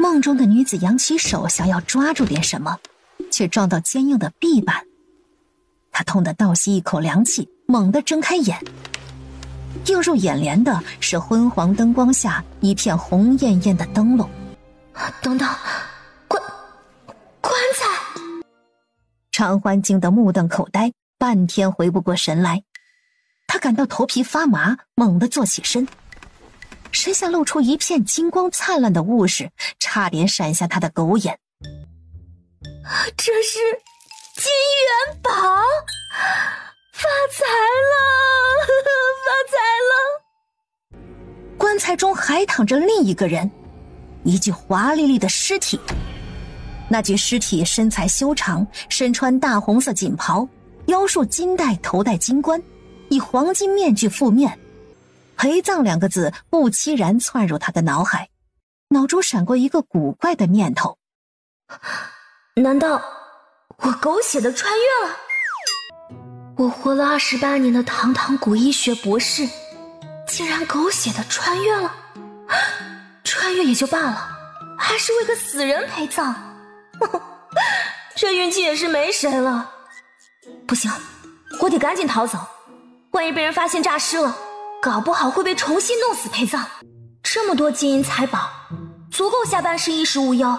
梦中的女子扬起手想要抓住点什么，却撞到坚硬的壁板。她痛得倒吸一口凉气，猛地睁开眼。映入眼帘的是昏黄灯光下一片红艳艳的灯笼。等等，棺材！常欢惊得目瞪口呆，半天回不过神来。他感到头皮发麻，猛地坐起身，身下露出一片金光灿烂的物时，差点闪下他的狗眼。这是金元宝，发财了，发财了！棺材中还躺着另一个人，一具华丽丽的尸体。那具尸体身材修长，身穿大红色锦袍，腰束金带，头戴金冠，以黄金面具覆面。陪葬2个字不期然窜入他的脑海，脑中闪过一个古怪的念头：难道我狗血的穿越了？我活了28年的堂堂古医学博士，竟然狗血的穿越了？穿越也就罢了，还是为个死人陪葬，这运气也是没谁了。不行，我得赶紧逃走，万一被人发现诈尸了，搞不好会被重新弄死陪葬。这么多金银财宝，足够下半世衣食无忧，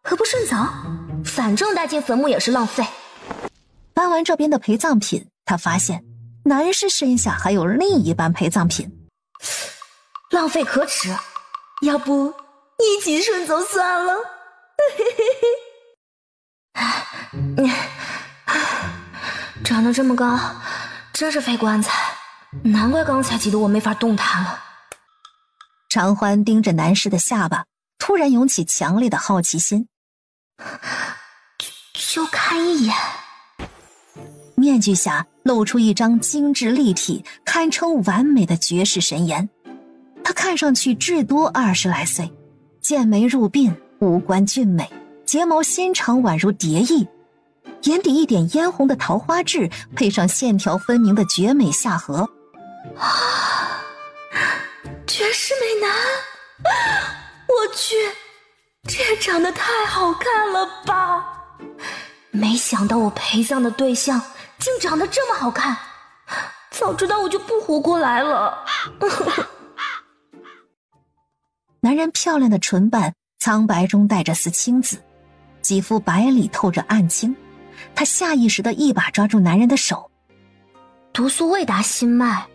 何不趁早？反正带进坟墓也是浪费。搬完这边的陪葬品，他发现男尸身下还有另一般陪葬品，浪费可耻，要不一起顺走算了。长得这么高，真是废棺材，难怪刚才挤得我没法动弹了。常欢盯着男尸的下巴，突然涌起强烈的好奇心。就看一眼。面具下露出一张精致立体、堪称完美的绝世神颜。他看上去至多20来岁，剑眉入鬓，五官俊美，睫毛纤长宛如蝶翼，眼底一点嫣红的桃花痣，配上线条分明的绝美下颌。绝世美男！我去，这也长得太好看了吧！没想到我陪葬的对象竟长得这么好看，早知道我就不活过来了。男人漂亮的唇瓣苍白中带着丝青紫，肌肤白里透着暗青。他下意识地一把抓住男人的手。毒素未达心脉，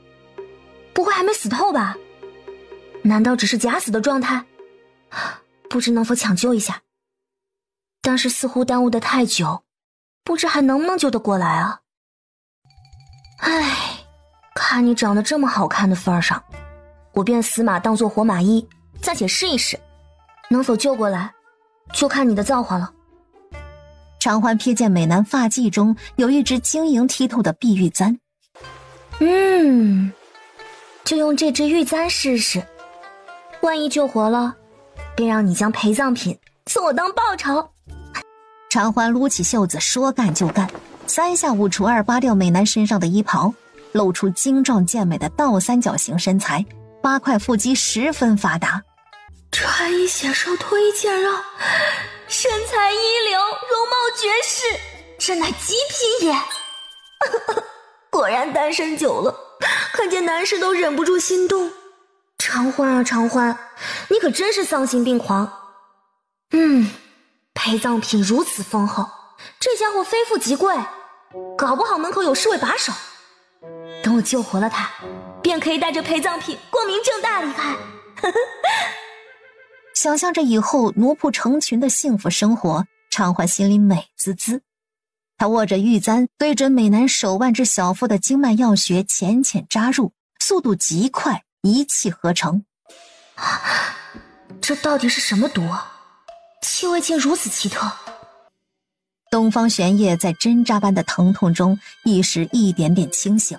不会还没死透吧？难道只是假死的状态？不知能否抢救一下？但是似乎耽误得太久，不知还能不能救得过来啊？唉，看你长得这么好看的份上，我便死马当做活马医，暂且试一试，能否救过来，就看你的造化了。常欢瞥见美男发髻中有一只晶莹剔透的碧玉簪，就用这支玉簪试试，万一救活了，便让你将陪葬品送我当报酬。常欢撸起袖子，说干就干，3下5除2扒掉美男身上的衣袍，露出精壮健美的倒三角形身材，8块腹肌十分发达，穿衣显瘦，脱衣见肉，身材一流，容貌绝世，这乃极品也。果然单身久了，看见男士都忍不住心动。常欢啊常欢，你可真是丧心病狂。陪葬品如此丰厚，这家伙非富即贵，搞不好门口有侍卫把守。等我救活了他，便可以带着陪葬品光明正大离开。想象着以后奴仆成群的幸福生活，常欢心里美滋滋。他握着玉簪，对准美男手腕至小腹的经脉要穴浅浅扎入，速度极快，一气呵成。这到底是什么毒啊？气味竟如此奇特。东方玄烨在针扎般的疼痛中一时一点点清醒，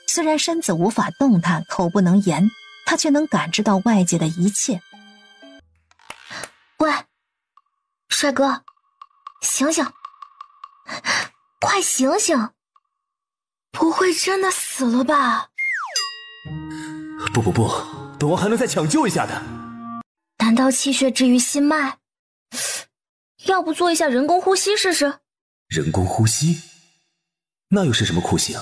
虽然身子无法动弹，口不能言，他却能感知到外界的一切。喂，帅哥，醒醒，快醒醒，不会真的死了吧？不，本王还能再抢救一下的。难道气血至于心脉？要不做一下人工呼吸试试？人工呼吸？那又是什么酷刑？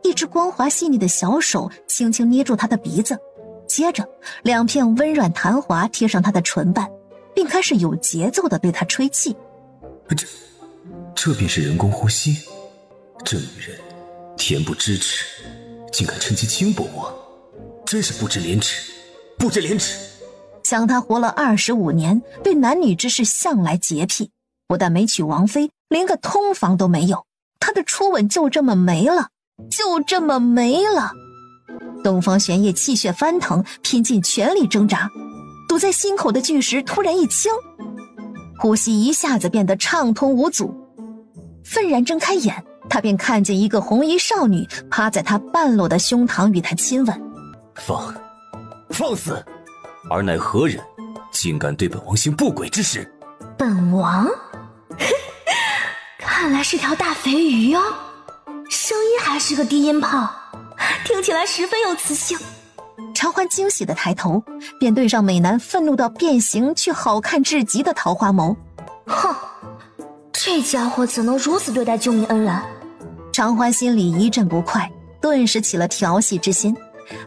一只光滑细腻的小手轻轻捏住他的鼻子，接着2片温软弹滑贴上他的唇瓣，并开始有节奏地对他吹气。这便是人工呼吸？这女人恬不知耻，竟敢趁机轻薄我，真是不知廉耻，不知廉耻！想他活了25年，对男女之事向来洁癖，不但没娶王妃，连个通房都没有，他的初吻就这么没了，就这么没了。东方玄烨气血翻腾，拼尽全力挣扎，堵在心口的巨石突然一轻，呼吸一下子变得畅通无阻。愤然睁开眼，他便看见一个红衣少女趴在他半裸的胸膛与他亲吻。放肆！尔乃何人，竟敢对本王行不轨之事？本王？看来是条大肥鱼哦，声音还是个低音炮，听起来十分有磁性。长欢惊喜地抬头，便对上美男愤怒到变形却好看至极的桃花眸。哼，这家伙怎能如此对待救命恩人？长欢心里一阵不快，顿时起了调戏之心。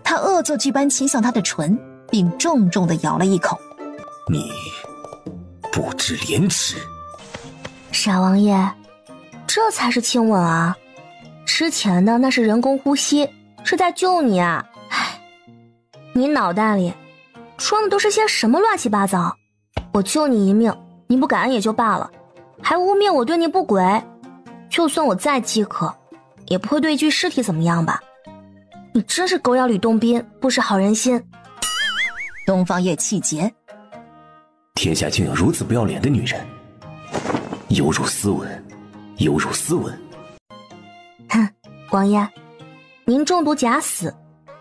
他恶作剧般亲向她的唇，并重重地咬了一口。你不知廉耻！傻王爷，这才是亲吻啊！之前的那是人工呼吸，是在救你啊！唉，你脑袋里装的都是些什么乱七八糟？我救你一命，你不感恩也就罢了，还污蔑我对你不轨。就算我再饥渴，也不会对一具尸体怎么样吧？你真是狗咬吕洞宾，不识好人心。东方烨气结，天下竟有如此不要脸的女人，有辱斯文，有辱斯文。哼，王爷，您中毒假死，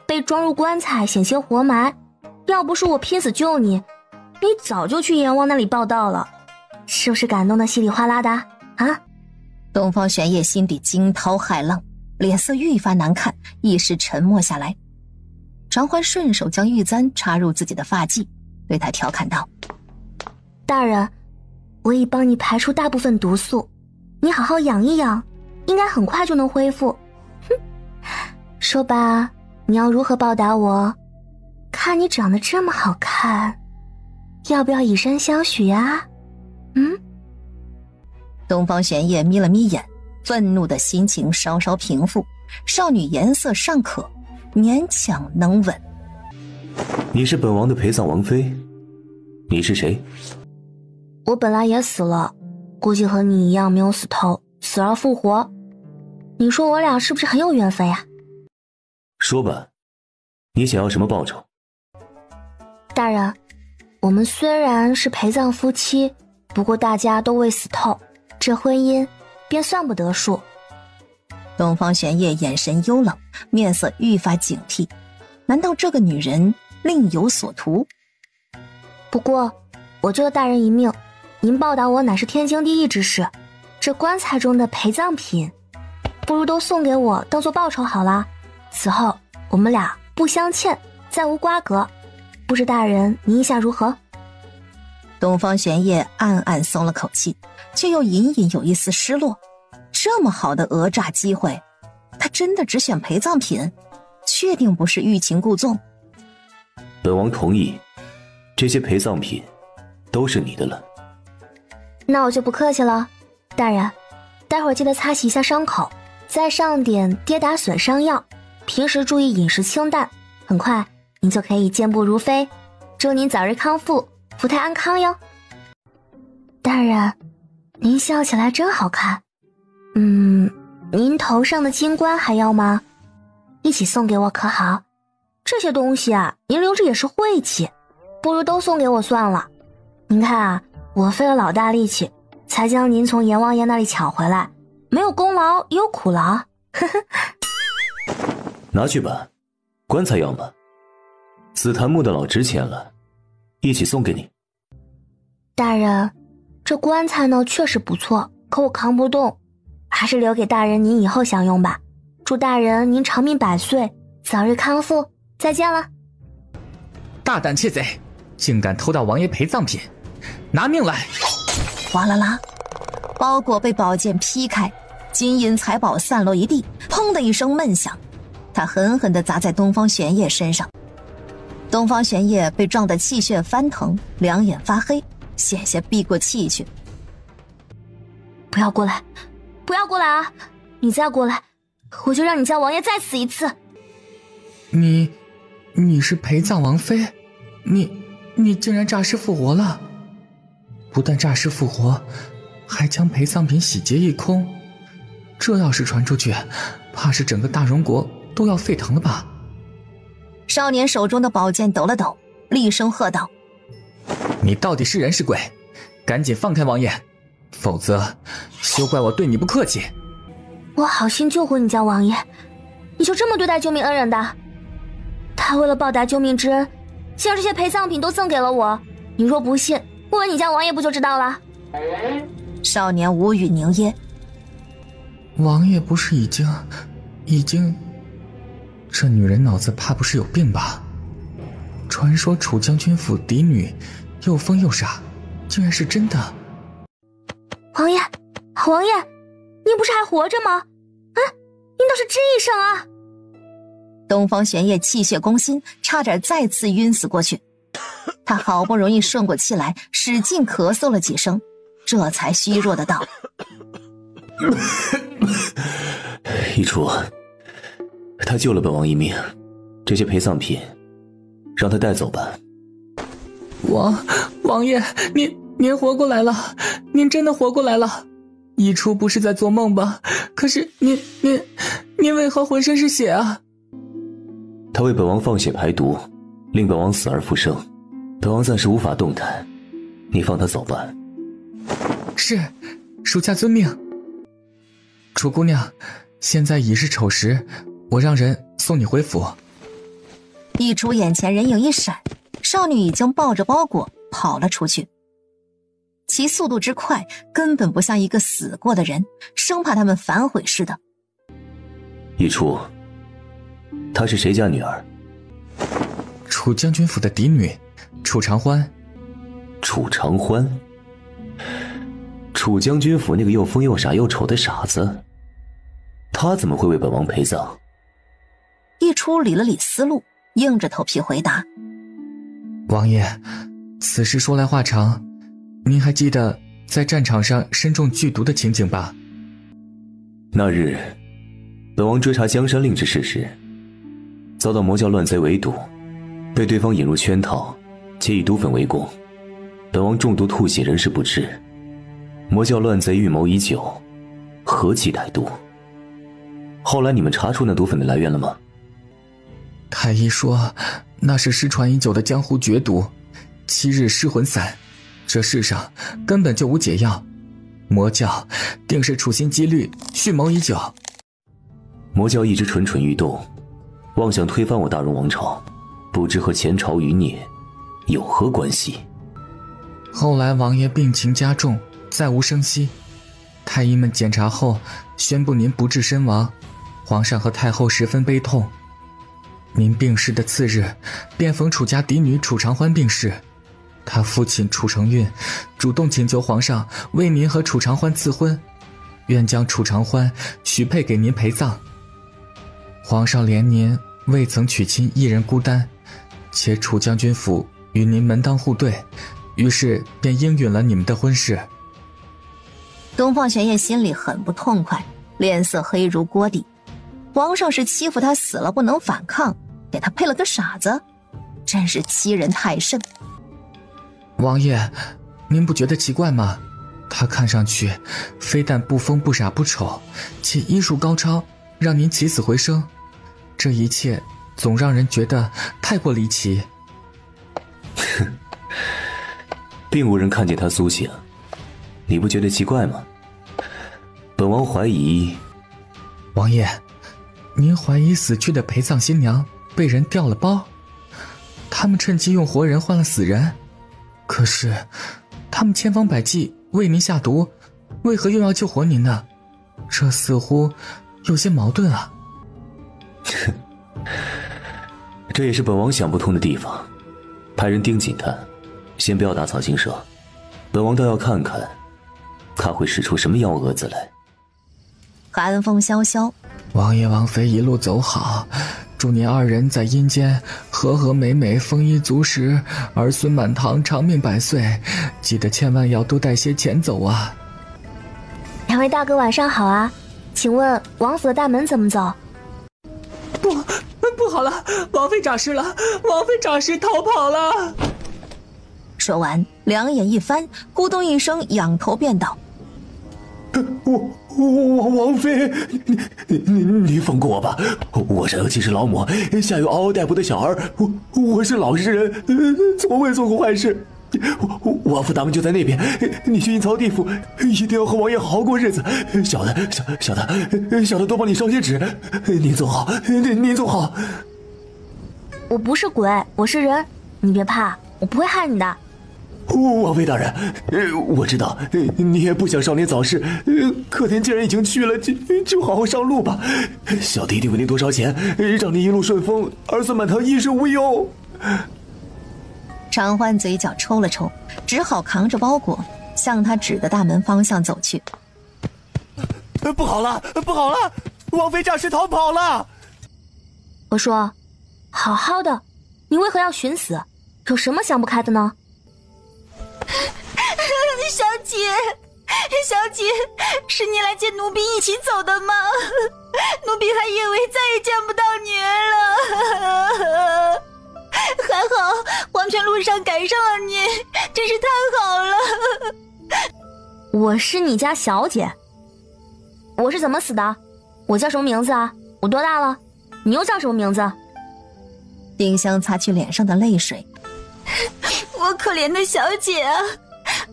被装入棺材险些活埋，要不是我拼死救你，你早就去阎王那里报道了，是不是感动得稀里哗啦的啊？东方玄烨心底惊涛骇浪，脸色愈发难看，一时沉默下来。长欢顺手将玉簪插入自己的发髻，对他调侃道：大人，我已帮你排出大部分毒素，你好好养一养，应该很快就能恢复。哼，说吧，你要如何报答我？看你长得这么好看，要不要以身相许啊？东方玄烨眯了眯眼，愤怒的心情稍稍平复，少女颜色尚可，勉强能吻。你是本王的陪葬王妃？你是谁？我本来也死了，估计和你一样没有死透，死而复活。你说我俩是不是很有缘分呀？说吧，你想要什么报酬？大人，我们虽然是陪葬夫妻，不过大家都未死透，这婚姻便算不得数。东方玄烨眼神幽冷，面色愈发警惕，难道这个女人另有所图？不过我救了大人一命，您报答我乃是天经地义之事，这棺材中的陪葬品不如都送给我当做报酬好了，此后我们俩不相欠，再无瓜葛，不知大人您意下如何？东方玄烨暗暗松了口气，却又隐隐有一丝失落。这么好的讹诈机会，他真的只选陪葬品？确定不是欲擒故纵？本王同意，这些陪葬品都是你的了。那我就不客气了，大人，待会儿记得擦洗一下伤口，再上点跌打损伤药，平时注意饮食清淡，很快您就可以健步如飞，祝您早日康复，福胎安康哟。大人，您笑起来真好看。您头上的金冠还要吗？一起送给我可好？这些东西啊，您留着也是晦气，不如都送给我算了。您看啊，我费了老大力气，才将您从阎王爷那里抢回来，没有功劳也有苦劳。呵呵。拿去吧，棺材要吗？紫檀木的老值钱了，一起送给你。大人，这棺材呢确实不错，可我扛不动，还是留给大人您以后享用吧。祝大人您长命百岁，早日康复，再见了。大胆窃贼，竟敢偷盗王爷陪葬品，拿命来！哗啦啦，包裹被宝剑劈开，金银财宝散落一地，砰的一声闷响，他狠狠地砸在东方玄烨身上。东方玄烨被撞得气血翻腾，两眼发黑，险些闭过气去。不要过来，不要过来啊！你再过来，我就让你家王爷再死一次。你是陪葬王妃？你竟然诈尸复活了！不但诈尸复活，还将陪葬品洗劫一空。这要是传出去，怕是整个大荣国都要沸腾了吧？少年手中的宝剑抖了抖，厉声喝道：你到底是人是鬼？赶紧放开王爷，否则休怪我对你不客气。我好心救活你家王爷，你就这么对待救命恩人的？他为了报答救命之恩，将这些陪葬品都赠给了我。你若不信，问问你家王爷不就知道了？少年无语凝噎。王爷不是已经……这女人脑子怕不是有病吧？传说楚将军府嫡女又疯又傻，竟然是真的。王爷，王爷，您不是还活着吗？啊，您倒是吱一声啊！东方玄烨气血攻心，差点再次晕死过去。他好不容易顺过气来，使劲咳嗽了几声，这才虚弱的道：一楚，他救了本王一命，这些陪葬品让他带走吧。王爷，您活过来了，您真的活过来了。一初不是在做梦吧？可是您为何浑身是血啊？他为本王放血排毒，令本王死而复生，本王暂时无法动弹，你放他走吧。是，属下遵命。楚姑娘，现在已是丑时，我让人送你回府。一楚眼前人影一闪，少女已经抱着包裹跑了出去。其速度之快，根本不像一个死过的人，生怕他们反悔似的。一楚，她是谁家女儿？楚将军府的嫡女，楚长欢。楚长欢？楚将军府那个又疯又傻又丑的傻子，他怎么会为本王陪葬？一初理了理思路，硬着头皮回答：王爷，此事说来话长，您还记得在战场上身中剧毒的情景吧？那日本王追查江山令之事时，遭到魔教乱贼围堵，被对方引入圈套，且以毒粉为供，本王中毒吐血，人事不知。魔教乱贼预谋已久，何其歹毒！后来你们查出那毒粉的来源了吗？太医说那是失传已久的江湖绝毒，7日失魂散，这世上根本就无解药，魔教定是处心积虑，蓄谋已久。魔教一直蠢蠢欲动，妄想推翻我大荣王朝，不知和前朝余孽有何关系？后来王爷病情加重，再无声息，太医们检查后宣布您不治身亡，皇上和太后十分悲痛。您病逝的次日，便逢楚家嫡女楚长欢病逝，他父亲楚成运主动请求皇上为您和楚长欢赐婚，愿将楚长欢许配给您陪葬。皇上怜您未曾娶亲，一人孤单，且楚将军府与您门当户对，于是便应允了你们的婚事。东方玄烨心里很不痛快，脸色黑如锅底。皇上是欺负他死了不能反抗，给他配了个傻子，真是欺人太甚。王爷，您不觉得奇怪吗？他看上去非但不疯不傻不丑，且医术高超，让您起死回生，这一切总让人觉得太过离奇。并无人看见他苏醒，你不觉得奇怪吗？本王怀疑。王爷，您怀疑死去的陪葬新娘被人调了包？他们趁机用活人换了死人？可是他们千方百计为您下毒，为何又要救活您呢？这似乎有些矛盾啊。这也是本王想不通的地方。派人盯紧他，先不要打草惊蛇。本王倒要看看，他会使出什么幺蛾子来。寒风萧萧，王爷王妃一路走好，祝你二人在阴间和和美美，丰衣足食，儿孙满堂，长命百岁。记得千万要多带些钱走啊。两位大哥晚上好啊，请问王府的大门怎么走？不好了，王妃诈尸了，王妃诈尸逃跑了。说完两眼一翻，咕咚一声仰头便倒。王妃，你放过我吧！我上有七十老母，下有嗷嗷待哺的小儿，我是老实人，怎么会做过坏事？王府大门就在那边，你去阴曹地府，一定要和王爷好好过日子。小的多帮你烧些纸，您走好，您走好。我不是鬼，我是人，你别怕，我不会害你的。王妃大人，我知道你也不想少年早逝，可天既然已经去了，就好好上路吧。小弟一定为您多烧钱，让您一路顺风，儿孙满堂，衣食无忧。长欢嘴角抽了抽，只好扛着包裹向他指的大门方向走去。不好了，不好了，王妃诈尸逃跑了！我说，好好的，你为何要寻死？有什么想不开的呢？小姐，小姐，是你来接奴婢一起走的吗？奴婢还以为再也见不到女儿了。还好黄泉路上赶上了你，真是太好了。我是你家小姐，我是怎么死的？我叫什么名字啊？我多大了？你又叫什么名字？丁香擦去脸上的泪水。我可怜的小姐啊，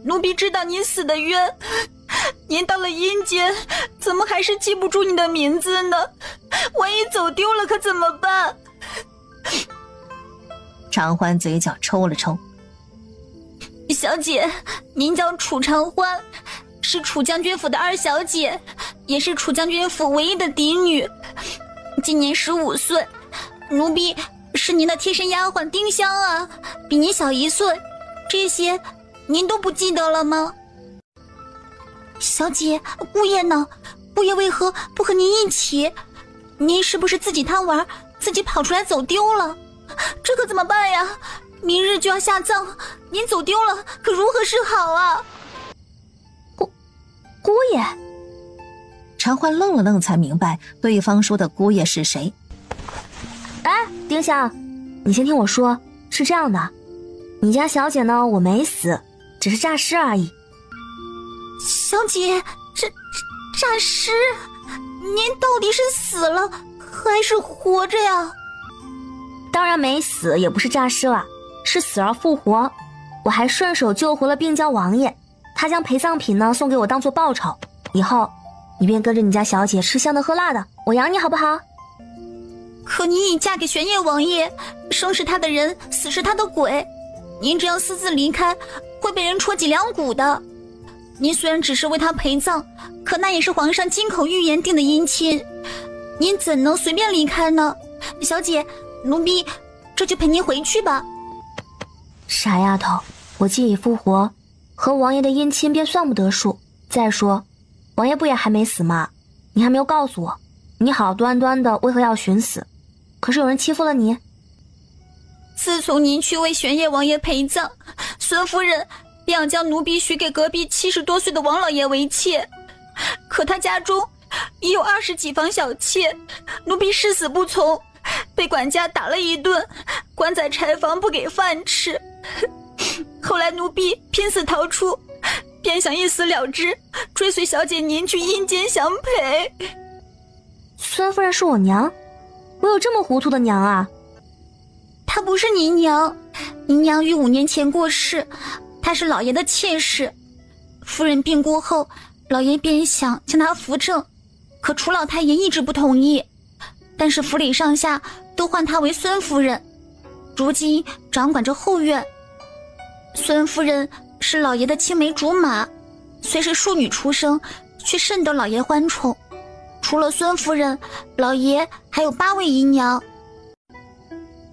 奴婢知道你死的冤，您到了阴间，怎么还是记不住你的名字呢？万一走丢了可怎么办？长欢嘴角抽了抽。小姐，您叫楚长欢，是楚将军府的二小姐，也是楚将军府唯一的嫡女，今年15岁。奴婢是您的贴身丫鬟丁香啊，比您小1岁，这些您都不记得了吗？小姐，姑爷呢？姑爷为何不和您一起？您是不是自己贪玩，自己跑出来走丢了？这可怎么办呀？明日就要下葬，您走丢了可如何是好啊？姑爷。长欢愣了愣，才明白对方说的姑爷是谁。哎，丁香，你先听我说，是这样的，你家小姐呢，我没死，只是诈尸而已。小姐，诈尸？您到底是死了还是活着呀？当然没死，也不是诈尸了，是死而复活。我还顺手救活了病娇王爷，他将陪葬品呢送给我当做报酬，以后你便跟着你家小姐吃香的喝辣的，我养你好不好？可您已嫁给玄烨王爷，生是他的人，死是他的鬼，您这样私自离开，会被人戳脊梁骨的。您虽然只是为他陪葬，可那也是皇上金口玉言定的姻亲，您怎能随便离开呢？小姐，奴婢这就陪您回去吧。傻丫头，我既已复活，和王爷的姻亲便算不得数。再说，王爷不也还没死吗？你还没有告诉我，你好端端的为何要寻死？可是有人欺负了你？自从您去为玄烨王爷陪葬，孙夫人便要将奴婢许给隔壁70多岁的王老爷为妾，可他家中已有20几房小妾，奴婢誓死不从，被管家打了一顿，关在柴房不给饭吃。后来奴婢拼死逃出，便想一死了之，追随小姐您去阴间相陪。孙夫人是我娘？我有这么糊涂的娘啊？她不是您娘，您娘于5年前过世，她是老爷的妾室。夫人病故后，老爷便想将她扶正，可楚老太爷一直不同意，但是府里上下都唤她为孙夫人，如今掌管着后院。孙夫人是老爷的青梅竹马，虽是庶女出生，却甚得老爷欢宠。除了孙夫人，老爷还有8位姨娘。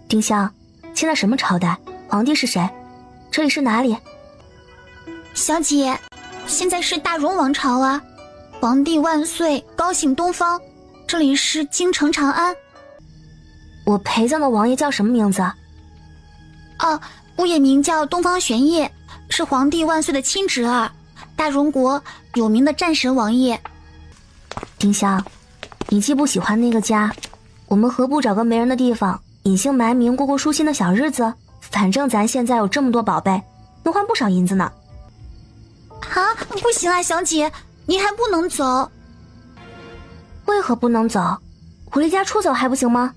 丁香，现在什么朝代？皇帝是谁？这里是哪里？小姐，现在是大荣王朝啊！皇帝万岁，高兴东方。这里是京城长安。我陪葬的王爷叫什么名字？哦，我也名叫东方玄烨，是皇帝万岁的亲侄儿，大荣国有名的战神王爷。丁香，你既不喜欢那个家，我们何不找个没人的地方，隐姓埋名过过舒心的小日子？反正咱现在有这么多宝贝，能换不少银子呢。啊，不行啊，小姐，您还不能走。为何不能走？我离家出走还不行吗？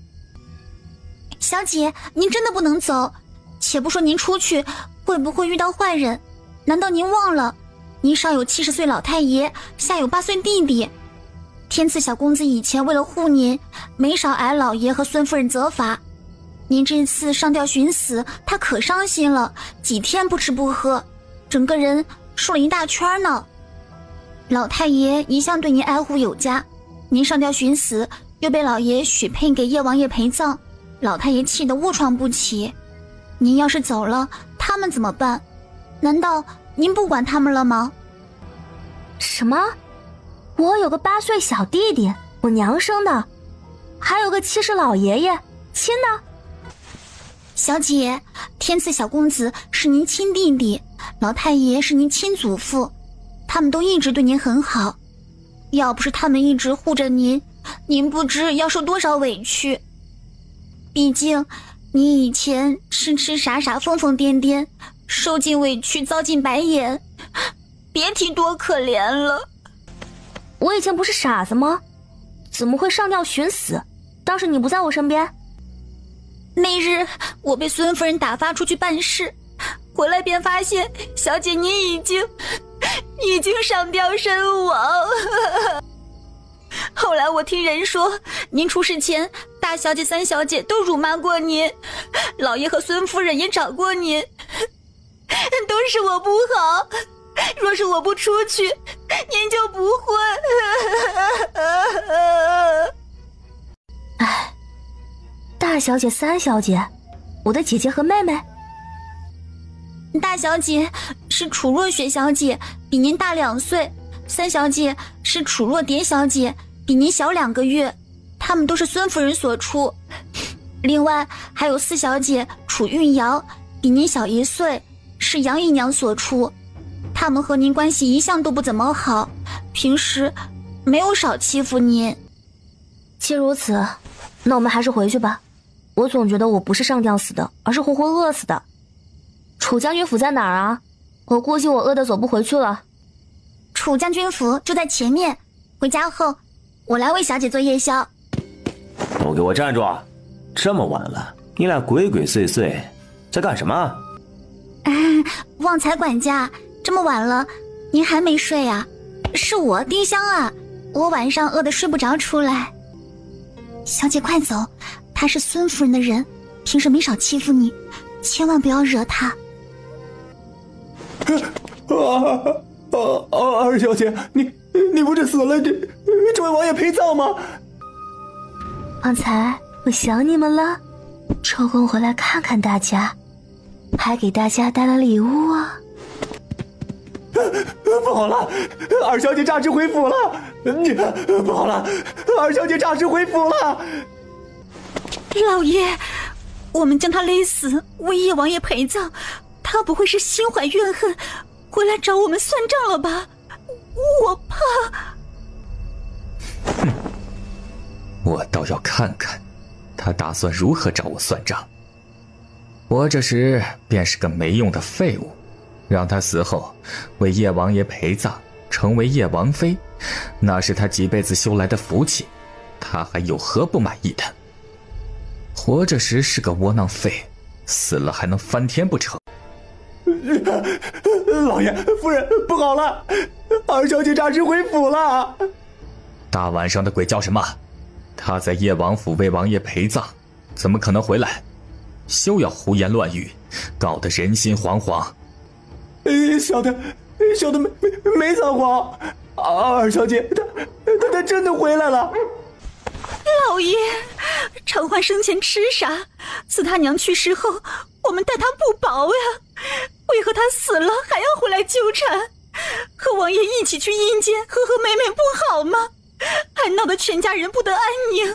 小姐，您真的不能走。且不说您出去会不会遇到坏人，难道您忘了，您上有70岁老太爷，下有8岁弟弟。天赐小公子以前为了护您，没少挨老爷和孙夫人责罚。您这次上吊寻死，他可伤心了，几天不吃不喝，整个人瘦了一大圈呢。老太爷一向对您爱护有加，您上吊寻死，又被老爷许配给叶王爷陪葬，老太爷气得卧床不起。您要是走了，他们怎么办？难道您不管他们了吗？什么？我有个8岁小弟弟，我娘生的，还有个70老爷爷，亲的。小姐，天赐小公子是您亲弟弟，老太爷是您亲祖父，他们都一直对您很好。要不是他们一直护着您，您不知要受多少委屈。毕竟你以前痴痴傻傻疯疯癫癫，受尽委屈遭尽白眼，别提多可怜了。我以前不是傻子吗？怎么会上吊寻死？当时你不在我身边。那日我被孙夫人打发出去办事，回来便发现小姐您已经上吊身亡。后来我听人说，您出事前大小姐3小姐都辱骂过您，老爷和孙夫人也找过您，都是我不好，若是我不出去，您就不会。唉，大小姐3小姐，我的姐姐和妹妹。大小姐是楚若雪小姐，比您大2岁；3小姐是楚若蝶小姐，比您小2个月，她们都是孙夫人所出。另外还有4小姐楚韵瑶，比您小1岁，是杨姨娘所出。她们和您关系一向都不怎么好，平时没有少欺负您。既如此，那我们还是回去吧。我总觉得我不是上吊死的，而是活活饿死的。楚将军府在哪儿啊？我估计我饿得走不回去了。楚将军府就在前面，回家后我来为小姐做夜宵。都给我站住！这么晚了，你俩鬼鬼祟祟在干什么？旺财管家，这么晚了您还没睡啊？是我丁香啊，我晚上饿得睡不着出来。小姐快走，她是孙夫人的人，平时没少欺负你，千万不要惹她。二小姐，你不是死了这位王爷陪葬吗？旺财，我想你们了，抽空回来看看大家，还给大家带了礼物啊。不好了，二小姐诈尸回府了！不好了，二小姐诈尸回府了！老爷，我们将她勒死，为叶王爷陪葬，她不会是心怀怨恨，回来找我们算账了吧？我怕。哼，我倒要看看，他打算如何找我算账。活着时便是个没用的废物，让他死后为叶王爷陪葬，成为叶王妃，那是他几辈子修来的福气，他还有何不满意的？活着时是个窝囊废，死了还能翻天不成？老爷夫人，不好了，二小姐诈尸回府了！大晚上的鬼叫什么？他在叶王府为王爷陪葬，怎么可能回来？休要胡言乱语，搞得人心惶惶。小的没撒谎，二小姐她真的回来了。老爷，长欢生前痴傻，自他娘去世后，我们待他不薄呀，为何他死了还要回来纠缠？和王爷一起去阴间和和美美不好吗？还闹得全家人不得安宁。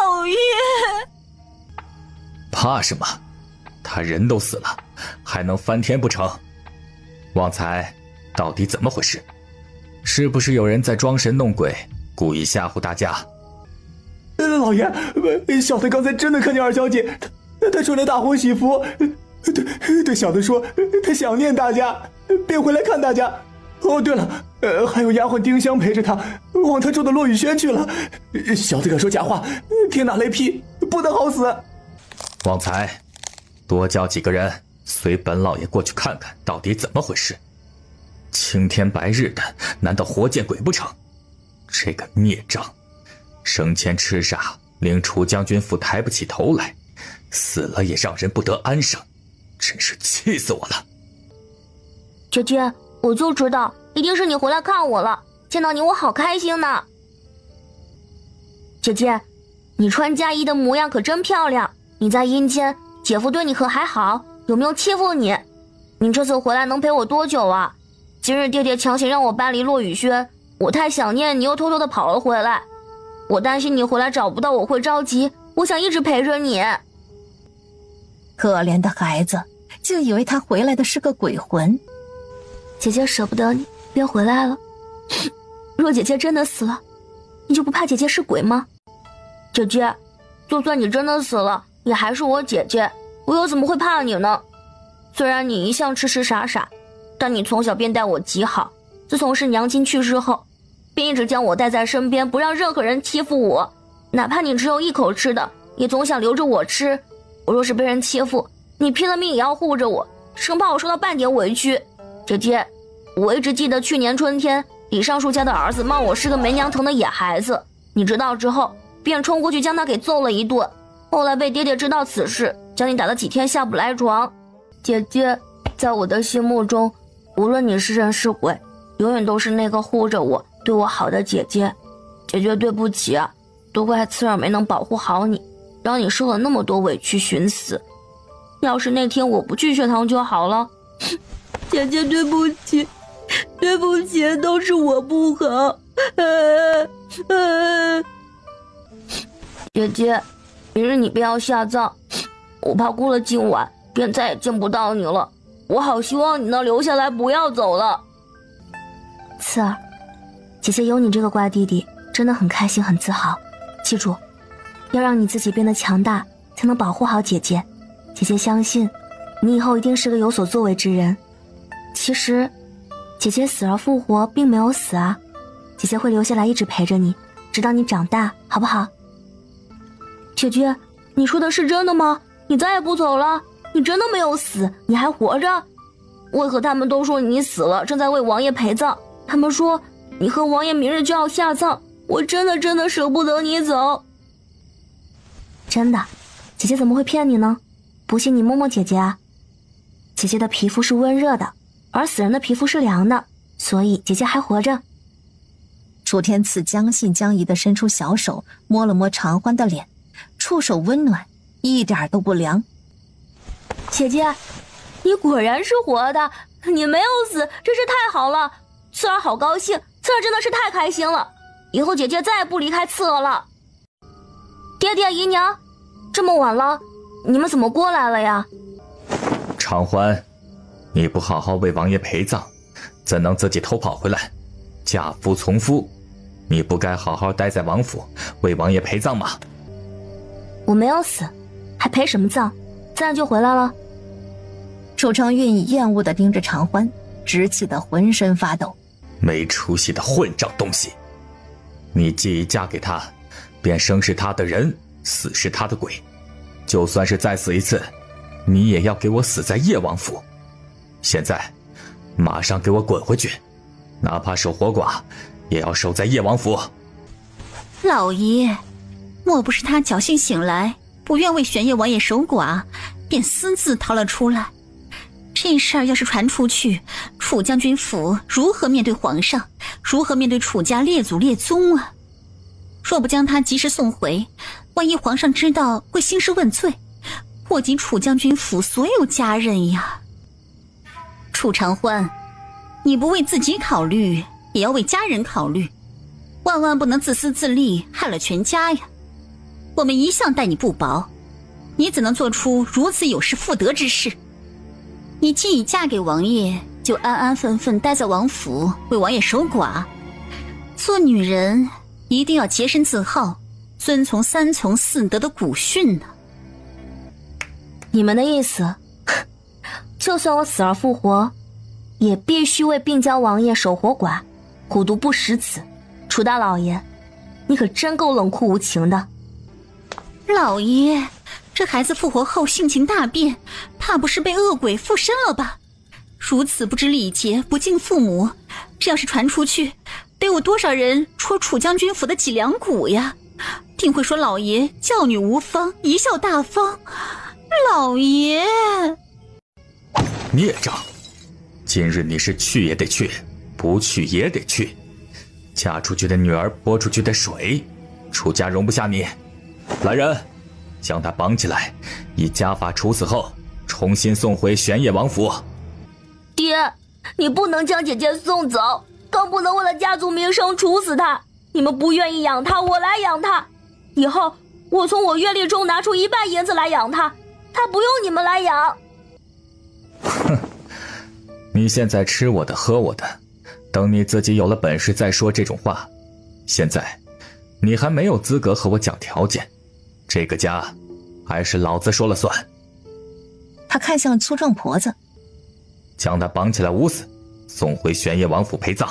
老爷，怕什么？他人都死了，还能翻天不成？旺财，到底怎么回事？是不是有人在装神弄鬼，故意吓唬大家？老爷，小的刚才真的看见二小姐，她穿着大红喜服，对小的说她想念大家，便回来看大家。哦，对了，还有丫鬟丁香陪着她，往她住的落雨轩去了。小的敢说假话，天打雷劈，不得好死。旺财，多叫几个人随本老爷过去看看到底怎么回事。青天白日的，难道活见鬼不成？这个孽障，生前痴傻，令楚将军府抬不起头来，死了也让人不得安生，真是气死我了。姐姐，我就知道一定是你回来看我了，见到你我好开心呢。姐姐，你穿嫁衣的模样可真漂亮，你在阴间，姐夫对你可还好？有没有欺负你？你这次回来能陪我多久啊？今日爹爹强行让我搬离落雨轩，我太想念你，又偷偷的跑了回来。我担心你回来找不到我会着急，我想一直陪着你。可怜的孩子，就以为他回来的是个鬼魂。姐姐舍不得你，便回来了。若姐姐真的死了，你就不怕姐姐是鬼吗？姐姐，就算你真的死了，也还是我姐姐，我又怎么会怕你呢？虽然你一向痴痴傻傻，但你从小便待我极好，自从是娘亲去世后，便一直将我带在身边，不让任何人欺负我，哪怕你只有一口吃的，也总想留着我吃。我若是被人欺负，你拼了命也要护着我，生怕我受到半点委屈。姐姐，我一直记得去年春天，李尚书家的儿子骂我是个没娘疼的野孩子，你知道之后，便冲过去将他给揍了一顿。后来被爹爹知道此事，将你打了几天下不来床。姐姐，在我的心目中，无论你是人是鬼，永远都是那个护着我、对我好的姐姐。姐姐，对不起啊，都怪刺儿没能保护好你，让你受了那么多委屈寻死。要是那天我不去学堂就好了。姐姐，对不起，对不起，都是我不好。姐姐，明日你便要下葬，我怕过了今晚便再也见不到你了。我好希望你能留下来，不要走了。刺儿，姐姐有你这个乖弟弟，真的很开心，很自豪。记住，要让你自己变得强大，才能保护好姐姐。姐姐相信，你以后一定是个有所作为之人。其实，姐姐死而复活并没有死啊，姐姐会留下来一直陪着你，直到你长大，好不好？姐姐，你说的是真的吗？你再也不走了？你真的没有死，你还活着？为何他们都说你死了，正在为王爷陪葬？他们说你和王爷明日就要下葬，我真的舍不得你走。真的，姐姐怎么会骗你呢？不信你摸摸姐姐啊。姐姐的皮肤是温热的，而死人的皮肤是凉的，所以姐姐还活着。楚天赐将信将疑地伸出小手摸了摸常欢的脸，触手温暖，一点都不凉。姐姐，你果然是活的，你没有死，真是太好了。刺儿好高兴，刺儿真的是太开心了，以后姐姐再也不离开刺儿了。爹爹姨娘，这么晚了，你们怎么过来了呀？常欢，你不好好为王爷陪葬，怎能自己偷跑回来？嫁夫从夫，你不该好好待在王府为王爷陪葬吗？我没有死，还陪什么葬？自然就回来了。楚成韵厌恶地盯着常欢，直气得浑身发抖。没出息的混账东西！你既已嫁给他，便生是他的人，死是他的鬼。就算是再死一次，你也要给我死在叶王府。现在，马上给我滚回去，哪怕守活寡，也要守在叶王府。老爷，莫不是他侥幸醒来，不愿为玄叶王爷守寡，便私自逃了出来？这事儿要是传出去，楚将军府如何面对皇上，如何面对楚家列祖列宗啊？若不将他及时送回，万一皇上知道，会兴师问罪，祸及楚将军府所有家人呀。楚长欢，你不为自己考虑，也要为家人考虑，万万不能自私自利，害了全家呀。我们一向待你不薄，你怎能做出如此有失妇德之事？你既已嫁给王爷，就安安分分待在王府，为王爷守寡。做女人一定要洁身自好，遵从三从四德的古训呢。你们的意思，就算我死而复活，也必须为病娇王爷守活寡，虎毒不食子。楚大老爷，你可真够冷酷无情的。老爷，这孩子复活后性情大变，怕不是被恶鬼附身了吧？如此不知礼节，不敬父母，这要是传出去，得有多少人戳楚将军府的脊梁骨呀？定会说老爷教女无方，贻笑大方。老爷，孽障！今日你是去也得去，不去也得去。嫁出去的女儿泼出去的水，楚家容不下你。来人，将他绑起来，以家法处死后，重新送回玄烨王府。爹，你不能将姐姐送走，更不能为了家族名声处死她。你们不愿意养她，我来养她。以后我从我月例中拿出1半银子来养她，她不用你们来养。哼，你现在吃我的喝我的，等你自己有了本事再说这种话。现在你还没有资格和我讲条件，这个家还是老子说了算。他看向了粗壮婆子，将他绑起来捂死，送回玄烨王府陪葬。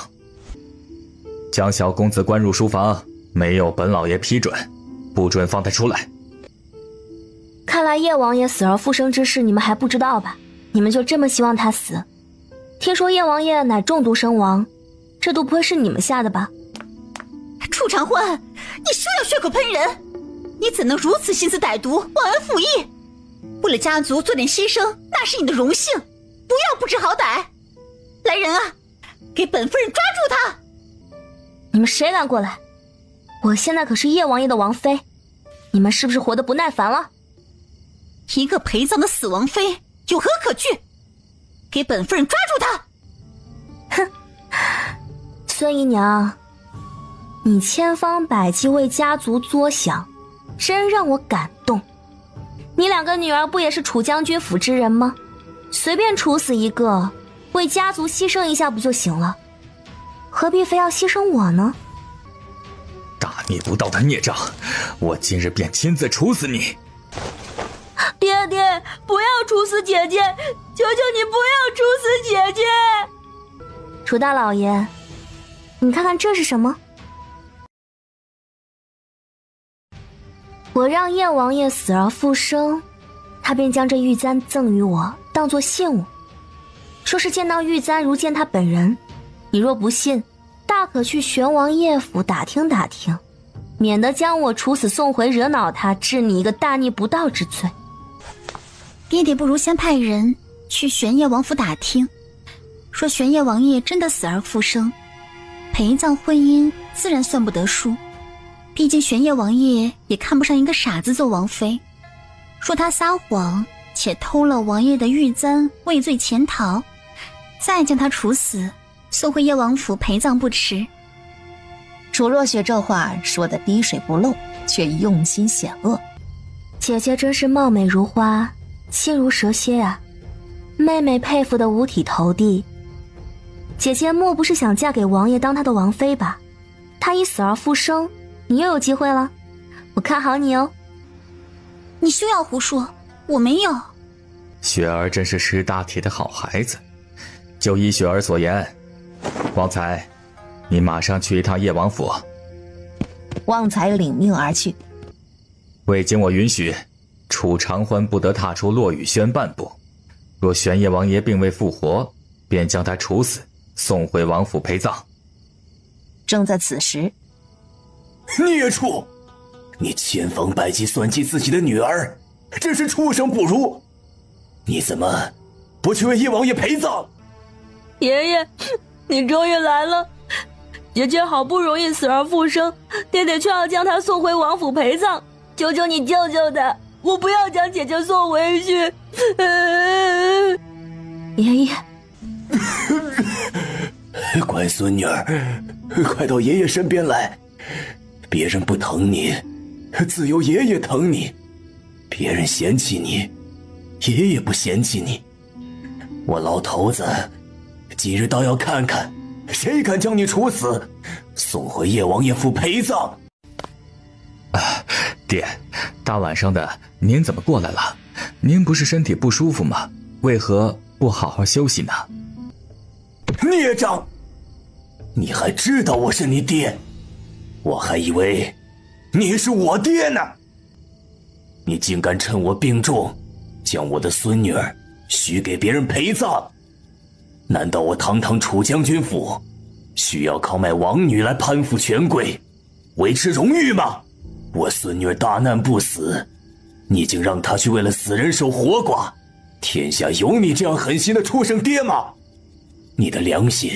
将小公子关入书房，没有本老爷批准，不准放他出来。看来叶王爷死而复生之事你们还不知道吧？你们就这么希望他死？听说叶王爷乃中毒身亡，这毒不会是你们下的吧？楚长欢，你休要血口喷人！你怎能如此心思歹毒，忘恩负义？为了家族做点牺牲，那是你的荣幸，不要不知好歹！来人啊，给本夫人抓住他！你们谁敢过来？我现在可是叶王爷的王妃，你们是不是活得不耐烦了？一个陪葬的死王妃，有何可惧？给本夫人抓住他！哼，孙姨娘，你千方百计为家族作想，真让我感动。你2个女儿不也是楚将军府之人吗？随便处死一个，为家族牺牲一下不就行了？何必非要牺牲我呢？大逆不道的孽障，我今日便亲自处死你！爹爹，不要处死姐姐，求求你不要处死姐姐！楚大老爷，你看看这是什么？我让叶王爷死而复生，他便将这玉簪赠予我，当作信物，说是见到玉簪如见他本人。你若不信，大可去玄王爷府打听打听，免得将我处死送回，惹恼他，治你一个大逆不道之罪。爹爹不如先派人去玄烨王府打听，说玄烨王爷真的死而复生，陪葬婚姻自然算不得数。毕竟玄烨王爷也看不上一个傻子做王妃，说他撒谎且偷了王爷的玉簪，畏罪潜逃，再将他处死，送回叶王府陪葬不迟。楚若雪这话说得滴水不漏，却用心险恶。姐姐真是貌美如花，心如蛇蝎啊，妹妹佩服得五体投地。姐姐莫不是想嫁给王爷当她的王妃吧？她一死而复生，你又有机会了，我看好你哦。你休要胡说，我没有。雪儿真是识大体的好孩子，就依雪儿所言，旺财，你马上去一趟叶王府。旺财领命而去。未经我允许，楚长欢不得踏出落雨轩半步。若玄烨王爷并未复活，便将他处死，送回王府陪葬。正在此时，孽畜！你千方百计算计自己的女儿，真是畜生不如！你怎么不去为叶王爷陪葬？爷爷，你终于来了！姐姐好不容易死而复生，爹爹却要将她送回王府陪葬，求求你救救她，我不要将姐姐送回去。爷爷，乖孙女儿，快到爷爷身边来。别人不疼你，自有爷爷疼你；别人嫌弃你，爷爷不嫌弃你。我老头子今日倒要看看，谁敢将你处死，送回叶王爷府陪葬。爹，大晚上的您怎么过来了？您不是身体不舒服吗？为何不好好休息呢？孽障！你还知道我是你爹？我还以为你是我爹呢！你竟敢趁我病重，将我的孙女儿许给别人陪葬？难道我堂堂楚将军府需要靠卖王女来攀附权贵，维持荣誉吗？我孙女儿大难不死，你竟让她去为了死人守活寡？天下有你这样狠心的畜生爹吗？你的良心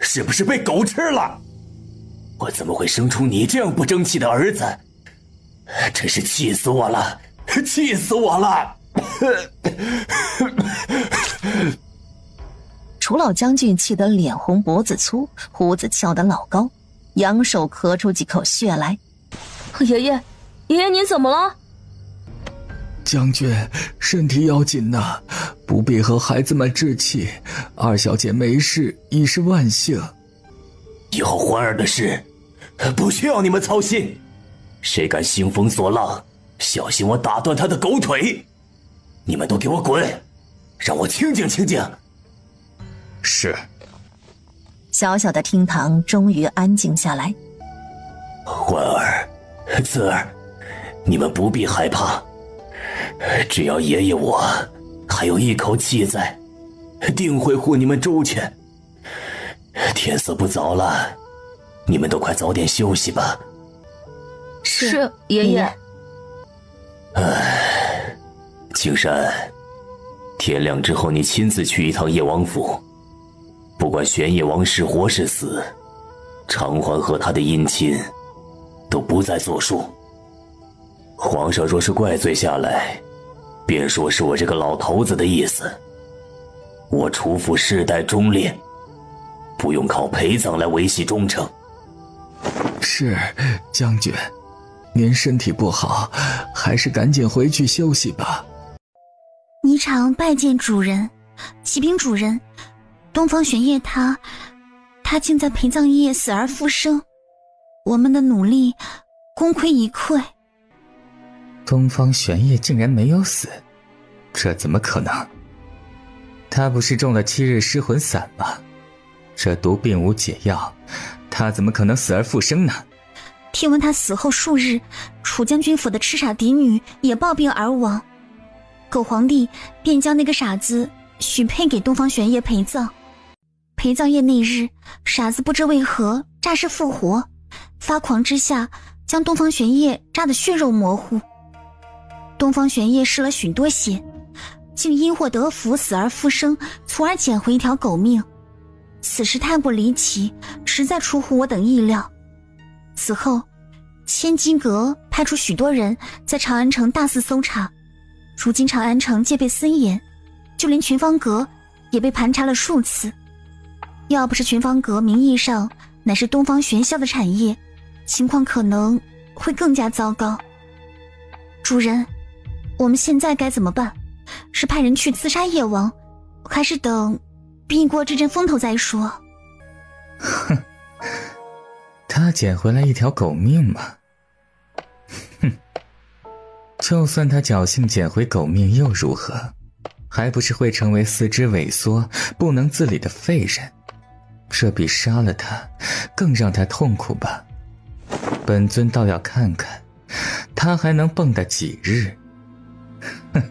是不是被狗吃了？我怎么会生出你这样不争气的儿子？真是气死我了，气死我了！楚老将军气得脸红脖子粗，胡子翘得老高，扬手咳出几口血来。爷爷，爷爷您怎么了？将军，身体要紧呐，不必和孩子们置气。二小姐没事已是万幸。以后欢儿的事不需要你们操心，谁敢兴风作浪，小心我打断他的狗腿！你们都给我滚，让我清静清静。是。小小的厅堂终于安静下来。欢儿、慈儿，你们不必害怕，只要爷爷我还有一口气在，定会护你们周全。天色不早了，你们都快早点休息吧。是，爷爷。青山，天亮之后你亲自去一趟叶王府，不管玄叶王是活是死，偿还和他的姻亲都不再作数。皇上若是怪罪下来，便说是我这个老头子的意思。我楚府世代忠烈，不用靠陪葬来维系忠诚。是，将军，您身体不好，还是赶紧回去休息吧。霓裳拜见主人。启禀主人，东方玄烨他竟在陪葬夜死而复生，我们的努力功亏一篑。东方玄烨竟然没有死，这怎么可能？他不是中了7日失魂散吗？这毒并无解药，他怎么可能死而复生呢？听闻他死后数日，楚将军府的痴傻嫡女也暴病而亡，狗皇帝便将那个傻子许配给东方玄烨陪葬。陪葬夜那日，傻子不知为何诈尸复活，发狂之下将东方玄烨扎得血肉模糊。东方玄烨失了许多血，竟因祸得福死而复生，从而捡回一条狗命。此事太过离奇，实在出乎我等意料。此后，千金阁派出许多人在长安城大肆搜查，如今长安城戒备森严，就连群芳阁也被盘查了数次。要不是群芳阁名义上乃是东方玄霄的产业，情况可能会更加糟糕。主人，我们现在该怎么办？是派人去刺杀叶王，还是等避过这阵风头再说？哼，他捡回来一条狗命嘛。哼，就算他侥幸捡回狗命又如何？还不是会成为四肢萎缩不能自理的废人，这比杀了他更让他痛苦吧。本尊倒要看看他还能蹦跶几日。哼，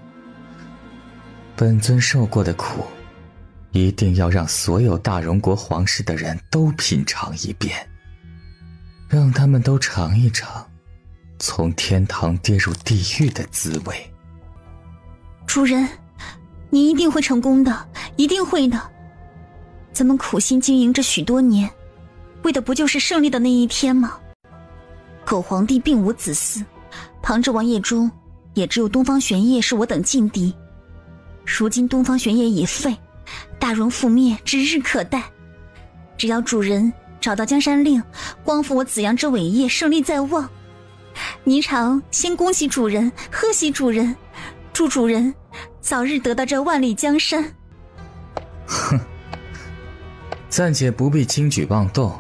本尊受过的苦一定要让所有大荣国皇室的人都品尝一遍，让他们都尝一尝从天堂跌入地狱的滋味。主人，你一定会成功的，一定会的。咱们苦心经营这许多年，为的不就是胜利的那一天吗？狗皇帝并无子嗣，旁支王业中，便是他的也只有东方玄烨是我等劲敌。如今东方玄烨已废，大荣覆灭指日可待。只要主人找到江山令，光复我紫阳之伟业，胜利在望。霓裳先恭喜主人，贺喜主人，祝主人早日得到这万里江山。哼，暂且不必轻举妄动，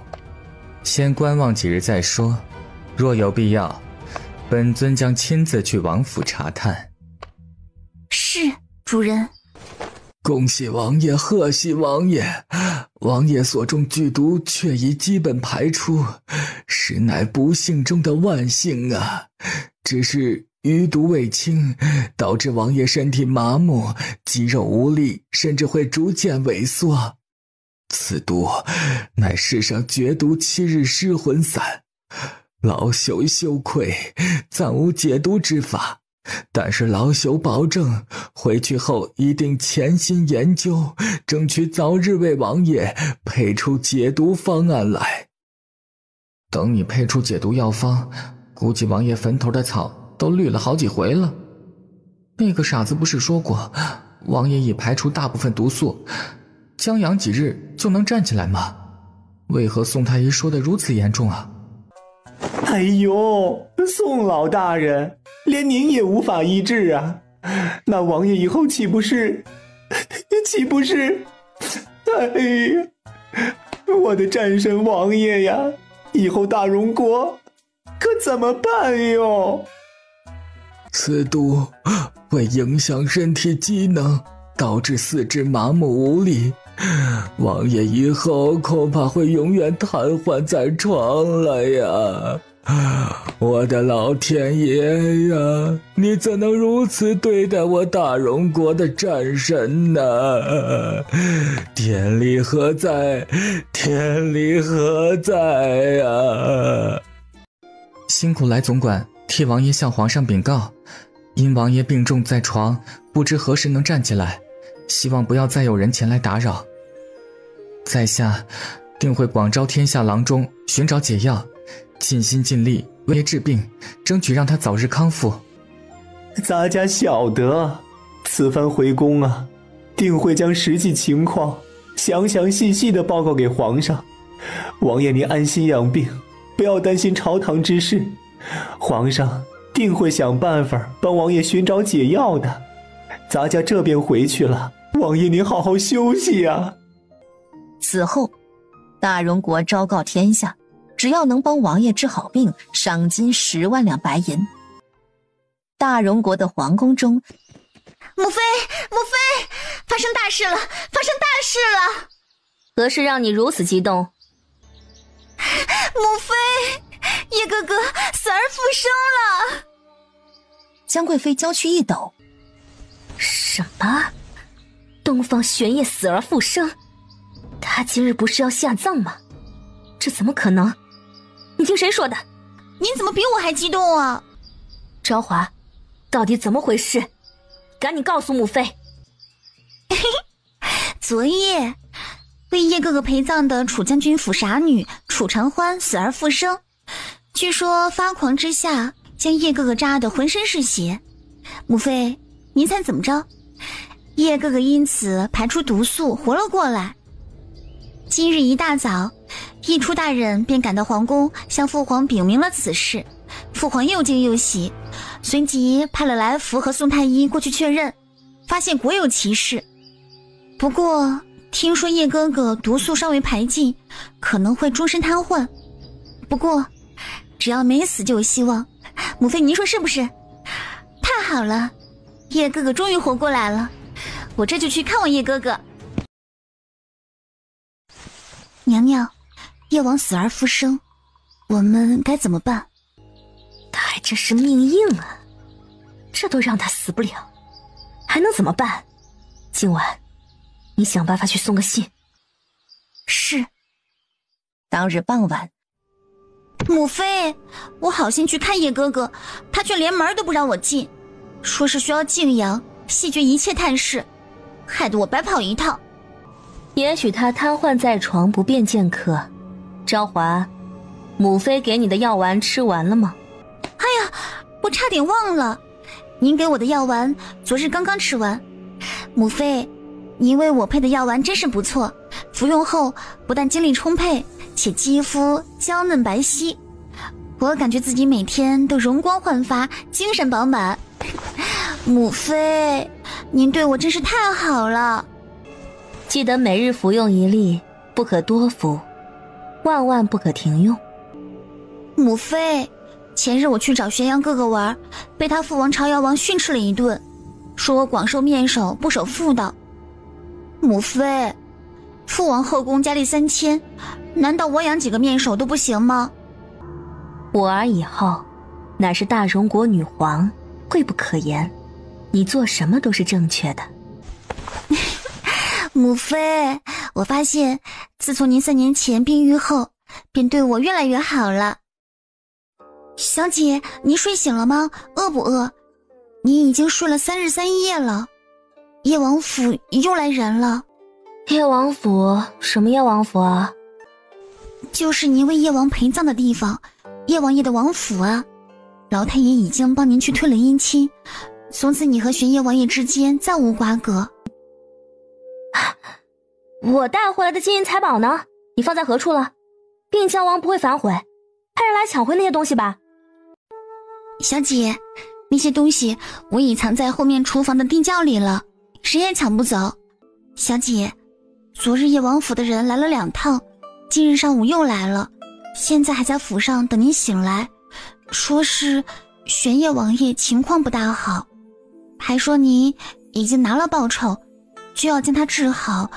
先观望几日再说。若有必要，本尊将亲自去王府查探。是，主人。恭喜王爷，贺喜王爷！王爷所中剧毒却已基本排出，实乃不幸中的万幸啊！只是余毒未清，导致王爷身体麻木，肌肉无力，甚至会逐渐萎缩。此毒乃世上绝毒7日失魂散，老朽羞愧，暂无解毒之法。但是老朽保证，回去后一定潜心研究，争取早日为王爷配出解毒方案来。等你配出解毒药方，估计王爷坟头的草都绿了好几回了。那个傻子不是说过，王爷已排除大部分毒素，将养几日就能站起来吗？为何宋太医说的如此严重啊？哎呦，宋老大人，连您也无法医治啊！那王爷以后岂不是……哎呀，我的战神王爷呀，以后大荣国可怎么办哟？此毒会影响身体机能，导致四肢麻木无力，王爷以后恐怕会永远瘫痪在床了呀！我的老天爷呀，你怎能如此对待我大荣国的战神呢？天理何在？天理何在啊！辛苦来总管替王爷向皇上禀告，因王爷病重在床，不知何时能站起来，希望不要再有人前来打扰。在下定会广招天下郎中寻找解药，尽心尽力为治病，争取让他早日康复。咱家晓得，此番回宫啊，定会将实际情况详详细细地报告给皇上。王爷您安心养病，不要担心朝堂之事，皇上定会想办法帮王爷寻找解药的。咱家这边回去了，王爷您好好休息啊。此后，大荣国昭告天下，只要能帮王爷治好病，赏金10万两白银。大荣国的皇宫中，母妃，发生大事了！何事让你如此激动？母妃，叶哥哥死而复生了！江贵妃娇躯一抖。什么？东方玄烨死而复生？他今日不是要下葬吗？这怎么可能？你听谁说的？您怎么比我还激动啊？昭华，到底怎么回事？赶紧告诉母妃。昨夜为叶哥哥陪葬的楚将军府傻女楚长欢死而复生，据说发狂之下将叶哥哥扎得浑身是血。母妃，您猜怎么着？叶哥哥因此排出毒素活了过来。今日一大早，义初大人便赶到皇宫，向父皇禀明了此事。父皇又惊又喜，随即派了来福和宋太医过去确认，发现果有其事。不过听说叶哥哥毒素尚未排尽，可能会终身瘫痪。不过只要没死就有希望，母妃您说是不是？太好了，叶哥哥终于活过来了，我这就去看望叶哥哥。娘娘，叶王死而复生，我们该怎么办？他还真是命硬啊，这都让他死不了，还能怎么办？今晚你想办法去送个信。是。当日傍晚，母妃，我好心去看叶哥哥，他却连门都不让我进，说是需要静养，细绝一切探视，害得我白跑一趟。也许他瘫痪在床，不便见客。昭华，母妃给你的药丸吃完了吗？哎呀，我差点忘了，您给我的药丸昨日刚刚吃完。母妃，您为我配的药丸真是不错，服用后不但精力充沛，且肌肤娇嫩白皙，我感觉自己每天都容光焕发，精神饱满。母妃，您对我真是太好了。记得每日服用1粒，不可多服，万万不可停用。母妃，前日我去找玄阳哥哥玩，被他父王朝瑶王训斥了一顿，说我广受面首，不守妇道。母妃，父王后宫佳丽3000，难道我养几个面首都不行吗？我儿以后乃是大荣国女皇，贵不可言，你做什么都是正确的。母妃，我发现自从您3年前病愈后，便对我越来越好了。小姐，您睡醒了吗？饿不饿？您已经睡了3日3夜了。叶王府又来人了。叶王府？什么叶王府啊？就是您为叶王陪葬的地方，叶王爷的王府啊。老太爷已经帮您去退了姻亲，从此你和玄叶王爷之间再无瓜葛。我带回来的金银财宝呢？你放在何处了？病娇王不会反悔，派人来抢回那些东西吧？小姐，那些东西我已藏在后面厨房的地窖里了，谁也抢不走。小姐，昨日叶王府的人来了2趟，今日上午又来了，现在还在府上等您醒来，说是玄叶王爷情况不大好，还说您已经拿了报酬，就要将他治好，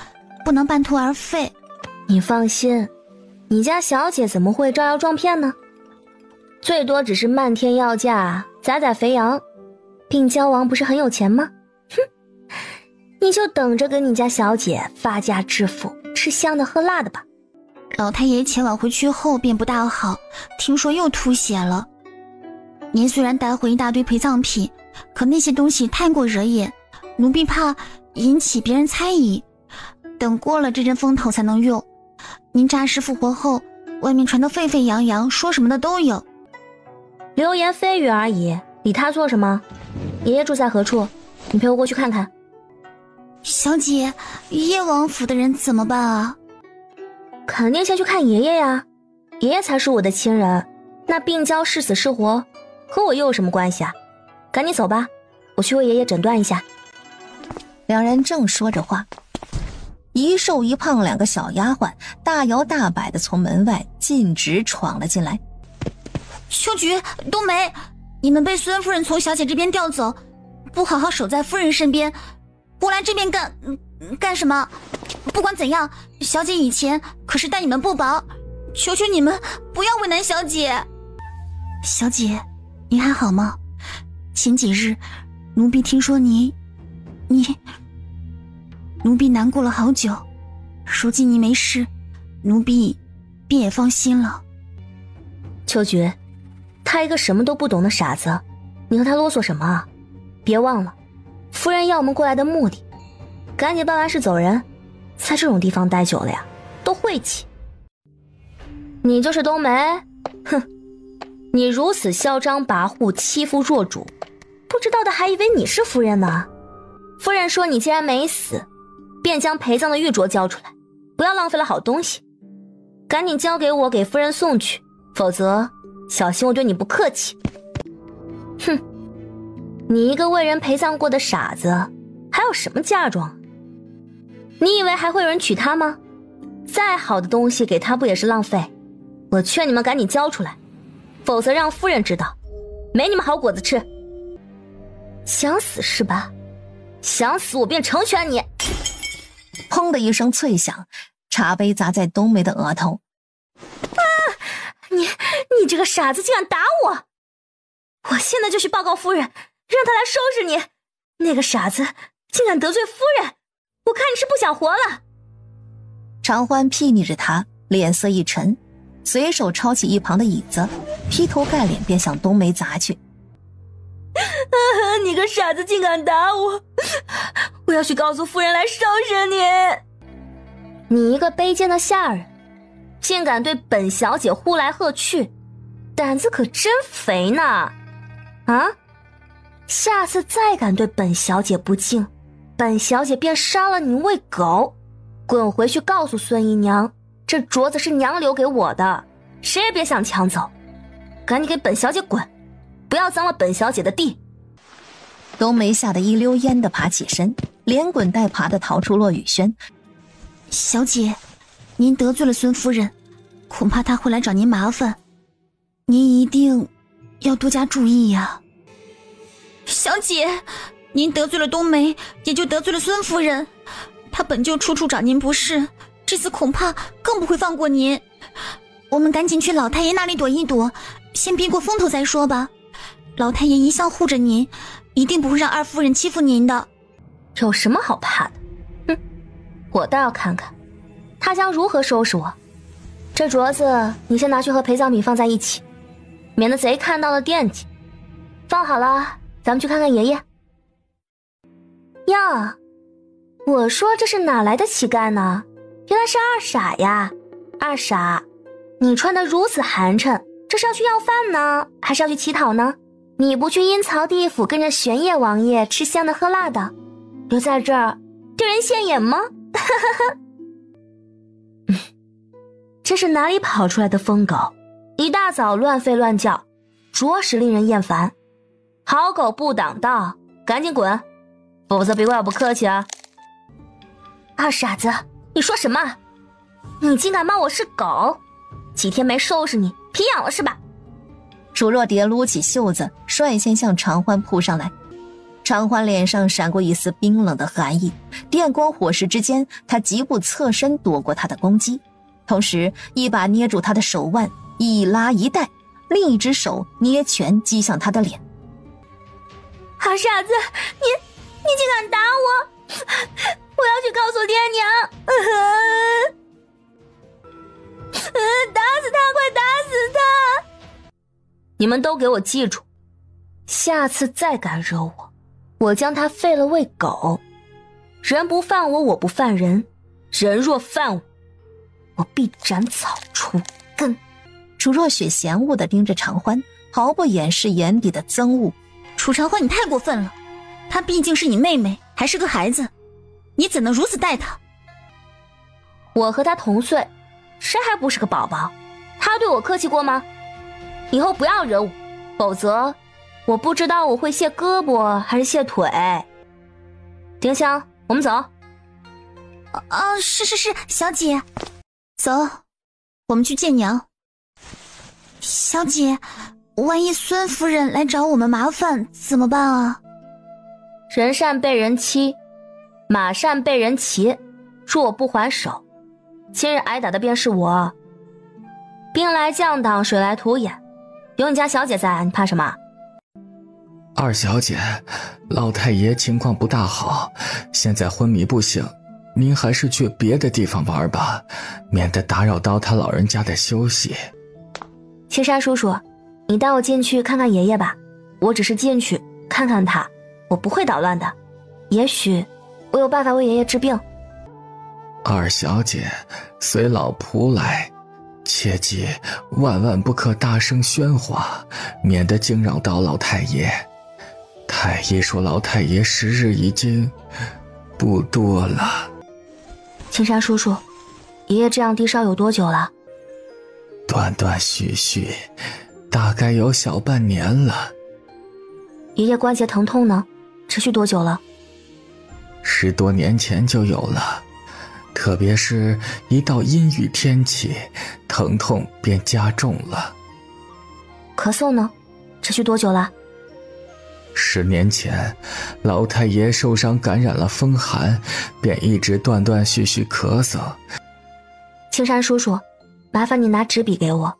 不能半途而废。你放心，你家小姐怎么会招摇撞骗呢？最多只是漫天要价，宰宰肥羊。病娇王不是很有钱吗？哼，你就等着给你家小姐发家致富，吃香的喝辣的吧。老太爷前晚回去后便不大好，听说又吐血了。您虽然带回一大堆陪葬品，可那些东西太过惹眼，奴婢怕引起别人猜疑，等过了这阵风头才能用。您诈尸复活后，外面传得沸沸扬扬，说什么的都有。流言蜚语而已，理他做什么？爷爷住在何处？你陪我过去看看。小姐，叶王府的人怎么办啊？肯定先去看爷爷呀，爷爷才是我的亲人，那病娇是死是活，和我又有什么关系啊？赶紧走吧，我去为爷爷诊断一下。两人正说着话，一瘦一胖2个小丫鬟大摇大摆地从门外径直闯了进来。秋菊、冬梅，你们被孙夫人从小姐这边调走，不好好守在夫人身边，不来这边干什么？不管怎样，小姐以前可是待你们不薄，求求你们不要为难小姐。小姐，您还好吗？前几日奴婢听说你奴婢难过了好久，如今你没事，奴婢便也放心了。秋菊，他一个什么都不懂的傻子，你和他啰嗦什么啊？别忘了，夫人要我们过来的目的，赶紧办完事走人。在这种地方待久了呀，都晦气。你就是冬梅？哼，你如此嚣张跋扈，欺负弱主，不知道的还以为你是夫人呢。夫人说你既然没死，便将陪葬的玉镯交出来，不要浪费了好东西，赶紧交给我，给夫人送去，否则小心我对你不客气。哼，你一个为人陪葬过的傻子，还有什么嫁妆？你以为还会有人娶她吗？再好的东西给她不也是浪费？我劝你们赶紧交出来，否则让夫人知道，没你们好果子吃。想死是吧？想死我便成全你。砰的一声脆响，茶杯砸在冬梅的额头。啊！你这个傻子竟敢打我！我现在就去报告夫人，让她来收拾你。那个傻子竟敢得罪夫人，我看你是不想活了。长欢睥睨着他，脸色一沉，随手抄起一旁的椅子，劈头盖脸便向冬梅砸去。你个傻子竟敢打我！我要去告诉夫人来收拾你！你一个卑贱的下人，竟敢对本小姐呼来喝去，胆子可真肥呢！啊，下次再敢对本小姐不敬，本小姐便杀了你喂狗。滚回去告诉孙姨娘，这镯子是娘留给我的，谁也别想抢走。赶紧给本小姐滚，不要脏了本小姐的地。冬梅吓得一溜烟地爬起身，连滚带爬地逃出落雨轩。小姐，您得罪了孙夫人，恐怕她会来找您麻烦，您一定要多加注意呀。小姐，您得罪了冬梅，也就得罪了孙夫人，她本就处处找您不是，这次恐怕更不会放过您。我们赶紧去老太爷那里躲一躲，先避过风头再说吧。老太爷一向护着您，一定不会让二夫人欺负您的。有什么好怕的？哼，我倒要看看他将如何收拾我。这镯子你先拿去和陪葬品放在一起，免得贼看到了惦记。放好了，咱们去看看爷爷。呀，我说这是哪来的乞丐呢？原来是二傻呀。二傻，你穿得如此寒碜，这是要去要饭呢，还是要去乞讨呢？你不去阴曹地府跟着玄烨王爷吃香的喝辣的，留在这儿丢人现眼吗？这是哪里跑出来的疯狗，一大早乱吠乱叫，着实令人厌烦。好狗不挡道，赶紧滚，否则别怪我不客气啊。二傻子，你说什么？你竟敢骂我是狗？几天没收拾你，皮痒了是吧？楚若蝶撸起袖子，率先向长欢扑上来。长欢脸上闪过一丝冰冷的寒意，电光火石之间，他疾步侧身躲过他的攻击，同时一把捏住他的手腕，一拉一带，另一只手捏拳击向他的脸。二傻子，你竟敢打我！我要去告诉爹娘！打死他，快打死他！你们都给我记住，下次再敢惹我，我将他废了喂狗。人不犯我，我不犯人；人若犯我，我必斩草除根。楚若雪嫌恶地盯着长欢，毫不掩饰眼底的憎恶。楚长欢，你太过分了，她毕竟是你妹妹，还是个孩子，你怎能如此待她？我和她同岁，谁还不是个宝宝？她对我客气过吗？以后不要惹我，否则我不知道我会卸胳膊还是卸腿。丁香，我们走。是，小姐，走，我们去见娘。小姐，万一孙夫人来找我们麻烦怎么办啊？人善被人欺，马善被人骑，若我不还手，今日挨打的便是我。兵来将挡，水来土掩，有你家小姐在，你怕什么？二小姐，老太爷情况不大好，现在昏迷不醒，您还是去别的地方玩吧，免得打扰到他老人家的休息。青山叔叔，你带我进去看看爷爷吧，我只是进去看看他，我不会捣乱的，也许我有办法为爷爷治病。二小姐，随老仆来，切记万万不可大声喧哗，免得惊扰到老太爷。太医说老太爷时日已经不多了。青山叔叔，爷爷这样低烧有多久了？断断续续，大概有小半年了。爷爷关节疼痛呢？持续多久了？10多年前就有了，特别是一到阴雨天气，疼痛便加重了。咳嗽呢？持续多久了？10年前，老太爷受伤感染了风寒，便一直断断续续咳嗽。青山叔叔，麻烦你拿纸笔给我，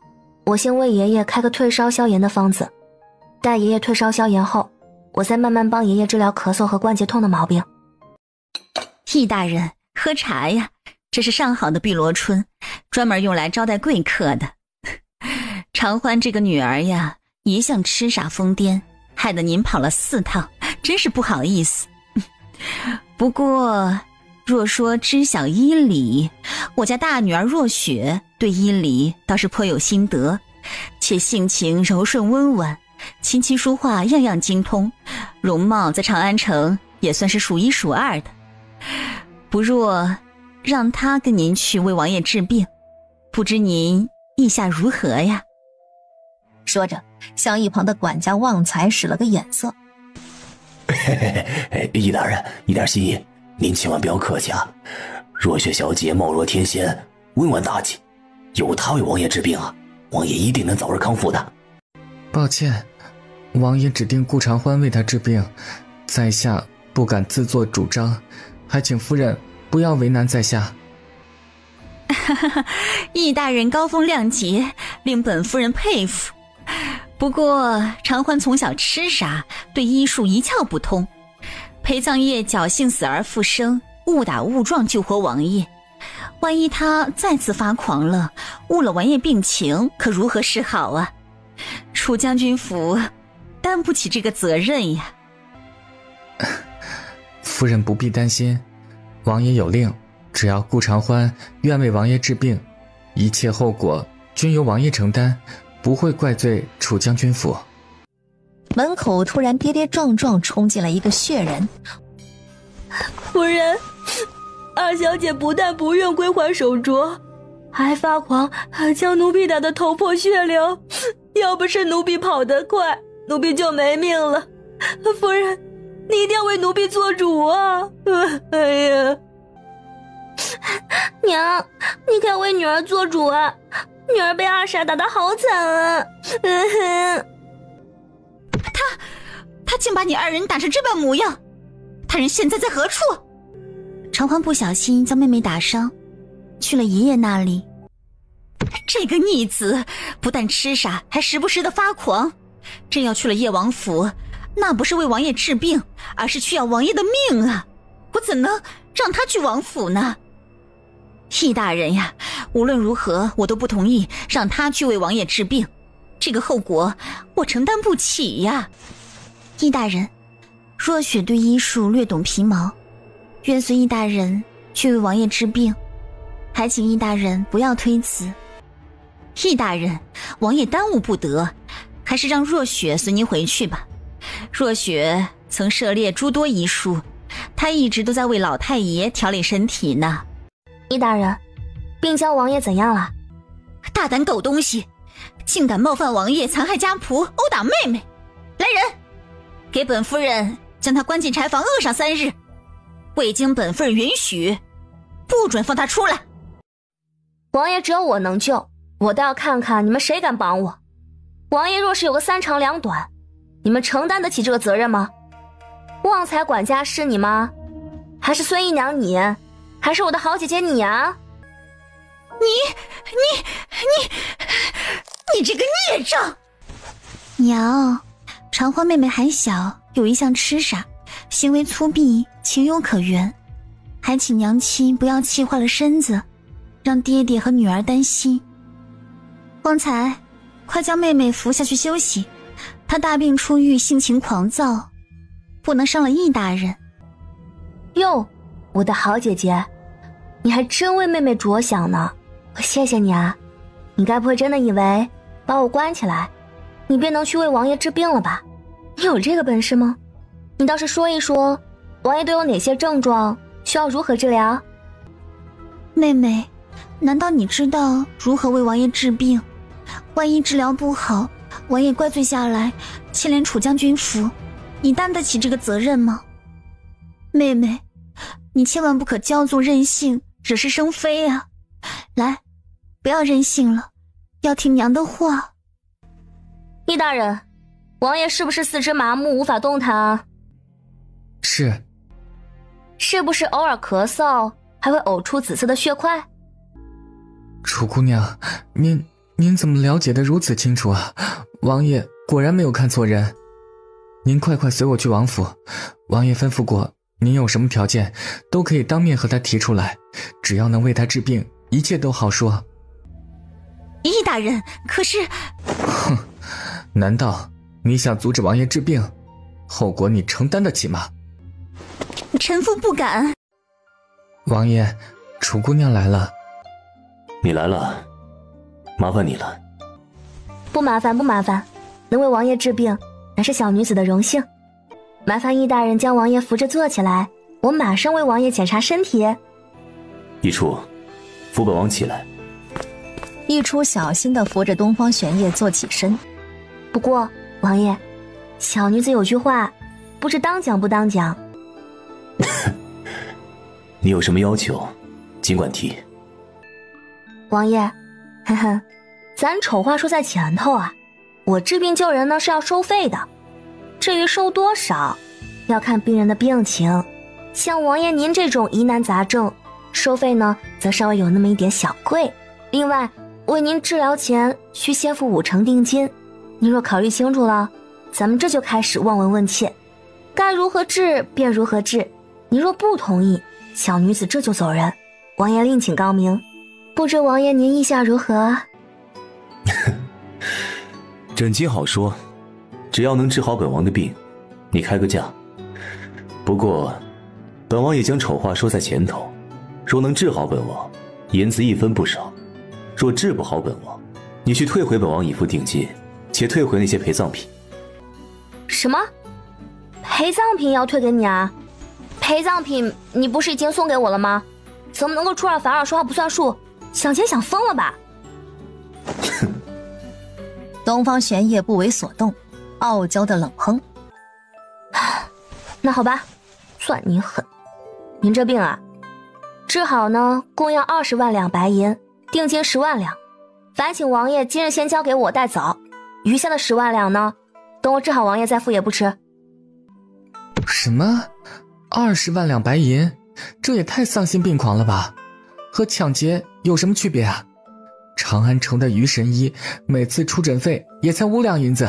我先为爷爷开个退烧消炎的方子，待爷爷退烧消炎后，我再慢慢帮爷爷治疗咳嗽和关节痛的毛病。易大人，喝茶呀，这是上好的碧螺春，专门用来招待贵客的。长欢这个女儿呀，一向痴傻疯癫，害得您跑了4趟，真是不好意思。不过若说知晓医理，我家大女儿若雪对医理倒是颇有心得，且性情柔顺温婉，琴棋书画样样精通，容貌在长安城也算是数一数二的。不若让他跟您去为王爷治病，不知您意下如何呀？说着，向一旁的管家旺财使了个眼色。易大人，一点心意，您千万不要客气啊！若雪小姐貌若天仙，温婉大气，有她为王爷治病啊，王爷一定能早日康复的。抱歉，王爷指定顾长欢为他治病，在下不敢自作主张，还请夫人不要为难在下。易大人高风亮节，令本夫人佩服。不过长欢从小痴傻，对医术一窍不通，陪葬业侥幸死而复生，误打误撞救活王爷。万一他再次发狂了，误了王爷病情，可如何是好啊？楚将军府担不起这个责任呀。夫人不必担心，王爷有令，只要顾长欢愿为王爷治病，一切后果均由王爷承担，不会怪罪楚将军府。门口突然跌跌撞撞冲进来一个血人。夫人，二小姐不但不愿归还手镯，还发狂，将奴婢打得头破血流。要不是奴婢跑得快，奴婢就没命了。夫人，你一定要为奴婢做主啊！哎呀，娘，你快为女儿做主啊！女儿被二傻打得好惨啊！他竟把你二人打成这般模样，他人现在在何处？长欢不小心将妹妹打伤，去了爷爷那里。这个逆子不但痴傻，还时不时的发狂。真要去了叶王府，那不是为王爷治病，而是去要王爷的命啊！我怎能让他去王府呢？易大人呀，无论如何我都不同意让他去为王爷治病，这个后果我承担不起呀。易大人，若雪对医术略懂皮毛，愿随易大人去为王爷治病，还请易大人不要推辞。易大人，王爷耽误不得，还是让若雪随您回去吧。若雪曾涉猎诸多医术，她一直都在为老太爷调理身体呢。易大人，病娇王爷怎样了？大胆狗东西，竟敢冒犯王爷，残害家仆，殴打妹妹！来人，给本夫人将他关进柴房饿上3日，未经本夫人允许，不准放他出来。王爷只有我能救，我倒要看看你们谁敢绑我。王爷若是有个3长2短，你们承担得起这个责任吗？旺财管家是你吗？还是孙姨娘你？还是我的好姐姐你啊？你这个孽障！娘，长欢妹妹还小，有一向痴傻，行为粗鄙，情有可原，还请娘亲不要气坏了身子，让爹爹和女儿担心。旺财，快将妹妹扶下去休息，她大病初愈，性情狂躁，不能伤了易大人。哟，我的好姐姐，你还真为妹妹着想呢，谢谢你啊！你该不会真的以为把我关起来，你便能去为王爷治病了吧？你有这个本事吗？你倒是说一说，王爷都有哪些症状，需要如何治疗？妹妹，难道你知道如何为王爷治病？万一治疗不好，王爷怪罪下来，牵连楚将军府，你担得起这个责任吗？妹妹，你千万不可骄纵任性，惹是生非啊！来，不要任性了，要听娘的话。易大人，王爷是不是四肢麻木，无法动弹啊？是。是不是偶尔咳嗽，还会呕出紫色的血块？楚姑娘，您怎么了解得如此清楚啊？王爷果然没有看错人。您快随我去王府，王爷吩咐过，您有什么条件都可以当面和他提出来，只要能为他治病，一切都好说。易大人，可是……哼，难道你想阻止王爷治病？后果你承担得起吗？臣妇不敢。王爷，楚姑娘来了。你来了，麻烦你了。不麻烦，能为王爷治病，乃是小女子的荣幸。麻烦易大人将王爷扶着坐起来，我马上为王爷检查身体。一初，扶本王起来。一初小心地扶着东方玄烨坐起身。不过，王爷，小女子有句话，不知当讲不当讲。你有什么要求，尽管提。王爷，呵呵，咱丑话说在前头啊，我治病救人呢是要收费的，至于收多少，要看病人的病情。像王爷您这种疑难杂症，收费呢则稍微有那么一点小贵。另外，为您治疗前需先付5成定金，您若考虑清楚了，咱们这就开始望闻问切，该如何治便如何治。您若不同意，小女子这就走人，王爷另请高明。不知王爷您意下如何？诊金好说，只要能治好本王的病，你开个价。不过，本王也将丑话说在前头，若能治好本王，银子1分不少；若治不好本王，你去退回本王已付定金，且退回那些陪葬品。什么？陪葬品要退给你啊？陪葬品你不是已经送给我了吗？怎么能够出尔反尔，说话不算数？想钱想疯了吧？东方玄烨不为所动，傲娇的冷哼。那好吧，算你狠。您这病啊，治好呢，共要20万两白银，定金10万两。烦请王爷今日先交给我带走，余下的10万两呢，等我治好王爷再付也不迟。什么？20万两白银？这也太丧心病狂了吧！和抢劫有什么区别啊？长安城的于神医每次出诊费也才5两银子，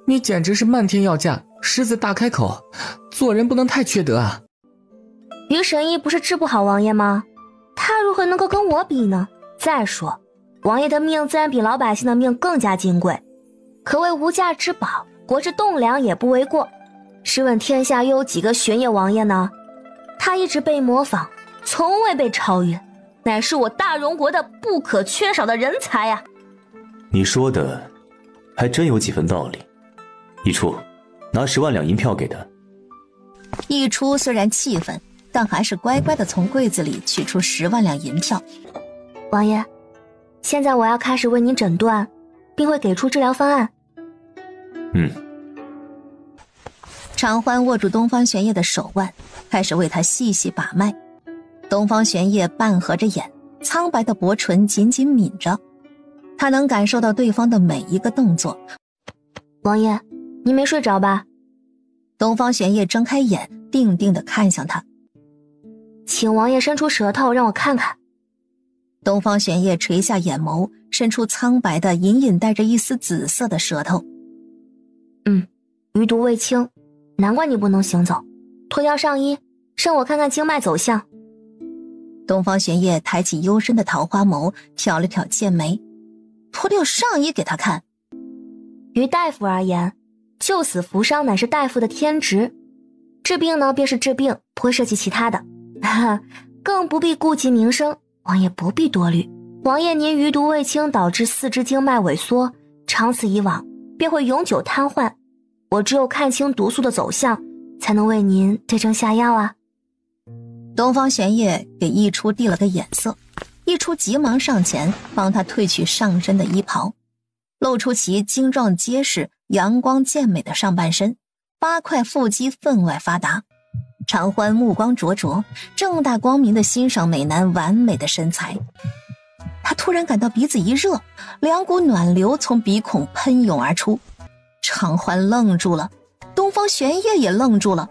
你简直是漫天要价，狮子大开口，做人不能太缺德啊！于神医不是治不好王爷吗？他如何能够跟我比呢？再说，王爷的命自然比老百姓的命更加金贵，可谓无价之宝，国之栋梁也不为过。试问天下又有几个玄烨王爷呢？他一直被模仿，从未被超越，乃是我大荣国的不可缺少的人才啊！你说的还真有几分道理。一初，拿10万两银票给他。一初虽然气愤，但还是乖乖地从柜子里取出10万两银票。王爷，现在我要开始为您诊断，并会给出治疗方案。长欢握住东方玄烨的手腕，开始为他细细把脉。东方玄烨半合着眼，苍白的薄唇紧紧抿着，他能感受到对方的每一个动作。王爷，您没睡着吧？东方玄烨睁开眼，定定地看向他。请王爷伸出舌头让我看看。东方玄烨垂下眼眸，伸出苍白的隐隐带着一丝紫色的舌头。余毒未清，难怪你不能行走。脱掉上衣，让我看看经脉走向。东方玄烨抬起幽深的桃花眸，挑了挑剑眉。脱掉上衣给他看。于大夫而言，救死扶伤乃是大夫的天职，治病呢便是治病，不会涉及其他的，更不必顾及名声。王爷不必多虑，王爷您余毒未清，导致4肢经脉萎缩，长此以往便会永久瘫痪。我只有看清毒素的走向，才能为您对症下药啊。东方玄烨给一初递了个眼色，一初急忙上前帮他褪去上身的衣袍，露出其精壮结实、阳光健美的上半身，8块腹肌分外发达。长欢目光灼灼，正大光明地欣赏美男完美的身材。他突然感到鼻子一热，2股暖流从鼻孔喷涌而出。长欢愣住了，东方玄烨也愣住了，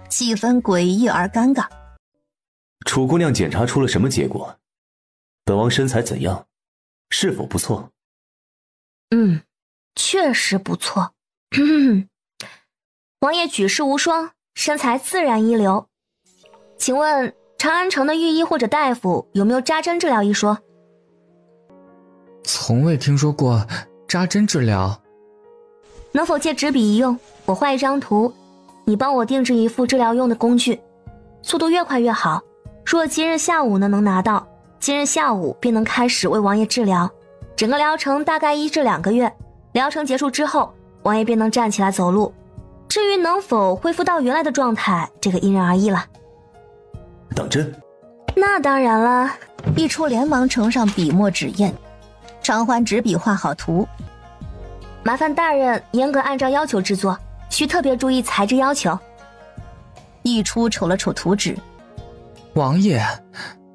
气氛诡异而尴尬。楚姑娘检查出了什么结果？本王身材怎样？是否不错？确实不错。王爷举世无双，身材自然一流。请问长安城的御医或者大夫有没有扎针治疗一说？从未听说过扎针治疗。能否借纸笔一用？我画一张图，你帮我定制一副治疗用的工具，速度越快越好。若今日下午呢能拿到，今日下午便能开始为王爷治疗，整个疗程大概1至2个月。疗程结束之后，王爷便能站起来走路。至于能否恢复到原来的状态，这个因人而异了。当真？那当然了。一出连忙呈上笔墨纸砚，长欢执笔画好图。麻烦大人严格按照要求制作，需特别注意材质要求。一出瞅了瞅图纸，王爷，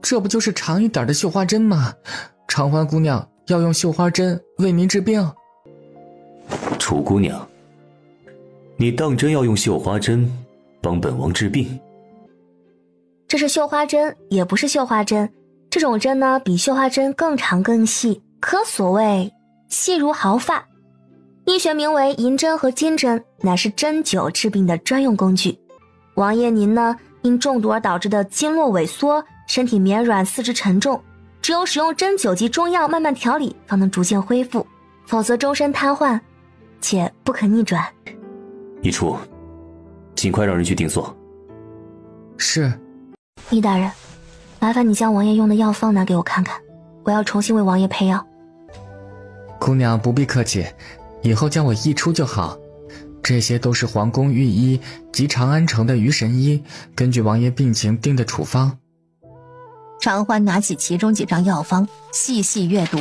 这不就是长一点的绣花针吗？长欢姑娘要用绣花针为您治病。楚姑娘，你当真要用绣花针帮本王治病？这是绣花针，也不是绣花针。这种针呢，比绣花针更长更细，可所谓细如毫发。医学名为银针和金针，乃是针灸治病的专用工具。王爷您呢，因中毒而导致的经络萎缩，身体绵软，四肢沉重，只有使用针灸及中药慢慢调理，方能逐渐恢复，否则终身瘫痪，且不可逆转。一出，尽快让人去定所。是。易大人，麻烦你将王爷用的药方拿给我看看，我要重新为王爷配药。姑娘不必客气，以后叫我一出就好。这些都是皇宫御医及长安城的于神医根据王爷病情定的处方。长欢拿起其中几张药方，细细阅读，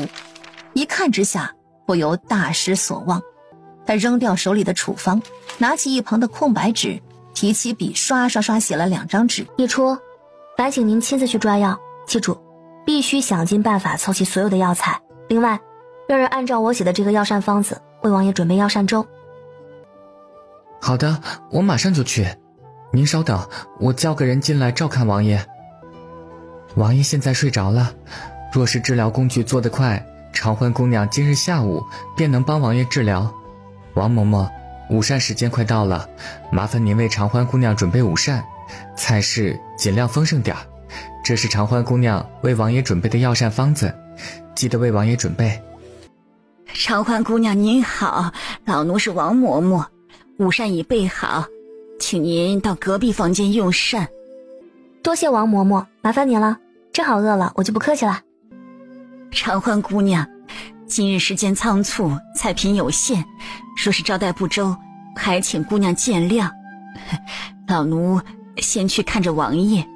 一看之下不由大失所望。他扔掉手里的处方，拿起一旁的空白纸，提起笔刷刷刷写了2张纸。一出，烦请您亲自去抓药，记住，必须想尽办法凑齐所有的药材。另外，让人按照我写的这个药膳方子为王爷准备药膳粥。好的，我马上就去。您稍等，我叫个人进来照看王爷。王爷现在睡着了，若是治疗工具做得快，长欢姑娘今日下午便能帮王爷治疗。王嬷嬷，午膳时间快到了，麻烦您为长欢姑娘准备午膳，菜式尽量丰盛点。这是长欢姑娘为王爷准备的药膳方子，记得为王爷准备。长欢姑娘您好，老奴是王嬷嬷，午膳已备好，请您到隔壁房间用膳。多谢王嬷嬷，麻烦您了，正好饿了，我就不客气了。长欢姑娘，今日时间仓促，菜品有限，若是招待不周，还请姑娘见谅。老奴先去看着王爷，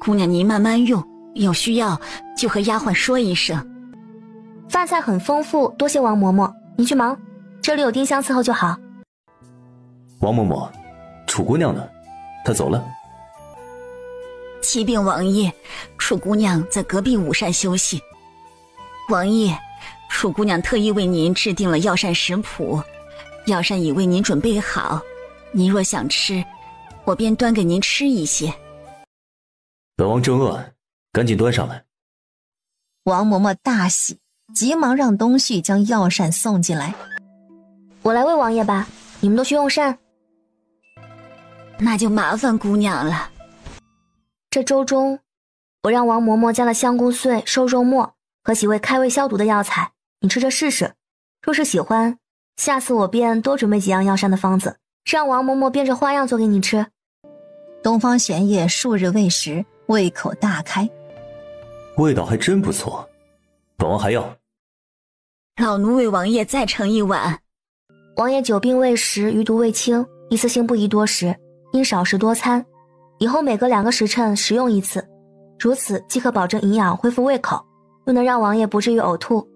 姑娘您慢慢用，有需要就和丫鬟说一声。饭菜很丰富，多谢王嬷嬷，您去忙，这里有丁香伺候就好。王嬷嬷，楚姑娘呢？她走了。启禀王爷，楚姑娘在隔壁午膳休息。王爷，楚姑娘特意为您制定了药膳食谱，药膳已为您准备好，您若想吃，我便端给您吃一些。本王正饿，赶紧端上来。王嬷嬷大喜，急忙让东旭将药膳送进来。我来喂王爷吧，你们都去用膳。那就麻烦姑娘了。这粥中，我让王嬷嬷加了香菇碎、瘦肉末和几味开胃消毒的药材，你吃着试试。若是喜欢，下次我便多准备几样药膳的方子，让王嬷嬷变着花样做给你吃。东方玄烨数日未食，胃口大开，味道还真不错，本王还要。老奴为王爷再盛一碗。王爷久病未食，余毒未清，一次性不宜多食，应少食多餐，以后每隔2个时辰食用1次，如此既可保证营养，恢复胃口，又能让王爷不至于呕吐。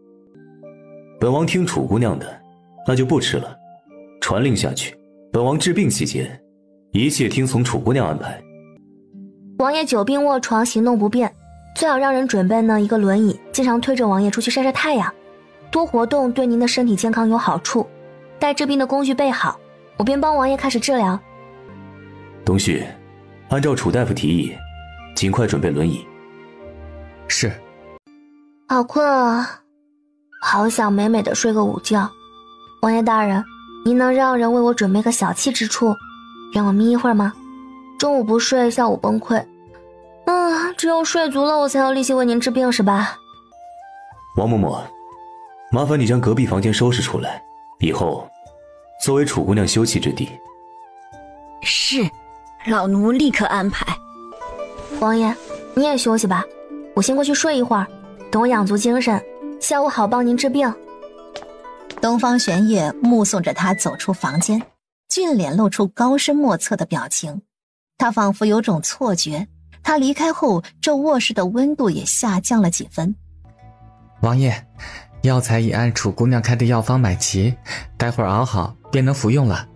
本王听楚姑娘的，那就不吃了。传令下去，本王治病期间，一切听从楚姑娘安排。王爷久病卧床，行动不便，最好让人准备呢一个轮椅，经常推着王爷出去晒晒太阳，多活动对您的身体健康有好处。待治病的工具备好，我便帮王爷开始治疗。东旭，按照楚大夫提议，尽快准备轮椅。是。好困啊，好想美美的睡个午觉。王爷大人，您能让人为我准备个小憩之处，让我眯一会儿吗？中午不睡，下午崩溃。只有睡足了，我才有力气为您治病，是吧？王嬷嬷，麻烦你将隔壁房间收拾出来，以后作为楚姑娘休憩之地。是，老奴立刻安排。王爷，你也休息吧，我先过去睡一会儿，等我养足精神，下午好帮您治病。东方玄烨目送着他走出房间，俊脸露出高深莫测的表情。他仿佛有种错觉，他离开后，这卧室的温度也下降了几分。王爷，药材已按楚姑娘开的药方买齐，待会儿熬好便能服用了。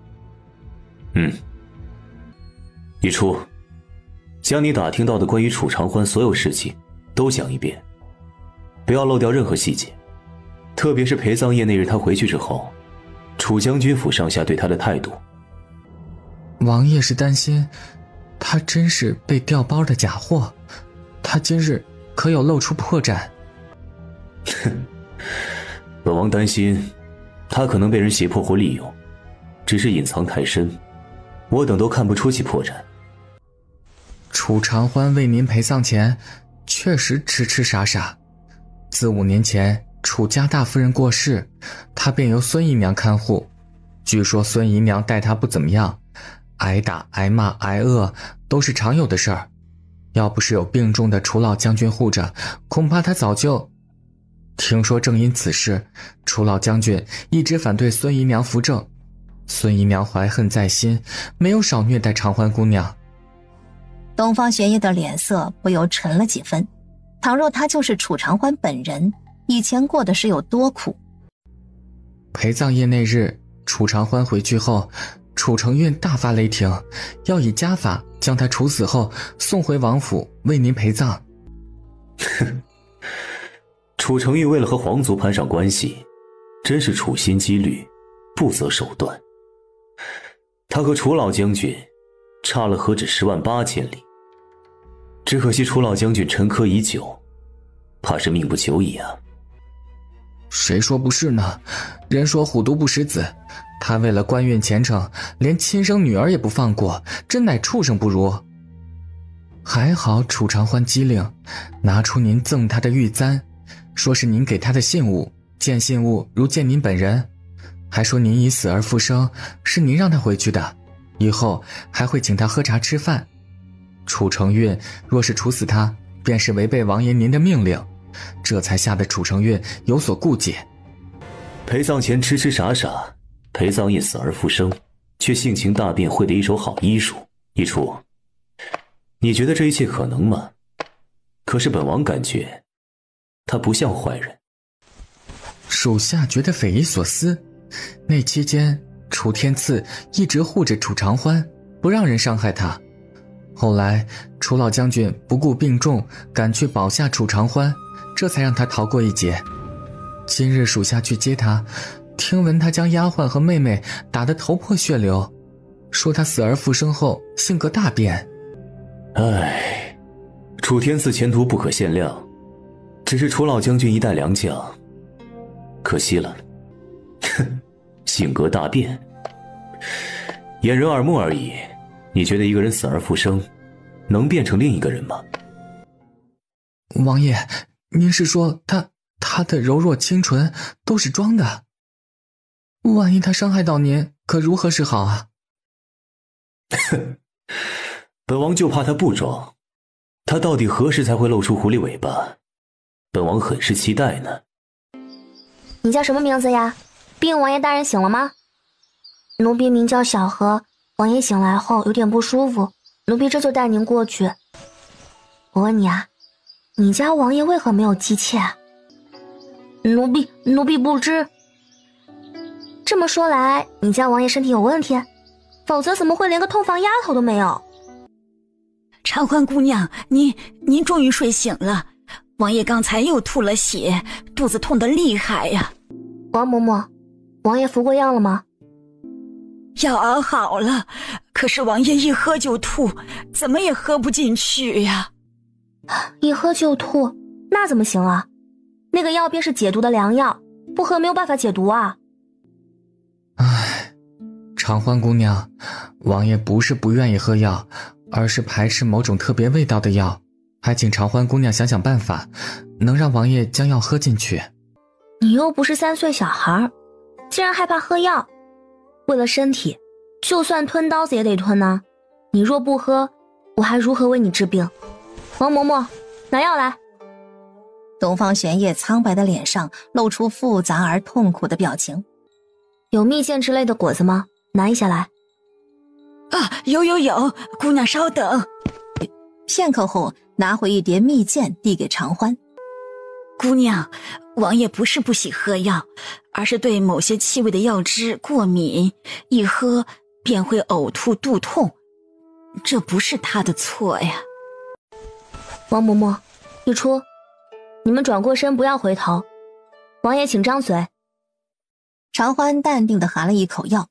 一初，将你打听到的关于楚长欢所有事情都讲一遍，不要漏掉任何细节，特别是陪葬夜那日他回去之后，楚将军府上下对他的态度。王爷是担心他真是被调包的假货，他今日可有露出破绽？本王担心他可能被人胁迫或利用，只是隐藏太深，我等都看不出其破绽。楚长欢为您陪葬前确实痴痴傻傻，自5年前楚家大夫人过世，他便由孙姨娘看护。据说孙姨娘待他不怎么样，挨打挨骂挨饿都是常有的事儿，要不是有病重的楚老将军护着，恐怕他早就……听说正因此事，楚老将军一直反对孙姨娘扶正，孙姨娘怀恨在心，没有少虐待长欢姑娘。东方玄烨的脸色不由沉了几分，倘若他就是楚长欢本人，以前过的是有多苦。陪葬夜那日，楚长欢回去后，楚承运大发雷霆，要以家法将他处死后送回王府为您陪葬。楚承运为了和皇族攀上关系，真是处心积虑，不择手段。他和楚老将军差了何止10万8千里，只可惜楚老将军沉疴已久，怕是命不久矣啊。谁说不是呢？人说虎毒不食子，他为了官运前程，连亲生女儿也不放过，真乃畜生不如。还好楚长欢机灵，拿出您赠他的玉簪，说是您给他的信物，见信物如见您本人，还说您已死而复生，是您让他回去的，以后还会请他喝茶吃饭。楚承运若是处死他，便是违背王爷您的命令，这才吓得楚承运有所顾忌。陪葬前痴痴傻傻，陪葬夜死而复生，却性情大变，会得一手好医术。一初，你觉得这一切可能吗？可是本王感觉他不像坏人。属下觉得匪夷所思，那期间楚天赐一直护着楚长欢，不让人伤害他。后来楚老将军不顾病重，赶去保下楚长欢，这才让他逃过一劫。今日属下去接他，听闻他将丫鬟和妹妹打得头破血流，说他死而复生后性格大变。唉，楚天赐前途不可限量，只是楚老将军一代良将，可惜了。哼，性格大变，掩人耳目而已。你觉得一个人死而复生，能变成另一个人吗？王爷，您是说他的柔弱清纯都是装的？万一他伤害到您，可如何是好啊？本王就怕他不装，他到底何时才会露出狐狸尾巴？本王很是期待呢。你叫什么名字呀？禀王爷大人醒了吗？奴婢名叫小荷，王爷醒来后有点不舒服，奴婢这就带您过去。我问你啊，你家王爷为何没有姬妾啊？奴婢不知。这么说来，你家王爷身体有问题，否则怎么会连个洞房丫头都没有？长欢姑娘，您终于睡醒了。王爷刚才又吐了血，肚子痛得厉害呀。王嬷嬷，王爷服过药了吗？药熬好了，可是王爷一喝就吐，怎么也喝不进去呀。一喝就吐，那怎么行啊？那个药便是解毒的良药，不喝没有办法解毒啊。唉，长欢姑娘，王爷不是不愿意喝药，而是排斥某种特别味道的药，还请长欢姑娘想想办法，能让王爷将药喝进去。你又不是3岁小孩，竟然害怕喝药。为了身体，就算吞刀子也得吞呢。你若不喝，我还如何为你治病？王嬷嬷，拿药来。东方玄烨苍白的脸上露出复杂而痛苦的表情，有蜜饯之类的果子吗？拿一下来。有，姑娘稍等。片刻后，拿回一碟蜜饯递给长欢。姑娘，王爷不是不喜喝药，而是对某些气味的药汁过敏，一喝便会呕吐肚痛，这不是他的错呀。王嬷嬷，一出，你们转过身，不要回头。王爷请张嘴。长欢淡定地含了一口药，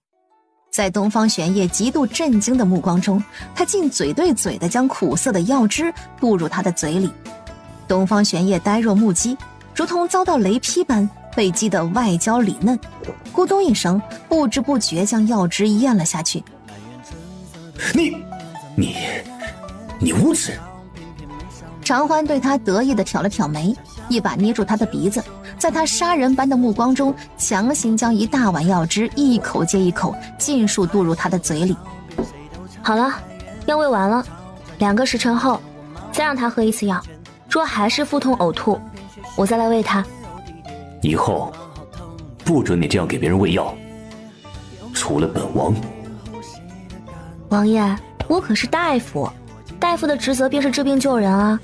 在东方玄烨极度震惊的目光中，他竟嘴对嘴地将苦涩的药汁渡入他的嘴里。东方玄烨呆若木鸡，如同遭到雷劈般被击得外焦里嫩，咕咚一声，不知不觉将药汁咽了下去。你无耻！长欢对他得意地挑了挑眉，一把捏住他的鼻子，在他杀人般的目光中，强行将一大碗药汁一口接一口尽数渡入他的嘴里。好了，药喂完了，2个时辰后再让他喝一次药，若还是腹痛呕吐，我再来喂他。以后不准你这样给别人喂药，除了本王。王爷，我可是大夫，大夫的职责便是治病救人啊！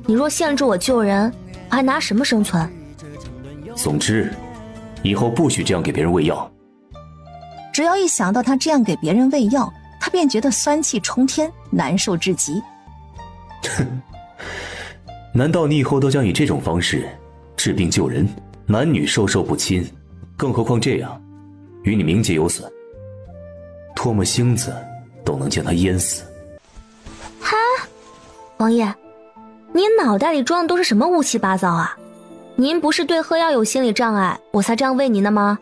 你若限制我救人，我还拿什么生存？总之，以后不许这样给别人喂药。只要一想到他这样给别人喂药，他便觉得酸气冲天，难受至极。哼，难道你以后都将以这种方式治病救人，男女授受不亲？更何况这样，与你名节有损，唾沫星子都能将他淹死。哈，王爷，您脑袋里装的都是什么乌七八糟啊？您不是对喝药有心理障碍，我才这样喂您的吗？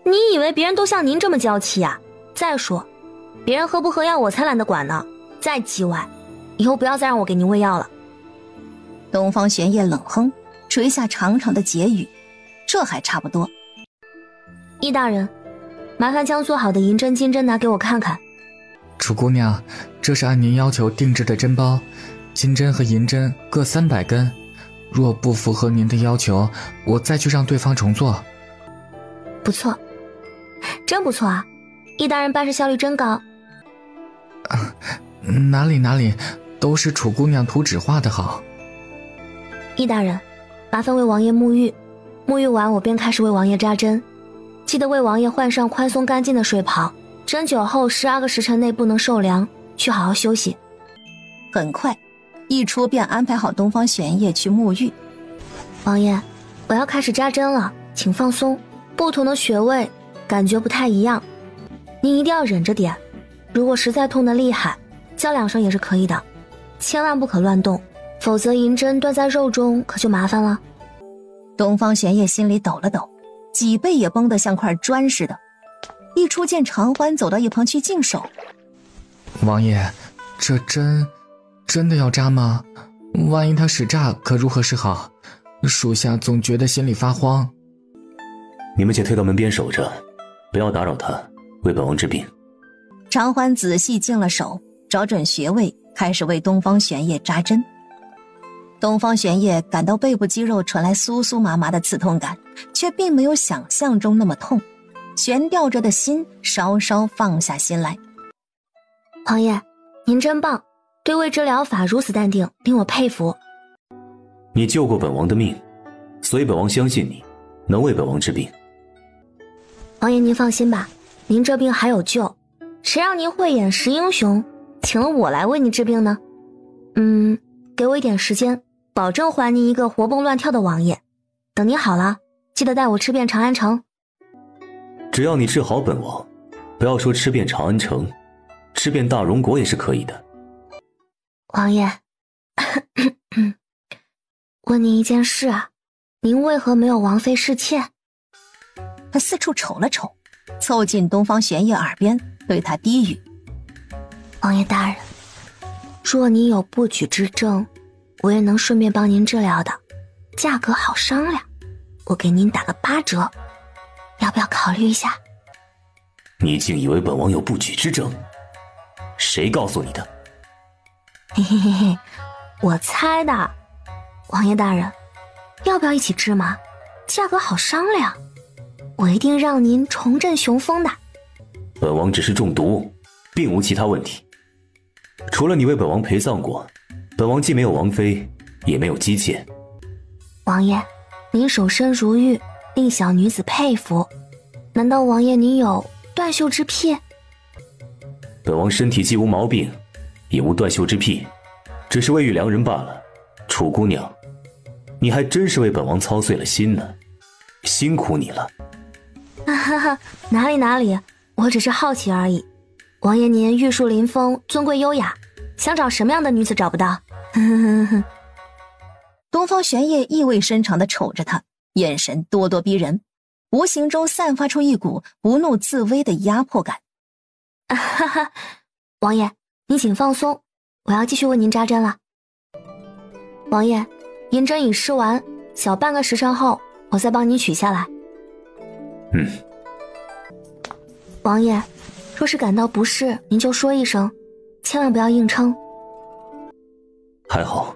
你以为别人都像您这么娇气啊？再说，别人喝不喝药我才懒得管呢。再叽歪，以后不要再让我给您喂药了。东方玄烨冷哼，垂下长长的结语，这还差不多。易大人，麻烦将做好的银针、金针拿给我看看。楚姑娘，这是按您要求定制的针包，金针和银针各300根。若不符合您的要求，我再去让对方重做。不错，真不错啊！易大人办事效率真高。哪里，都是楚姑娘图纸画的好。易大人，麻烦为王爷沐浴，沐浴完我便开始为王爷扎针，记得为王爷换上宽松干净的睡袍，针灸后12个时辰内不能受凉，去好好休息。很快，一出便安排好东方玄烨去沐浴。王爷，我要开始扎针了，请放松，不同的穴位感觉不太一样，您一定要忍着点，如果实在痛得厉害，叫2声也是可以的，千万不可乱动，否则银针断在肉中可就麻烦了。东方玄烨心里抖了抖，脊背也绷得像块砖似的。一出见长欢走到一旁去净手。王爷，这针真的要扎吗？万一他使诈可如何是好？属下总觉得心里发慌。你们且退到门边守着，不要打扰他，为本王治病。长欢仔细净了手，找准穴位，开始为东方玄烨扎针。东方玄烨感到背部肌肉传来酥酥麻麻的刺痛感，却并没有想象中那么痛，悬吊着的心稍稍放下心来。王爷，您真棒，对未知疗法如此淡定，令我佩服。你救过本王的命，所以本王相信你能为本王治病。王爷您放心吧，您这病还有救，谁让您慧眼识英雄，请了我来为您治病呢？给我一点时间，保证还您一个活蹦乱跳的王爷。等您好了，记得带我吃遍长安城。只要你治好本王，不要说吃遍长安城，吃遍大荣国也是可以的。王爷问您一件事啊，您为何没有王妃侍妾？他四处瞅了瞅，凑近东方玄烨耳边对他低语：王爷大人，若您有不举之症，我也能顺便帮您治疗的，价格好商量，我给您打个8折，要不要考虑一下？你竟以为本王有不举之症？谁告诉你的？嘿嘿嘿嘿，我猜的。王爷大人，要不要一起治嘛？价格好商量。我一定让您重振雄风的。本王只是中毒，并无其他问题。除了你为本王陪葬过，本王既没有王妃，也没有姬妾。王爷，您守身如玉，令小女子佩服。难道王爷您有断袖之癖？本王身体既无毛病，也无断袖之癖，只是未遇良人罢了。楚姑娘，你还真是为本王操碎了心呢，辛苦你了。哈哈，哪里，我只是好奇而已。王爷您玉树临风，尊贵优雅，想找什么样的女子找不到？东方玄烨意味深长地瞅着他，眼神咄咄逼人，无形中散发出一股不怒自威的压迫感。哈哈，王爷，您请放松，我要继续为您扎针了。王爷，银针已施完，小半个时辰后，我再帮您取下来。王爷，若是感到不适，您就说一声，千万不要硬撑。还好，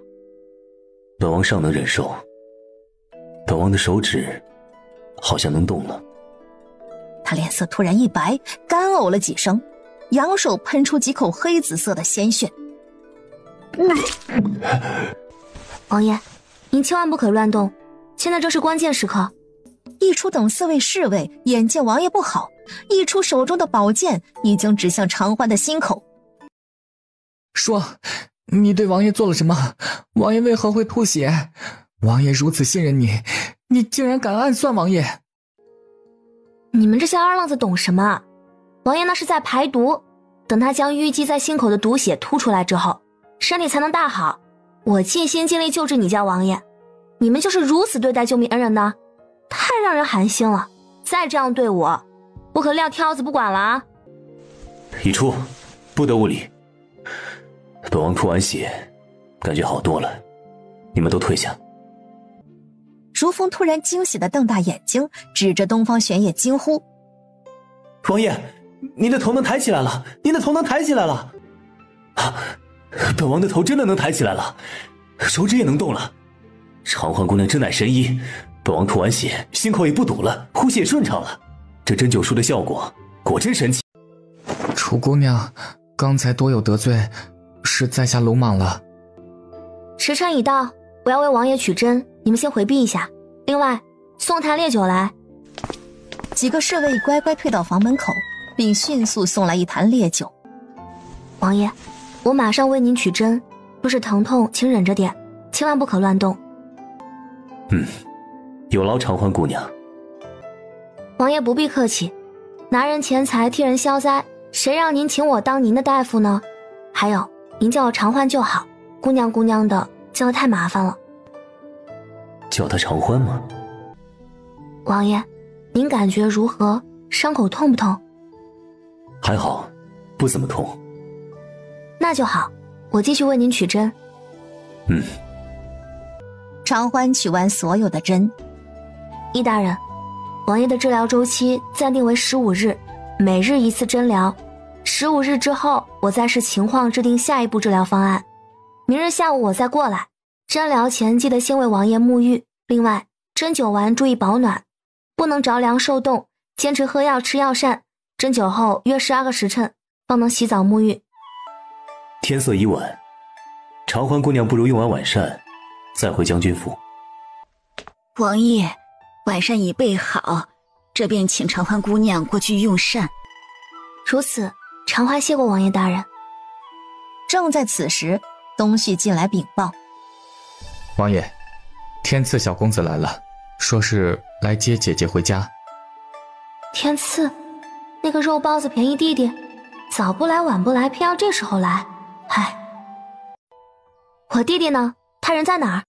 本王尚能忍受。本王的手指好像能动了。他脸色突然一白，干呕了几声，扬手喷出几口黑紫色的鲜血。王爷，您千万不可乱动，现在正是关键时刻。一初等四位侍卫眼见王爷不好，一出手中的宝剑已经指向长欢的心口。说，你对王爷做了什么？王爷为何会吐血？王爷如此信任你，你竟然敢暗算王爷！你们这些二愣子懂什么？王爷那是在排毒，等他将淤积在心口的毒血吐出来之后，身体才能大好。我尽心尽力救治你家王爷，你们就是如此对待救命恩人的，太让人寒心了。再这样对我可撂挑子不管了啊！已出，不得无礼。本王吐完血，感觉好多了，你们都退下。如风突然惊喜地瞪大眼睛，指着东方玄烨惊呼：王爷，您的头能抬起来了，您的头能抬起来了！啊，本王的头真的能抬起来了，手指也能动了。长欢姑娘真乃神医，本王吐完血，心口也不堵了，呼吸也顺畅了。这针灸术的效果果真神奇。楚姑娘，刚才多有得罪，是在下鲁莽了。时辰已到，我要为王爷取针，你们先回避一下。另外，送坛烈酒来。几个侍卫乖乖退到房门口，并迅速送来一坛烈酒。王爷，我马上为您取针，若是疼痛，请忍着点，千万不可乱动。有劳长欢姑娘。王爷不必客气，拿人钱财替人消灾，谁让您请我当您的大夫呢？还有，您叫我长欢就好，姑娘的叫得太麻烦了。叫他长欢吗？王爷，您感觉如何？伤口痛不痛？还好，不怎么痛。那就好，我继续为您取针。长欢取完所有的针。易大人，王爷的治疗周期暂定为15日，每日一次针疗。15日之后，我再视情况制定下一步治疗方案。明日下午我再过来。针疗前记得先为王爷沐浴，另外针灸完注意保暖，不能着凉受冻，坚持喝药吃药膳。针灸后约12个时辰方能洗澡沐浴。天色已晚，长欢姑娘不如用完晚膳再回将军府。王爷，晚膳已备好，这便请长欢姑娘过去用膳。如此，长欢谢过王爷大人。正在此时，东旭进来禀报：王爷，天赐小公子来了，说是来接姐姐回家。天赐，那个肉包子便宜弟弟，早不来晚不来，偏要这时候来。唉，我弟弟呢？他人在哪儿？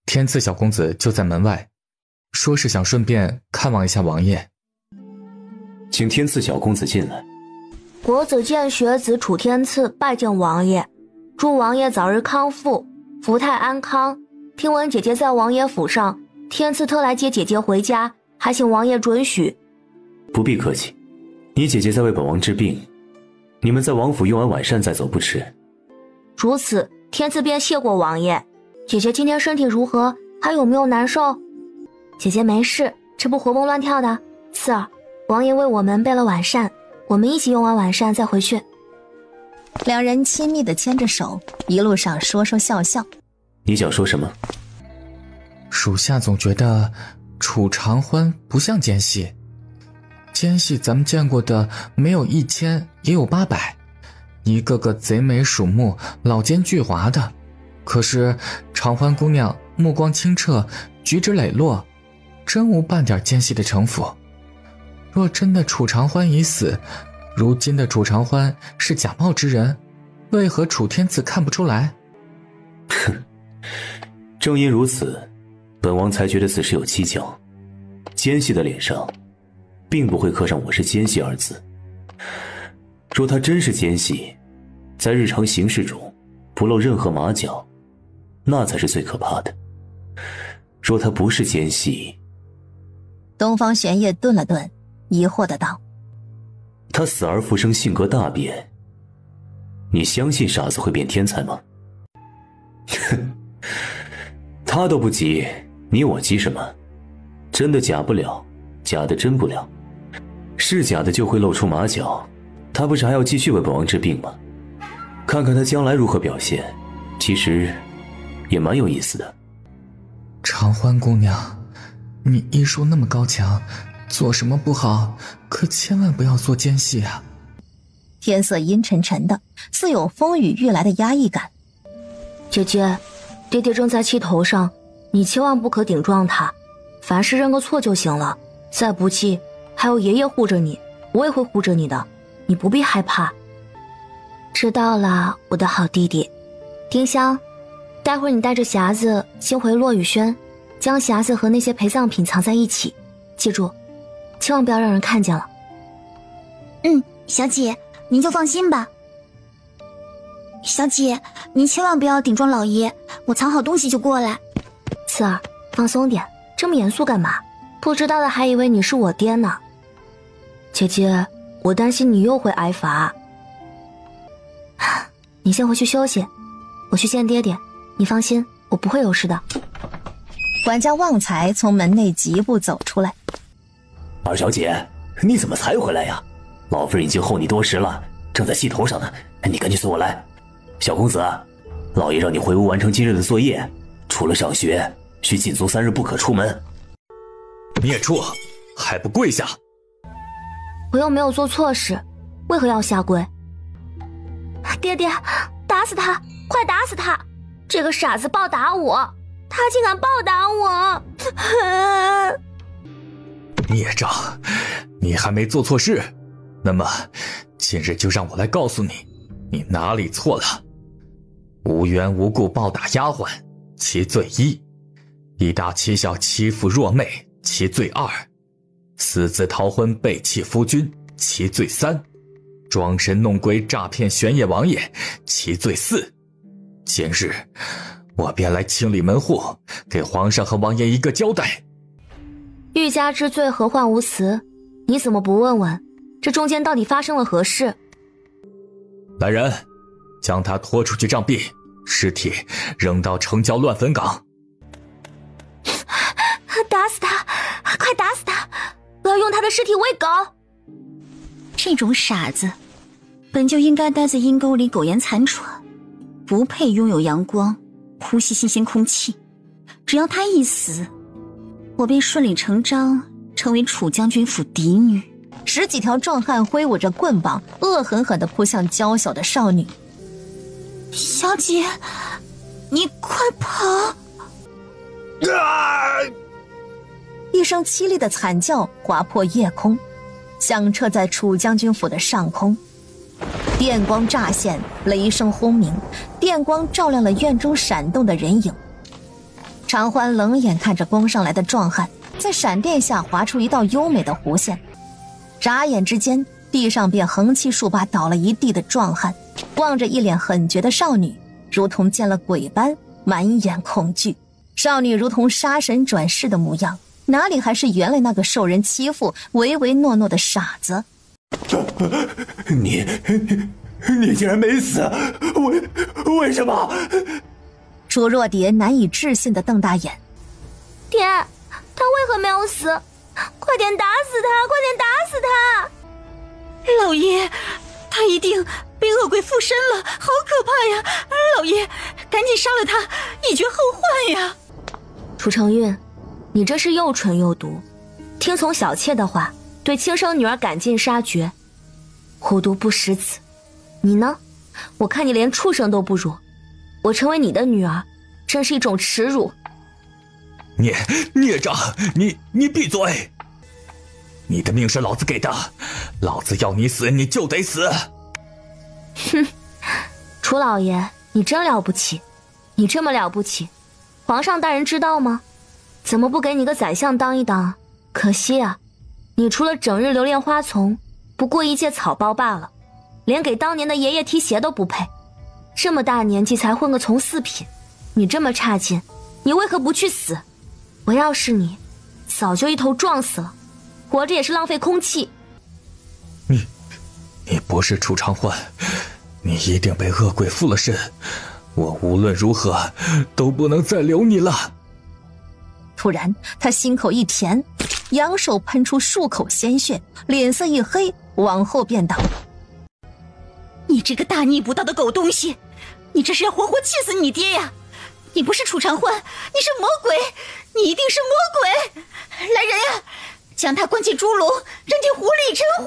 天赐小公子就在门外，说是想顺便看望一下王爷。请天赐小公子进来。国子监学子楚天赐拜见王爷，祝王爷早日康复，福泰安康。听闻姐姐在王爷府上，天赐特来接姐姐回家，还请王爷准许。不必客气，你姐姐在为本王治病，你们在王府用完晚膳再走不迟。如此，天赐便谢过王爷。姐姐今天身体如何？还有没有难受？姐姐没事，这不活蹦乱跳的，次儿，王爷为我们备了晚膳，我们一起用完晚膳再回去。两人亲密地牵着手，一路上说说笑笑。你想说什么？属下总觉得楚长欢不像奸细，奸细咱们见过的没有1000也有800，一个个贼眉鼠目、老奸巨猾的。可是长欢姑娘目光清澈，举止磊落，真无半点奸细的城府。若真的楚长欢已死，如今的楚长欢是假冒之人，为何楚天子看不出来？哼，正因如此，本王才觉得此事有蹊跷。奸细的脸上并不会刻上我是奸细2字。若他真是奸细，在日常行事中不露任何马脚，那才是最可怕的。若他不是奸细，东方玄烨顿了顿，疑惑的道：他死而复生，性格大变，你相信傻子会变天才吗？哼，他都不急，你我急什么？真的假不了，假的真不了，是假的就会露出马脚，他不是还要继续为本王治病吗？看看他将来如何表现，其实也蛮有意思的。长欢姑娘，你医术那么高强，做什么不好，可千万不要做奸细啊。天色阴沉沉的，似有风雨欲来的压抑感。姐姐，爹爹正在气头上，你千万不可顶撞他，凡事认个错就行了。再不济，还有爷爷护着你，我也会护着你的，你不必害怕。知道了，我的好弟弟。丁香，待会儿你带着匣子先回落雨轩，将匣子和那些陪葬品藏在一起，记住，千万不要让人看见了。小姐，您就放心吧。小姐，您千万不要顶撞老爷，我藏好东西就过来。次儿，放松点，这么严肃干嘛？不知道的还以为你是我爹呢。姐姐，我担心你又会挨罚。你先回去休息，我去见爹爹。你放心，我不会有事的。管家旺财从门内疾步走出来。二小姐，你怎么才回来呀？老夫人已经候你多时了，正在气头上呢，你赶紧随我来。小公子，老爷让你回屋完成今日的作业，除了上学，需禁足3日不可出门。孽畜，还不跪下！我又没有做错事，为何要下跪？爹爹，打死他！快打死他！这个傻子暴打我，他竟敢暴打我！孽障，你还没做错事，那么今日就让我来告诉你，你哪里错了。无缘无故暴打丫鬟，其罪1；以大欺小欺负弱妹，其罪2；私自逃婚背弃夫君，其罪3；装神弄鬼诈骗玄烨王爷，其罪4。今日我便来清理门户，给皇上和王爷一个交代。欲加之罪，何患无辞？你怎么不问问，这中间到底发生了何事？来人，将他拖出去杖毙，尸体扔到城郊乱坟岗。打死他！快打死他！我要用他的尸体喂狗！这种傻子，本就应该待在阴沟里苟延残喘，不配拥有阳光，呼吸新鲜空气。只要他一死，我便顺理成章成为楚将军府嫡女。10几条壮汉挥舞着棍棒，恶狠狠地扑向娇小的少女。小姐，你快跑！一声凄厉的惨叫划破夜空，响彻在楚将军府的上空。电光乍现，雷声轰鸣，电光照亮了院中闪动的人影。长欢冷眼看着攻上来的壮汉，在闪电下划出一道优美的弧线，眨眼之间，地上便横七竖八倒了一地的壮汉，望着一脸狠绝的少女，如同见了鬼般满眼恐惧。少女如同杀神转世的模样，哪里还是原来那个受人欺负唯唯诺诺的傻子？你竟然没死，为什么？楚若蝶难以置信地瞪大眼。爹，他为何没有死？快点打死他！快点打死他！老爷，他一定被恶鬼附身了，好可怕呀！老爷，赶紧杀了他，以绝后患呀！楚承运，你这是又蠢又毒，听从小妾的话，对亲生女儿赶尽杀绝，虎毒不食子。你呢？我看你连畜生都不如，我成为你的女儿，真是一种耻辱。孽障，你闭嘴！你的命是老子给的，老子要你死你就得死。哼，楚老爷，你真了不起，你这么了不起，皇上大人知道吗？怎么不给你个宰相当一当？可惜啊，你除了整日流连花丛，不过一介草包罢了，连给当年的爷爷提鞋都不配。这么大年纪才混个从四品，你这么差劲，你为何不去死？我要是你，早就一头撞死了，活着也是浪费空气。你不是楚长欢，你一定被恶鬼附了身，我无论如何都不能再留你了。突然他心口一甜，扬手喷出数口鲜血，脸色一黑，往后便倒。你这个大逆不道的狗东西，你这是要活活气死你爹呀！你不是楚长欢，你是魔鬼，你一定是魔鬼！来人呀，将他关进猪笼，扔进湖里沉湖！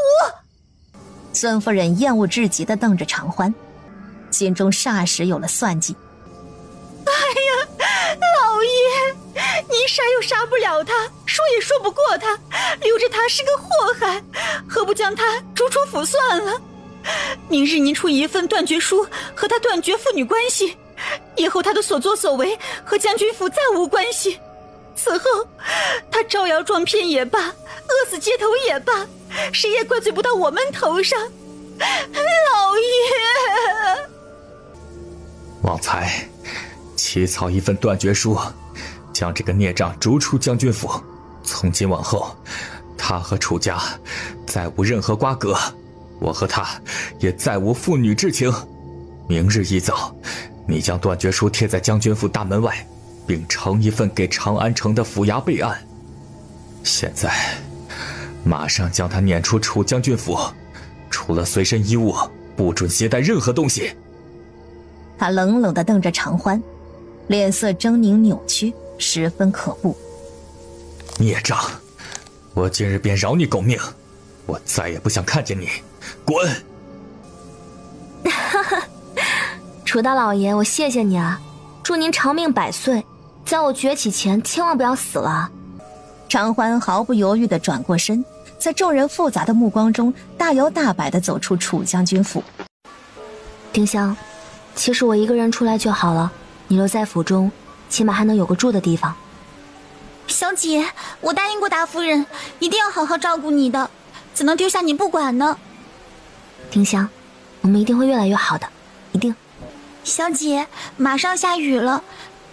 孙夫人厌恶至极地瞪着长欢，心中霎时有了算计。哎呀，老爷，您杀又杀不了他，说也说不过他，留着他是个祸害，何不将他逐出府算了？明日您出一份断绝书，和他断绝父女关系，以后他的所作所为和将军府再无关系。此后他招摇撞骗也罢，饿死街头也罢，谁也怪罪不到我们头上。老爷，旺财，起草一份断绝书，将这个孽障逐出将军府，从今往后他和楚家再无任何瓜葛，我和他也再无父女之情。明日一早，你将断绝书贴在将军府大门外，并呈一份给长安城的府衙备案。现在马上将他撵出楚将军府，除了随身衣物，不准携带任何东西。他冷冷地瞪着长欢，脸色狰狞扭曲，十分可恶。孽障，我今日便饶你狗命，我再也不想看见你，滚！楚大老爷，我谢谢你啊，祝您长命百岁，在我崛起前千万不要死了。长欢毫不犹豫地转过身，在众人复杂的目光中大摇大摆地走出楚将军府。丁香，其实我一个人出来就好了，你留在府中，起码还能有个住的地方。小姐，我答应过大夫人，一定要好好照顾你的，怎能丢下你不管呢？丁香，我们一定会越来越好的，一定。小姐，马上下雨了，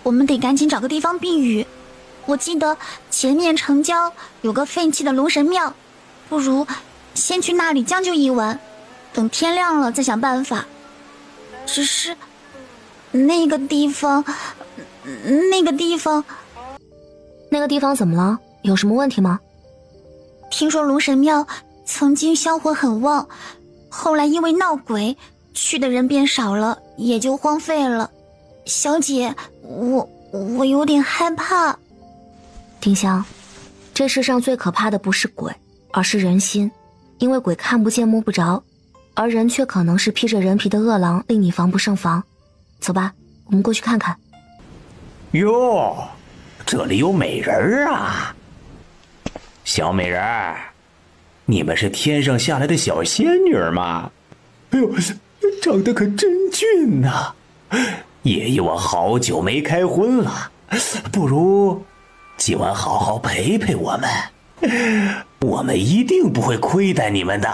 我们得赶紧找个地方避雨。我记得前面城郊有个废弃的龙神庙，不如先去那里将就一晚，等天亮了再想办法。只是那个地方怎么了？有什么问题吗？听说龙神庙曾经香火很旺，后来因为闹鬼，去的人变少了，也就荒废了。小姐，我有点害怕。丁香，这世上最可怕的不是鬼，而是人心，因为鬼看不见摸不着，而人却可能是披着人皮的恶狼，令你防不胜防。走吧，我们过去看看。哟，这里有美人啊！小美人儿，你们是天上下来的小仙女吗？哎呦，长得可真俊呐！爷爷我好久没开荤了，不如今晚好好陪陪我们，我们一定不会亏待你们的。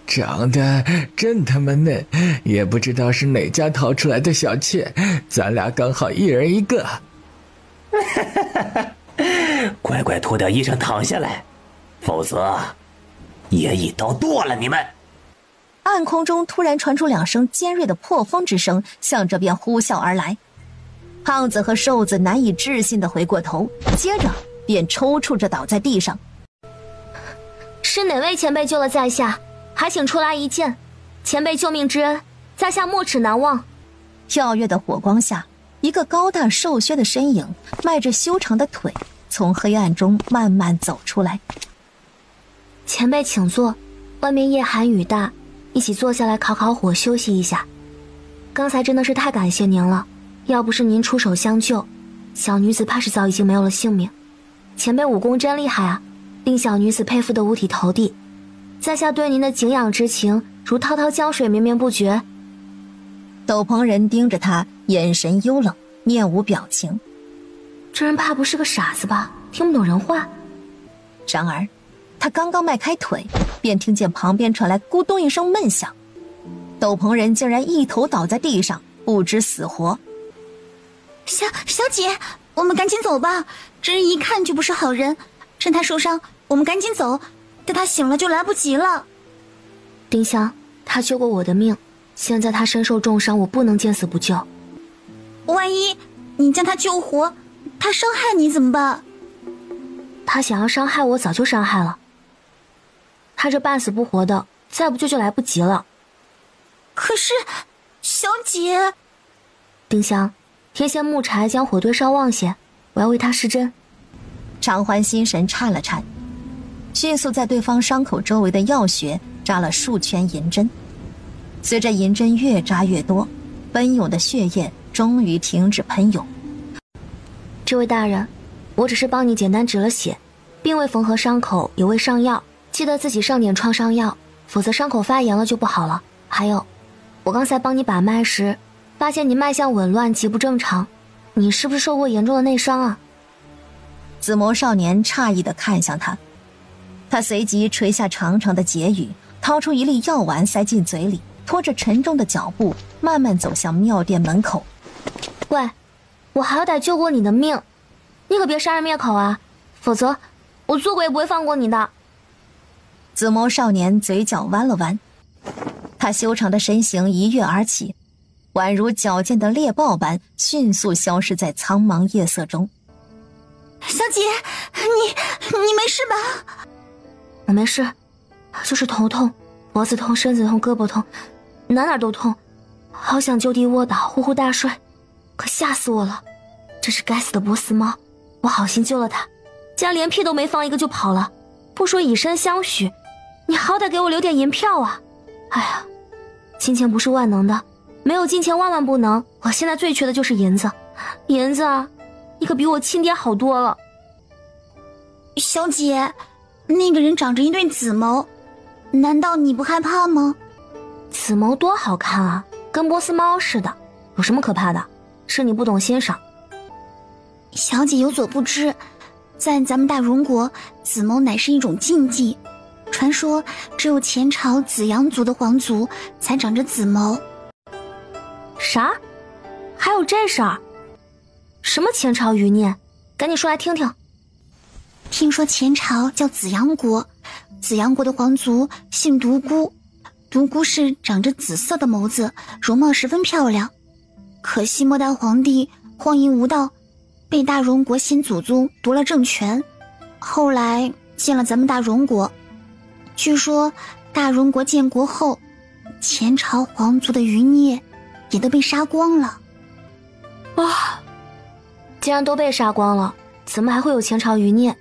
长得真他妈嫩，也不知道是哪家逃出来的小妾，咱俩刚好一人一个。乖乖脱掉衣裳躺下来，否则爷一刀剁了你们。暗空中突然传出两声尖锐的破风之声，向这边呼啸而来。胖子和瘦子难以置信地回过头，接着便抽搐着倒在地上，是哪位前辈救了在下，还请出来一见。前辈救命之恩，在下没齿难忘。跳跃的火光下，一个高大瘦削的身影迈着修长的腿从黑暗中慢慢走出来。前辈请坐，外面夜寒雨大，一起坐下来烤烤火休息一下。刚才真的是太感谢您了，要不是您出手相救，小女子怕是早已经没有了性命。前辈武功真厉害啊，令小女子佩服得五体投地。在下对您的敬仰之情如滔滔江水绵绵不绝。斗篷人盯着他，眼神幽冷，面无表情。这人怕不是个傻子吧？听不懂人话。然而他刚刚迈开腿，便听见旁边传来咕咚一声闷响，斗篷人竟然一头倒在地上，不知死活。小姐，我们赶紧走吧，这人一看就不是好人，趁他受伤我们赶紧走，等他醒了就来不及了。丁香，他救过我的命，现在他身受重伤，我不能见死不救。万一你将他救活，他伤害你怎么办？他想要伤害我早就伤害了，他这半死不活的，再不救就来不及了。可是小姐，丁香，添些木柴将火堆烧旺些，我要为他施针。长欢心神颤了颤，迅速在对方伤口周围的药穴扎了数圈银针。随着银针越扎越多，奔涌的血液终于停止喷涌。这位大人，我只是帮你简单止了血，并未缝合伤口，也未上药，记得自己上点创伤药，否则伤口发炎了就不好了。还有，我刚才帮你把脉时，发现你脉象紊乱，极不正常，你是不是受过严重的内伤啊？紫眸少年诧异地看向他，他随即垂下长长的睫羽，掏出一粒药丸塞进嘴里，拖着沉重的脚步慢慢走向庙殿门口。喂，我好歹救过你的命，你可别杀人灭口啊，否则我做鬼也不会放过你的。紫眸少年嘴角弯了弯，他修长的身形一跃而起，宛如矫健的猎豹般迅速消失在苍茫夜色中。小姐，你没事吧？我没事，就是头痛，脖子痛，身子痛，胳膊痛，哪都痛，好想就地卧倒，呼呼大睡，可吓死我了！这是该死的波斯猫，我好心救了他，竟然连屁都没放一个就跑了，不说以身相许，你好歹给我留点银票啊！哎呀，金钱不是万能的，没有金钱万万不能，我现在最缺的就是银子，银子啊！你可比我亲爹好多了。小姐，那个人长着一对紫眸，难道你不害怕吗？紫眸多好看啊，跟波斯猫似的，有什么可怕的？是你不懂欣赏。小姐有所不知，在咱们大荣国，紫眸乃是一种禁忌，传说只有前朝紫阳族的皇族才长着紫眸。啥？还有这事儿？什么前朝余孽？赶紧说来听听。听说前朝叫紫阳国，紫阳国的皇族姓独孤，独孤是长着紫色的眸子，容貌十分漂亮。可惜末代皇帝荒淫无道，被大荣国新祖宗夺了政权，后来建了咱们大荣国。据说大荣国建国后，前朝皇族的余孽也都被杀光了。哇！既然都被杀光了，怎么还会有前朝余孽？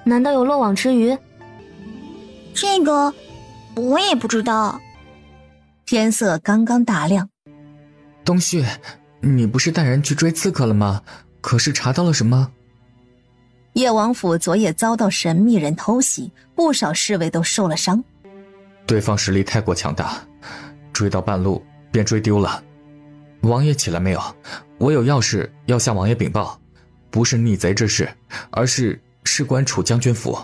难道有漏网之鱼？这个我也不知道。天色刚刚大亮，东旭，你不是带人去追刺客了吗？可是查到了什么？叶王府昨夜遭到神秘人偷袭，不少侍卫都受了伤。对方实力太过强大，追到半路便追丢了。王爷起来没有？我有要事要向王爷禀报，不是逆贼之事，而是事关楚将军府。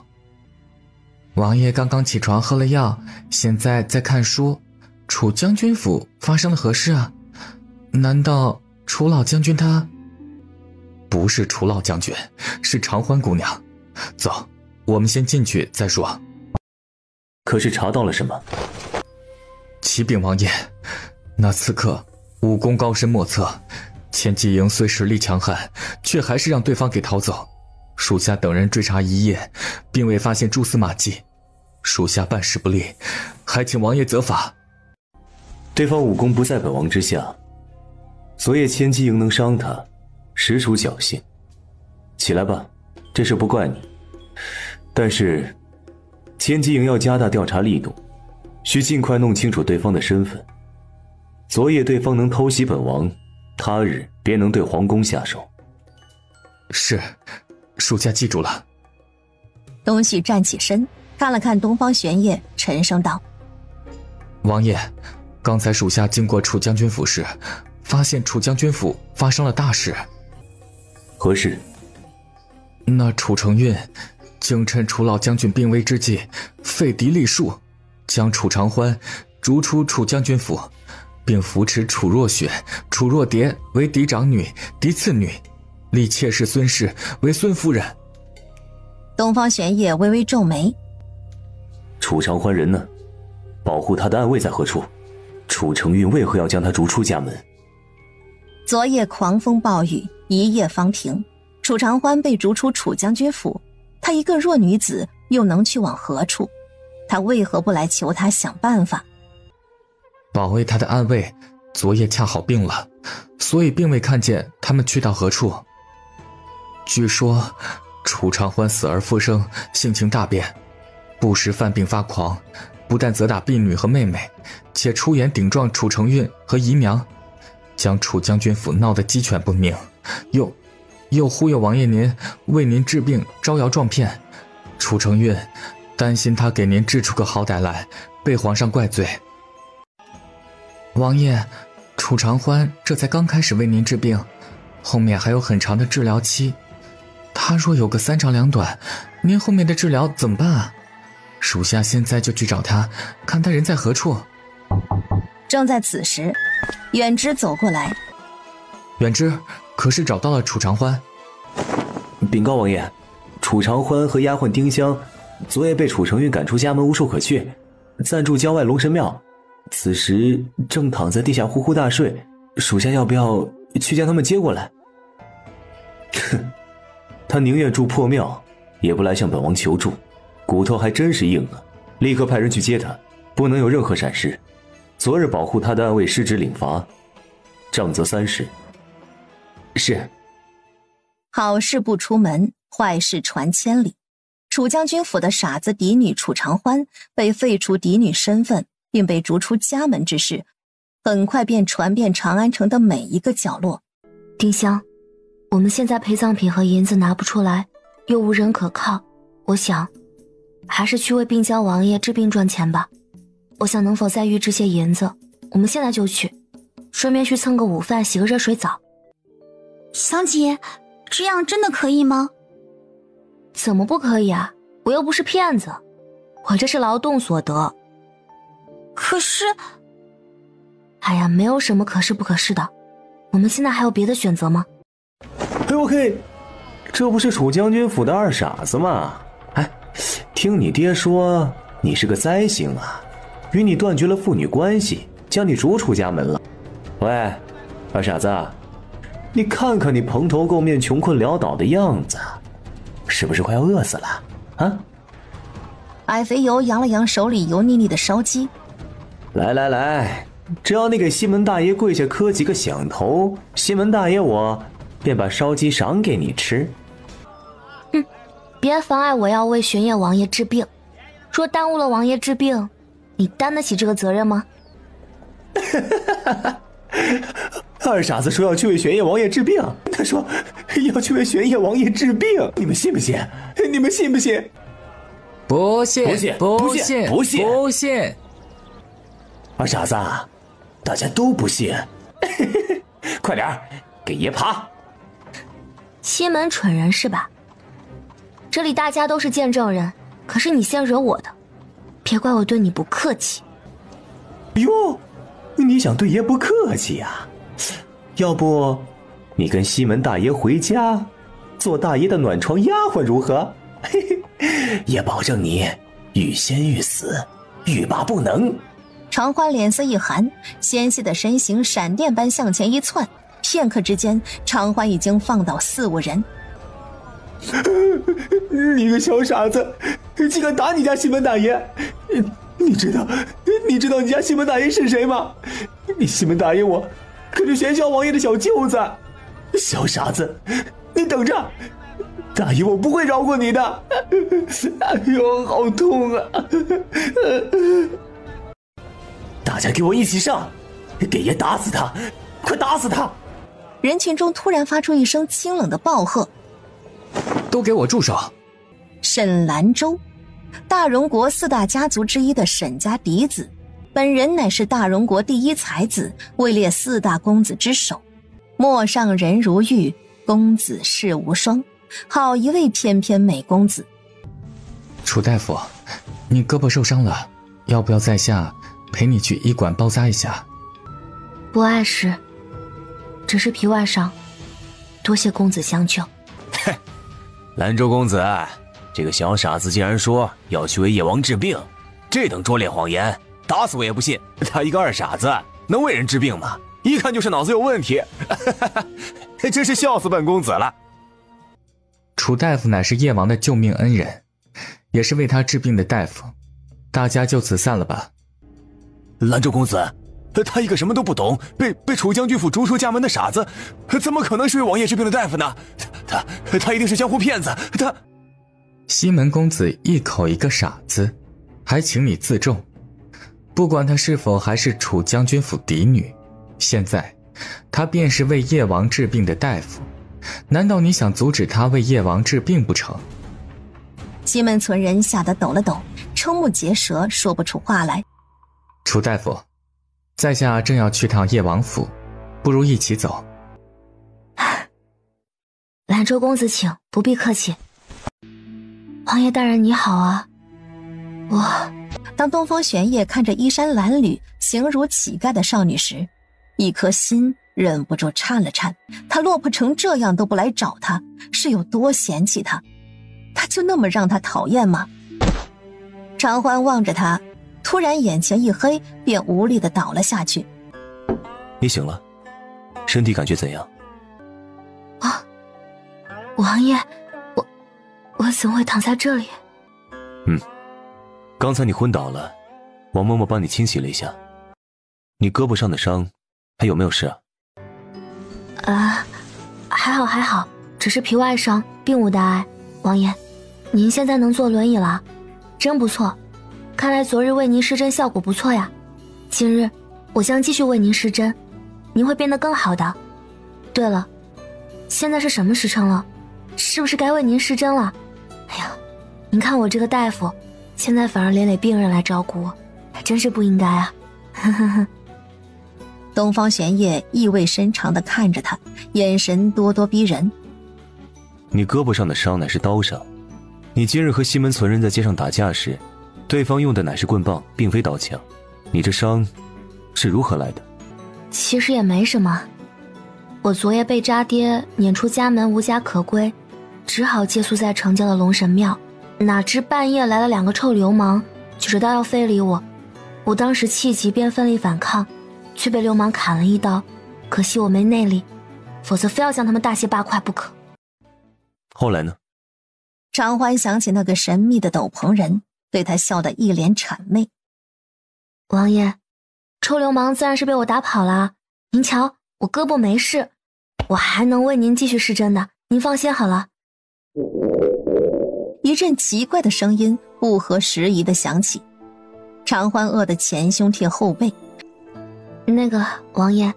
王爷刚刚起床喝了药，现在在看书。楚将军府发生了何事啊？难道楚老将军他……不是楚老将军，是长欢姑娘。走，我们先进去再说。可是查到了什么？启禀王爷，那刺客武功高深莫测，前几营虽实力强悍，却还是让对方给逃走。属下等人追查一夜，并未发现蛛丝马迹。属下办事不力，还请王爷责罚。对方武功不在本王之下，昨夜千机营能伤他，实属侥幸。起来吧，这事不怪你。但是，千机营要加大调查力度，需尽快弄清楚对方的身份。昨夜对方能偷袭本王，他日便能对皇宫下手。是，属下记住了。东旭站起身，看了看东方玄烨，沉声道：王爷，刚才属下经过楚将军府时，发现楚将军府发生了大事。何事？那楚承运竟趁楚老将军病危之际，废嫡立庶，将楚长欢逐出楚将军府，并扶持楚若雪、楚若蝶为嫡长女、嫡次女，立妾室孙氏为孙夫人。东方玄烨微微皱眉：楚长欢人呢？保护他的暗卫在何处？楚承运为何要将他逐出家门？昨夜狂风暴雨，一夜方停。楚长欢被逐出楚将军府，她一个弱女子又能去往何处？他为何不来求他想办法？保卫他的暗卫昨夜恰好病了，所以并未看见他们去到何处。据说楚长欢死而复生，性情大变，不时犯病发狂，不但责打婢女和妹妹，且出言顶撞楚承运和姨娘，将楚将军府闹得鸡犬不宁，又忽悠王爷您为您治病，招摇撞骗。楚承运担心他给您治出个好歹来，被皇上怪罪。王爷，楚长欢这才刚开始为您治病，后面还有很长的治疗期，他若有个三长两短，您后面的治疗怎么办啊？属下现在就去找他，看他人在何处。正在此时，远之走过来。远之，可是找到了楚长欢？禀告王爷，楚长欢和丫鬟丁香昨夜被楚承运赶出家门，无处可去，暂住郊外龙神庙，此时正躺在地下呼呼大睡，属下要不要去将他们接过来？哼，他宁愿住破庙，也不来向本王求助，骨头还真是硬啊！立刻派人去接他，不能有任何闪失。昨日保护他的暗卫失职领罚，杖责30。是。好事不出门，坏事传千里。楚将军府的傻子嫡女楚长欢被废除嫡女身份，并被逐出家门之事，很快便传遍长安城的每一个角落。丁香，我们现在陪葬品和银子拿不出来，又无人可靠，我想还是去为病娇王爷治病赚钱吧。我想能否再预支些银子，我们现在就去，顺便去蹭个午饭，洗个热水澡。小姐，这样真的可以吗？怎么不可以啊？我又不是骗子，我这是劳动所得。可是……哎呀，没有什么可是不可是的，我们现在还有别的选择吗？嘿我嘿，这不是楚将军府的二傻子吗？哎，听你爹说你是个灾星啊，与你断绝了父女关系，将你逐出家门了。喂，二傻子，你看看你蓬头垢面、穷困潦倒的样子，是不是快要饿死了啊？矮肥油扬了扬手里油腻腻的烧鸡。来来来，只要你给西门大爷跪下磕几个响头，西门大爷我便把烧鸡赏给你吃。别妨碍我要为玄烨王爷治病，若耽误了王爷治病，你担得起这个责任吗？二傻子说要去为玄烨王爷治病，他说要去为玄烨王爷治病，你们信不信？你们信不信？不信，不信，不不信，不信，不信！二傻子，大家都不信，快点给爷爬！西门蠢人是吧？这里大家都是见证人，可是你先惹我的，别怪我对你不客气。哟，你想对爷不客气呀？要不你跟西门大爷回家，做大爷的暖床丫鬟如何？也保证你欲仙欲死，欲罢不能。长欢脸色一寒，纤细的身形闪电般向前一窜，片刻之间，长欢已经放倒4、5人。你个小傻子，竟敢打你家西门大爷！你知道你家西门大爷是谁吗？你西门大爷我可是玄霄王爷的小舅子。小傻子，你等着，大爷我不会饶过你的！哎呦，好痛啊！大家给我一起上，给爷打死他！快打死他！人群中突然发出一声清冷的暴喝：“都给我住手！”沈兰州，大荣国4大家族之一的沈家嫡子，本人乃是大荣国第一才子，位列4大公子之首。陌上人如玉，公子世无双，好一位翩翩美公子。楚大夫，你胳膊受伤了，要不要在下陪你去医馆包扎一下？不碍事，只是皮外伤，多谢公子相救。嘿，兰州公子，这个小傻子竟然说要去为叶王治病，这等拙劣谎言，打死我也不信。他一个二傻子，能为人治病吗？一看就是脑子有问题，真是笑死本公子了。楚大夫乃是叶王的救命恩人，也是为他治病的大夫，大家就此散了吧。兰州公子，他一个什么都不懂，被楚将军府逐出家门的傻子，怎么可能是为王爷治病的大夫呢？他一定是江湖骗子。他西门公子一口一个傻子，还请你自重。不管他是否还是楚将军府嫡女，现在他便是为叶王治病的大夫，难道你想阻止他为叶王治病不成？西门存人吓得抖了抖，瞠目结舌，说不出话来。楚大夫，在下正要去趟叶王府，不如一起走。兰州公子请，不必客气。王爷大人你好啊。当东方玄烨看着衣衫褴褛形如乞丐的少女时，一颗心忍不住颤了颤。他落魄成这样都不来找他，是有多嫌弃他？他就那么让他讨厌吗？常欢望着他，突然眼前一黑，便无力地倒了下去。你醒了，身体感觉怎样？王爷，我怎会躺在这里？刚才你昏倒了，王嬷嬷帮你清洗了一下。你胳膊上的伤还有没有事啊？还好，只是皮外伤，并无大碍。王爷，您现在能坐轮椅了，真不错。看来昨日为您施针效果不错呀。今日我将继续为您施针，您会变得更好的。对了，现在是什么时辰了？是不是该为您施针了？哎呀，您看我这个大夫，现在反而连累病人来照顾我，真是不应该啊。东方玄烨意味深长地看着他，眼神咄咄逼人。你胳膊上的伤乃是刀伤，你今日和西门存人在街上打架时，对方用的乃是棍棒，并非刀枪。你这伤是如何来的？其实也没什么，我昨夜被渣爹撵出家门，无家可归，只好借宿在城郊的龙神庙。哪知半夜来了2个臭流氓，举着刀要非礼我。我当时气急，便奋力反抗，却被流氓砍了一刀。可惜我没内力，否则非要将他们大卸8块不可。后来呢？常欢想起那个神秘的斗篷人，对他笑得一脸谄媚。王爷，臭流氓自然是被我打跑了。您瞧，我胳膊没事，我还能为您继续施针的，您放心好了。一阵奇怪的声音不合时宜地响起，常欢饿得前胸贴后背。那个王爷，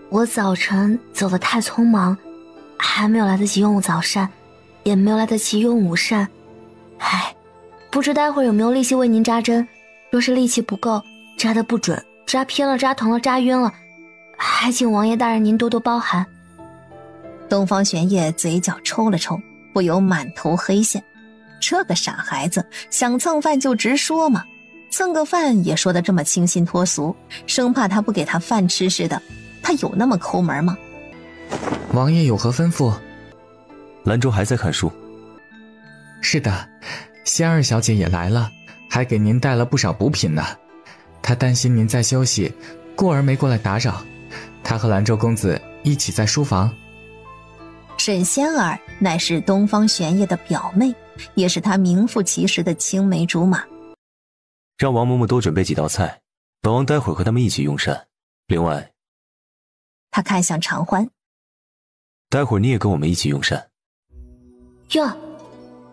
我早晨走得太匆忙，还没有来得及用早膳，也没有来得及用午膳。不知待会儿有没有力气为您扎针，若是力气不够，扎得不准，扎偏了，扎疼了，扎晕了，还请王爷大人您多多包涵。东方玄烨嘴角抽了抽，不由满头黑线。这个傻孩子，想蹭饭就直说嘛，蹭个饭也说得这么清新脱俗，生怕他不给他饭吃似的。他有那么抠门吗？王爷有何吩咐？兰州还在看书。是的，仙儿小姐也来了，还给您带了不少补品呢。她担心您在休息，故而没过来打扰。她和兰州公子一起在书房。沈仙儿乃是东方玄烨的表妹，也是他名副其实的青梅竹马。让王嬷嬷多准备几道菜，本王待会儿和他们一起用膳。另外，他看向常欢，待会儿你也跟我们一起用膳。哟，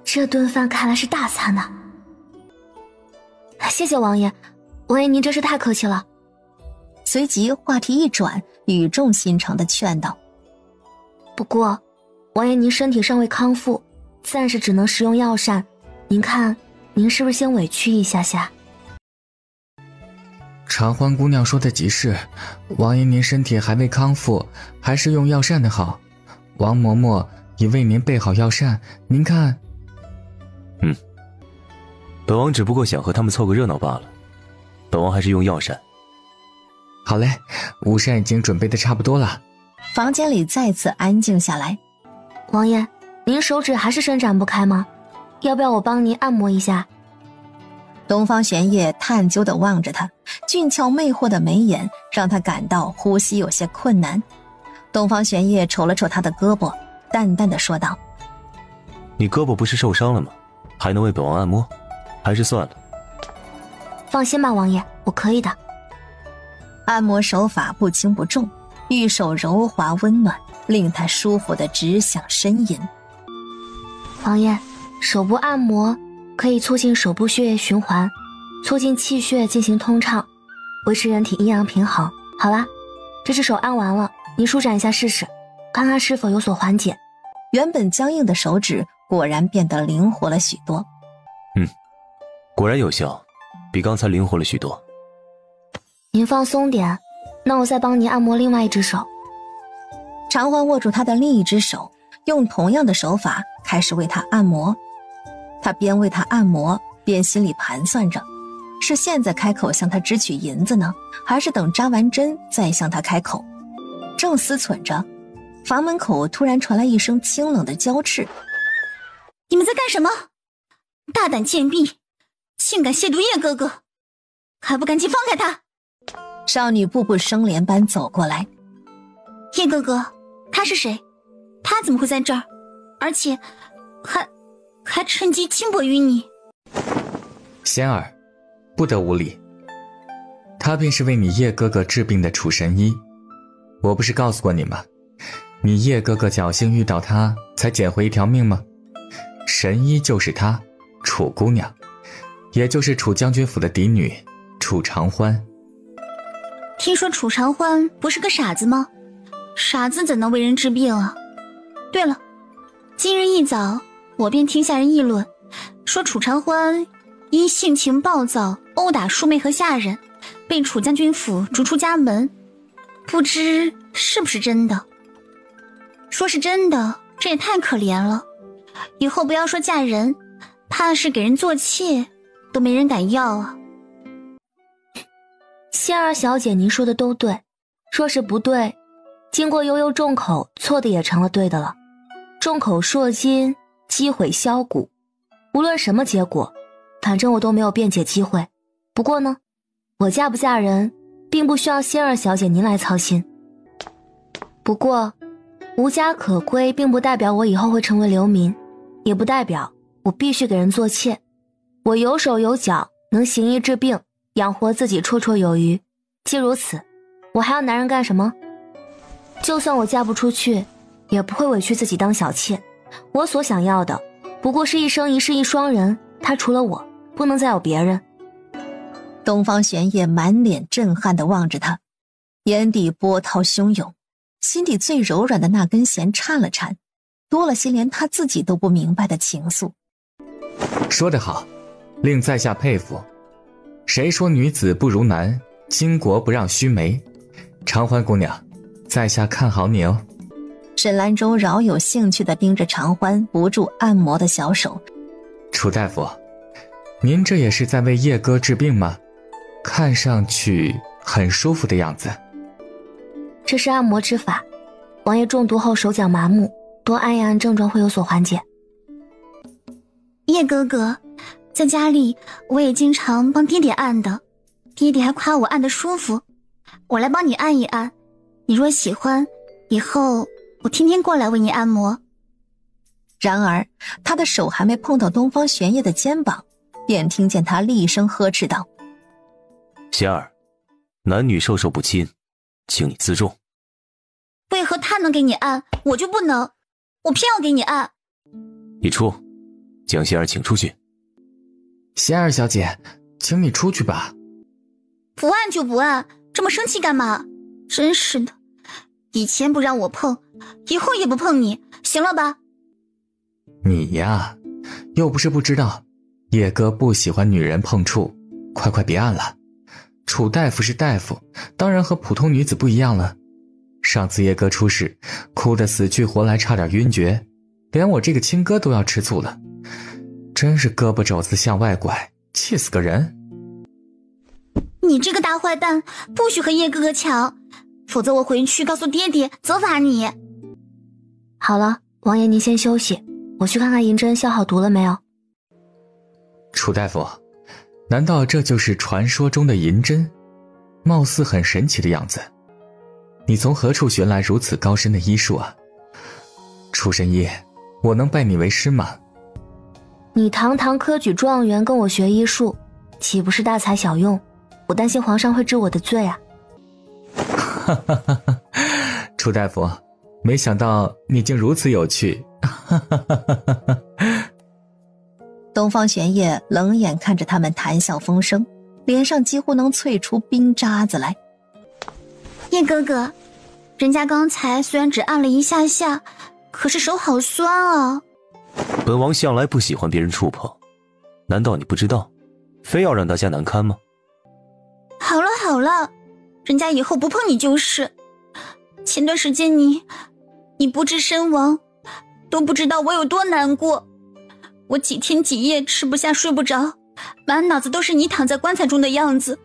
这顿饭看来是大餐呢。谢谢王爷，王爷您真是太客气了。随即话题一转，语重心长地劝道：不过王爷您身体尚未康复，暂时只能食用药膳，您看您是不是先委屈一下下？常欢姑娘说的极是，王爷您身体还未康复，还是用药膳的好。王嬷嬷已为您备好药膳，您看。本王只不过想和他们凑个热闹罢了，本王还是用药膳。好嘞，午膳已经准备的差不多了。房间里再次安静下来。王爷，您手指还是伸展不开吗？要不要我帮您按摩一下？东方玄烨探究地望着他，俊俏魅惑的眉眼让他感到呼吸有些困难。东方玄烨瞅了瞅他的胳膊，淡淡地说道：你胳膊不是受伤了吗？还能为本王按摩？还是算了。放心吧，王爷，我可以的。按摩手法不轻不重，玉手柔滑温暖，令他舒服的只想呻吟。王爷，手部按摩可以促进手部血液循环，促进气血进行通畅，维持人体阴阳平衡。好啦，这只手按完了，您舒展一下试试，看看是否有所缓解。原本僵硬的手指果然变得灵活了许多。果然有效，比刚才灵活了许多。您放松点，那我再帮您按摩另外一只手。常欢握住他的另一只手，用同样的手法开始为他按摩。他边为他按摩，边心里盘算着，是现在开口向他支取银子呢，还是等扎完针再向他开口？正思忖着，房门口突然传来一声清冷的娇斥：你们在干什么？大胆贱婢，竟敢亵渎叶哥哥，还不赶紧放开他！少女步步生莲般走过来。叶哥哥，他是谁？他怎么会在这儿？而且还趁机轻薄于你。仙儿，不得无礼。他便是为你叶哥哥治病的楚神医，我不是告诉过你吗？你叶哥哥侥幸遇到他，才捡回一条命吗？神医就是他，楚姑娘，也就是楚将军府的嫡女楚长欢。听说楚长欢不是个傻子吗？傻子怎能为人治病啊？对了，今日一早我便听下人议论，说楚长欢因性情暴躁，殴打庶妹和下人，被楚将军府逐出家门，不知是不是真的。说是真的，这也太可怜了，以后不要说嫁人，怕是给人做妾都没人敢要啊。仙儿小姐您说的都对，若是不对，经过悠悠众口，错的也成了对的了。众口铄金，积毁销骨，无论什么结果，反正我都没有辩解机会。不过呢，我嫁不嫁人并不需要仙儿小姐您来操心。不过无家可归并不代表我以后会成为流民，也不代表我必须给人做妾。我有手有脚，能行医治病，养活自己绰绰有余。既如此，我还要男人干什么？就算我嫁不出去，也不会委屈自己当小妾。我所想要的不过是一生一世一双人，他除了我不能再有别人。东方玄烨满脸震撼地望着他，眼底波涛汹涌，心底最柔软的那根弦颤了颤，多了些连他自己都不明白的情愫。说得好，令在下佩服。谁说女子不如男，巾帼不让须眉。长欢姑娘，在下看好你哦。沈兰舟饶有兴趣地盯着长欢不住按摩的小手。楚大夫，您这也是在为叶哥治病吗？看上去很舒服的样子。这是按摩之法，王爷中毒后手脚麻木，多按一按症状会有所缓解。叶哥哥，在家里我也经常帮爹爹按的，爹爹还夸我按得舒服，我来帮你按一按，你若喜欢，以后我天天过来为你按摩。然而他的手还没碰到东方玄烨的肩膀，便听见他厉声呵斥道：仙儿，男女授受不亲，请你自重。为何他能给你按，我就不能？我偏要给你按。你出，将仙儿请出去。仙儿小姐，请你出去吧。不按就不按，这么生气干嘛？真是的，以前不让我碰，以后也不碰你，行了吧？你呀，又不是不知道，叶哥不喜欢女人碰触，快快别按了。楚大夫是大夫，当然和普通女子不一样了。上次叶哥出事，哭得死去活来，差点晕厥，连我这个亲哥都要吃醋了，真是胳膊肘子向外拐，气死个人。你这个大坏蛋，不许和叶哥哥抢，否则我回去告诉爹爹责罚你。好了，王爷您先休息，我去看看银针消好毒了没有。楚大夫，难道这就是传说中的银针？貌似很神奇的样子。你从何处学来如此高深的医术啊？楚神医，我能拜你为师吗？你堂堂科举状元跟我学医术，岂不是大材小用？我担心皇上会治我的罪啊。哈哈哈哈，楚大夫，没想到你竟如此有趣。哈哈哈哈哈。东方玄烨冷眼看着他们谈笑风生，脸上几乎能淬出冰渣子来。叶哥哥，人家刚才虽然只按了一下下，可是手好酸啊。本王向来不喜欢别人触碰，难道你不知道，非要让大家难堪吗？好了好了，人家以后不碰你就是。前段时间你不治身亡，都不知道我有多难过。我几天几夜吃不下睡不着，满脑子都是你躺在棺材中的样子。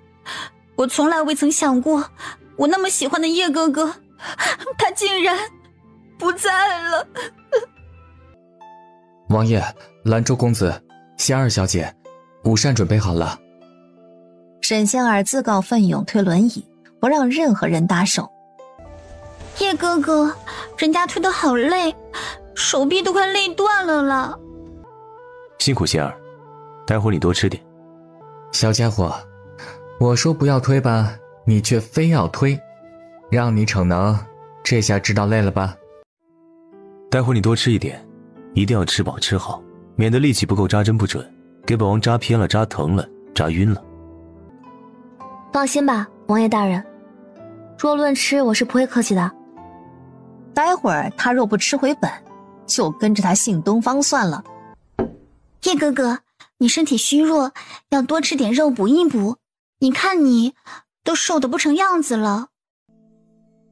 我从来未曾想过，我那么喜欢的叶哥哥，他竟然不在了。王爷，兰州公子，仙儿小姐，午膳准备好了。沈仙儿自告奋勇推轮椅，不让任何人搭手。叶哥哥，人家推得好累，手臂都快累断了啦。辛苦仙儿，待会儿你多吃点。小家伙，我说不要推吧，你却非要推，让你逞能，这下知道累了吧？待会儿你多吃一点，一定要吃饱吃好，免得力气不够扎针不准，给本王扎偏了、扎疼了、扎晕了。放心吧，王爷大人，若论吃，我是不会客气的。待会儿他若不吃回本，就跟着他姓东方算了。叶哥哥，你身体虚弱，要多吃点肉补一补。你看你都瘦得不成样子了。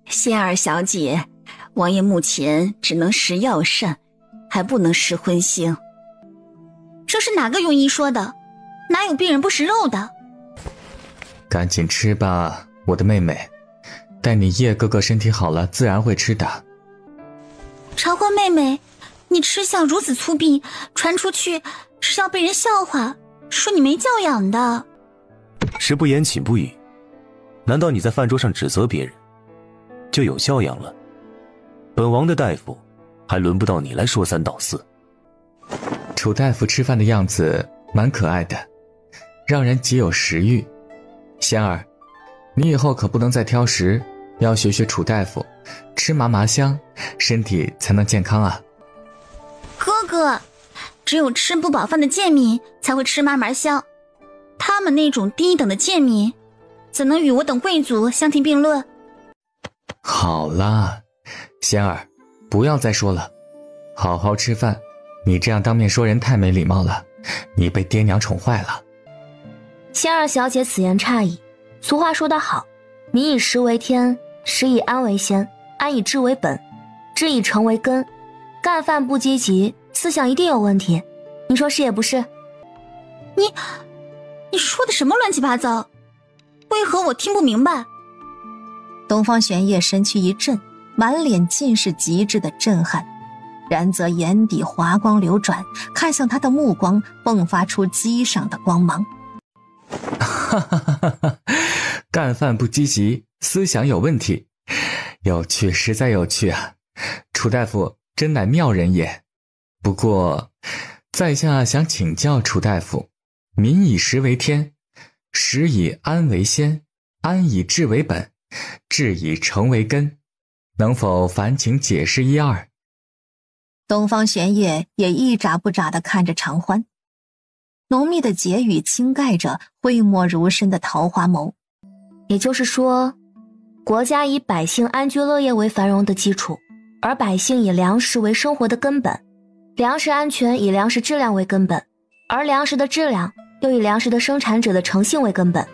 仙儿小姐，王爷目前只能食药膳，还不能食荤腥。这是哪个庸医说的？哪有病人不食肉的？赶紧吃吧，我的妹妹，待你叶哥哥身体好了，自然会吃的。茶花妹妹，你吃相如此粗鄙，传出去是要被人笑话，说你没教养的。食不言，寝不语，难道你在饭桌上指责别人，就有教养了？本王的大夫，还轮不到你来说三道四。楚大夫吃饭的样子蛮可爱的，让人极有食欲。仙儿，你以后可不能再挑食，要学学楚大夫，吃麻麻香，身体才能健康啊。哥哥，只有吃不饱饭的贱民才会吃麻麻香，他们那种低等的贱民，怎能与我等贵族相提并论？好啦，仙儿，不要再说了，好好吃饭，你这样当面说人太没礼貌了，你被爹娘宠坏了。仙儿小姐此言差矣，俗话说得好，民以食为天，食以安为先，安以知为本，知以诚为根。干饭不积极，思想一定有问题，你说是也不是？你说的什么乱七八糟？为何我听不明白？东方玄烨身躯一震，满脸尽是极致的震撼，然则眼底华光流转，看向他的目光迸发出激赏的光芒。哈哈哈哈！干饭不积极，思想有问题，有趣，实在有趣啊！楚大夫真乃妙人也。不过，在下想请教楚大夫，民以食为天，食以安为先，安以治为本，治以诚为根，能否烦请解释一二？东方玄烨也一眨不眨地看着常欢，浓密的结语倾盖着讳莫如深的桃花眸。也就是说，国家以百姓安居乐业为繁荣的基础，而百姓以粮食为生活的根本，粮食安全以粮食质量为根本，而粮食的质量又以粮食的生产者的诚信为根本。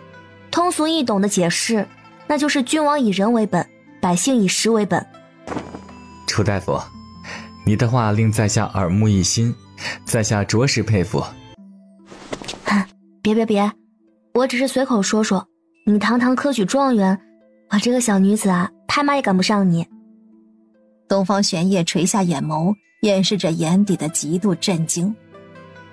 通俗易懂的解释，那就是君王以人为本，百姓以食为本。楚大夫，你的话令在下耳目一新，在下着实佩服。别，我只是随口说说，你堂堂科举状元，我这个小女子啊，拍马也赶不上你。东方玄烨垂下眼眸，掩饰着眼底的极度震惊。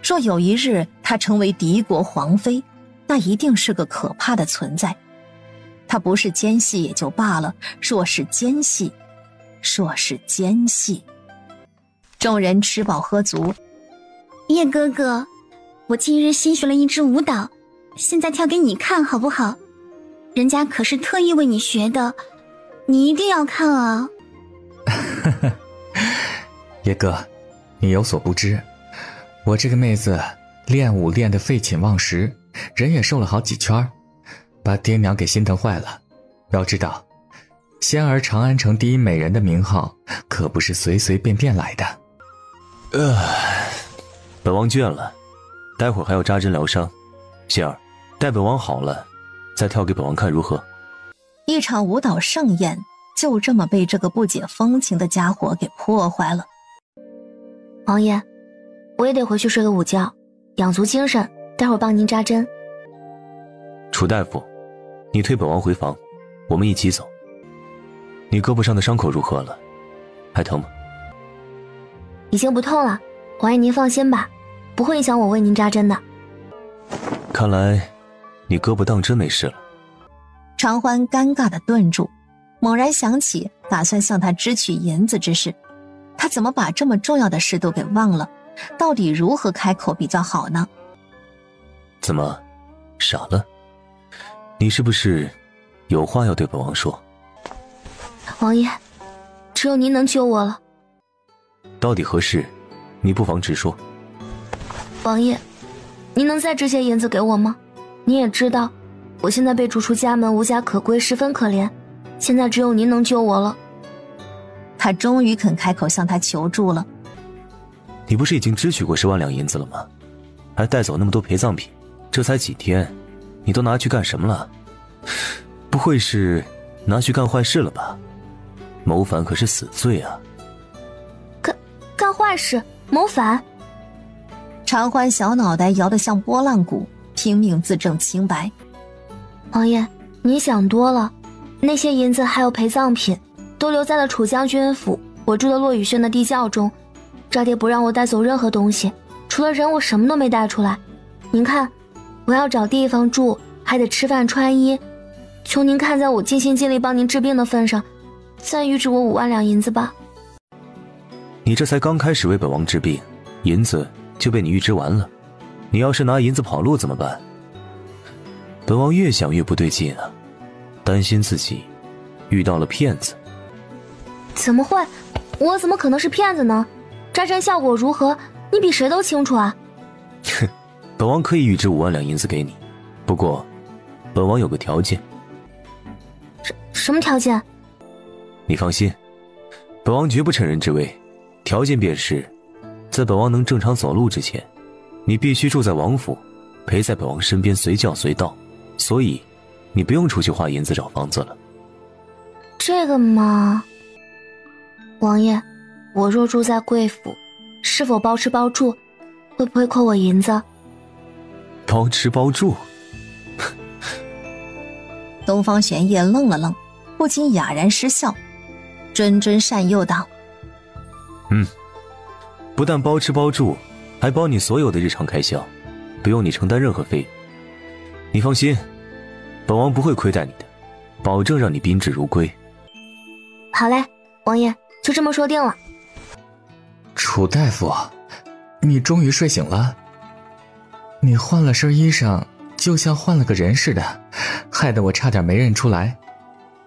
若有一日她成为敌国皇妃，那一定是个可怕的存在。她不是奸细也就罢了，若是奸细，众人吃饱喝足。叶哥哥，我近日新学了一支舞蹈，现在跳给你看好不好？人家可是特意为你学的，你一定要看啊。叶哥，你有所不知，我这个妹子练舞练得废寝忘食，人也瘦了好几圈，把爹娘给心疼坏了。要知道，仙儿长安城第一美人的名号可不是随随便便来的。本王倦了，待会儿还要扎针疗伤。仙儿，待本王好了再跳给本王看如何？一场舞蹈盛宴就这么被这个不解风情的家伙给破坏了。王爷，我也得回去睡个午觉，养足精神，待会儿帮您扎针。楚大夫，你推本王回房，我们一起走。你胳膊上的伤口如何了？还疼吗？已经不痛了，王爷您放心吧，不会影响我为您扎针的。看来你胳膊当真没事了。常欢尴尬地顿住，猛然想起打算向他支取银子之事，他怎么把这么重要的事都给忘了？到底如何开口比较好呢？怎么傻了？你是不是有话要对本王说？王爷，只有您能救我了。到底何事？你不妨直说。王爷，您能再支些银子给我吗？您也知道，我现在被逐出家门，无家可归，十分可怜。现在只有您能救我了。他终于肯开口向他求助了。你不是已经支取过10万两银子了吗？还带走那么多陪葬品，这才几天，你都拿去干什么了？不会是拿去干坏事了吧？谋反可是死罪啊！干坏事？谋反？常欢小脑袋摇得像拨浪鼓，拼命自证清白。王爷，你想多了，那些银子还有陪葬品都留在了楚将军府我住的落雨轩的地窖中，赵爹不让我带走任何东西，除了人我什么都没带出来。您看，我要找地方住，还得吃饭穿衣，求您看在我尽心尽力帮您治病的份上，再预支我5万两银子吧。你这才刚开始为本王治病，银子就被你预支完了，你要是拿银子跑路怎么办？本王越想越不对劲啊，担心自己遇到了骗子。怎么会？我怎么可能是骗子呢？扎针效果如何，你比谁都清楚啊。哼，本王可以预支5万两银子给你，不过本王有个条件。什么条件？你放心，本王绝不趁人之危，条件便是在本王能正常走路之前，你必须住在王府，陪在本王身边，随叫随到，所以你不用出去花银子找房子了。这个嘛，王爷，我若住在贵府，是否包吃包住？会不会扣我银子？包吃包住？东方玄烨愣了愣，不禁哑然失笑，谆谆善诱道：不但包吃包住，还包你所有的日常开销，不用你承担任何费用。你放心，本王不会亏待你的，保证让你宾至如归。好嘞，王爷，就这么说定了。楚大夫，你终于睡醒了。你换了身衣裳，就像换了个人似的，害得我差点没认出来。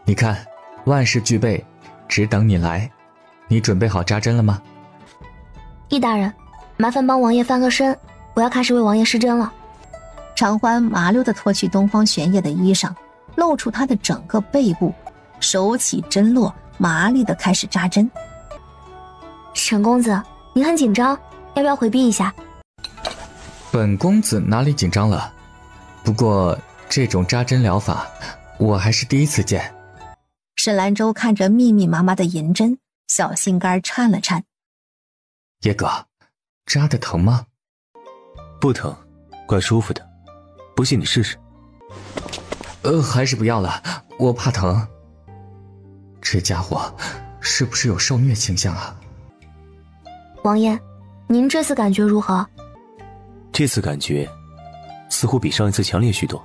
你看，万事俱备，只等你来。你准备好扎针了吗？易大人，麻烦帮王爷翻个身，我要开始为王爷施针了。长欢麻溜地脱去东方玄烨的衣裳，露出他的整个背部，手起针落，麻利地开始扎针。沈公子，您很紧张，要不要回避一下？本公子哪里紧张了？不过这种扎针疗法，我还是第一次见。沈兰舟看着密密麻麻的银针，小心肝颤了颤。叶哥，扎得疼吗？不疼，怪舒服的。不信你试试。还是不要了，我怕疼。这家伙是不是有受虐倾向啊？王爷，您这次感觉如何？这次感觉似乎比上一次强烈许多。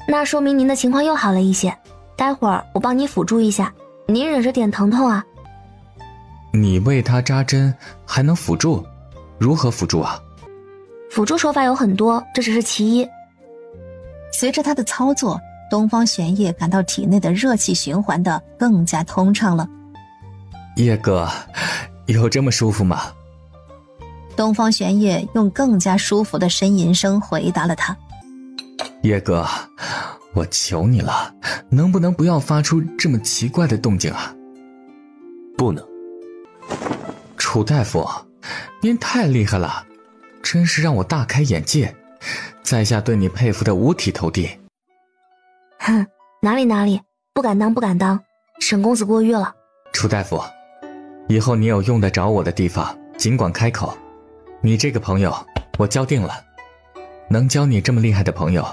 那说明您的情况又好了一些，待会儿我帮你辅助一下，您忍着点疼痛啊。你为他扎针还能辅助？如何辅助啊？辅助手法有很多，这只是其一。随着他的操作，东方玄烨感到体内的热气循环的更加通畅了。叶哥，有这么舒服吗？东方玄烨用更加舒服的呻吟声回答了他。叶哥，我求你了，能不能不要发出这么奇怪的动静啊？不能。楚大夫，您太厉害了，真是让我大开眼界，在下对你佩服的五体投地。哼，哪里，不敢当，沈公子过誉了。楚大夫，以后你有用得着我的地方尽管开口，你这个朋友我交定了，能交你这么厉害的朋友，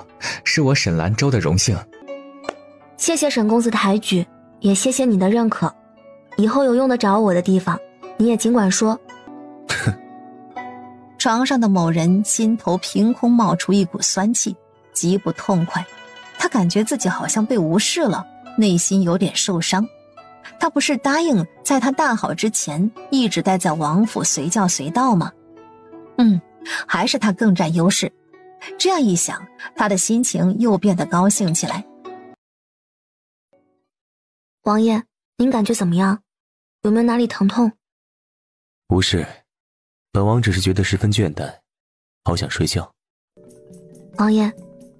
是我沈兰舟的荣幸。谢谢沈公子抬举，也谢谢你的认可，以后有用得着我的地方你也尽管说。床上的某人心头凭空冒出一股酸气，极不痛快。他感觉自己好像被无视了，内心有点受伤。他不是答应在他大好之前一直待在王府随叫随到吗？还是他更占优势。这样一想，他的心情又变得高兴起来。王爷，您感觉怎么样？有没有哪里疼痛？无事，本王只是觉得十分倦怠，好想睡觉。王爷，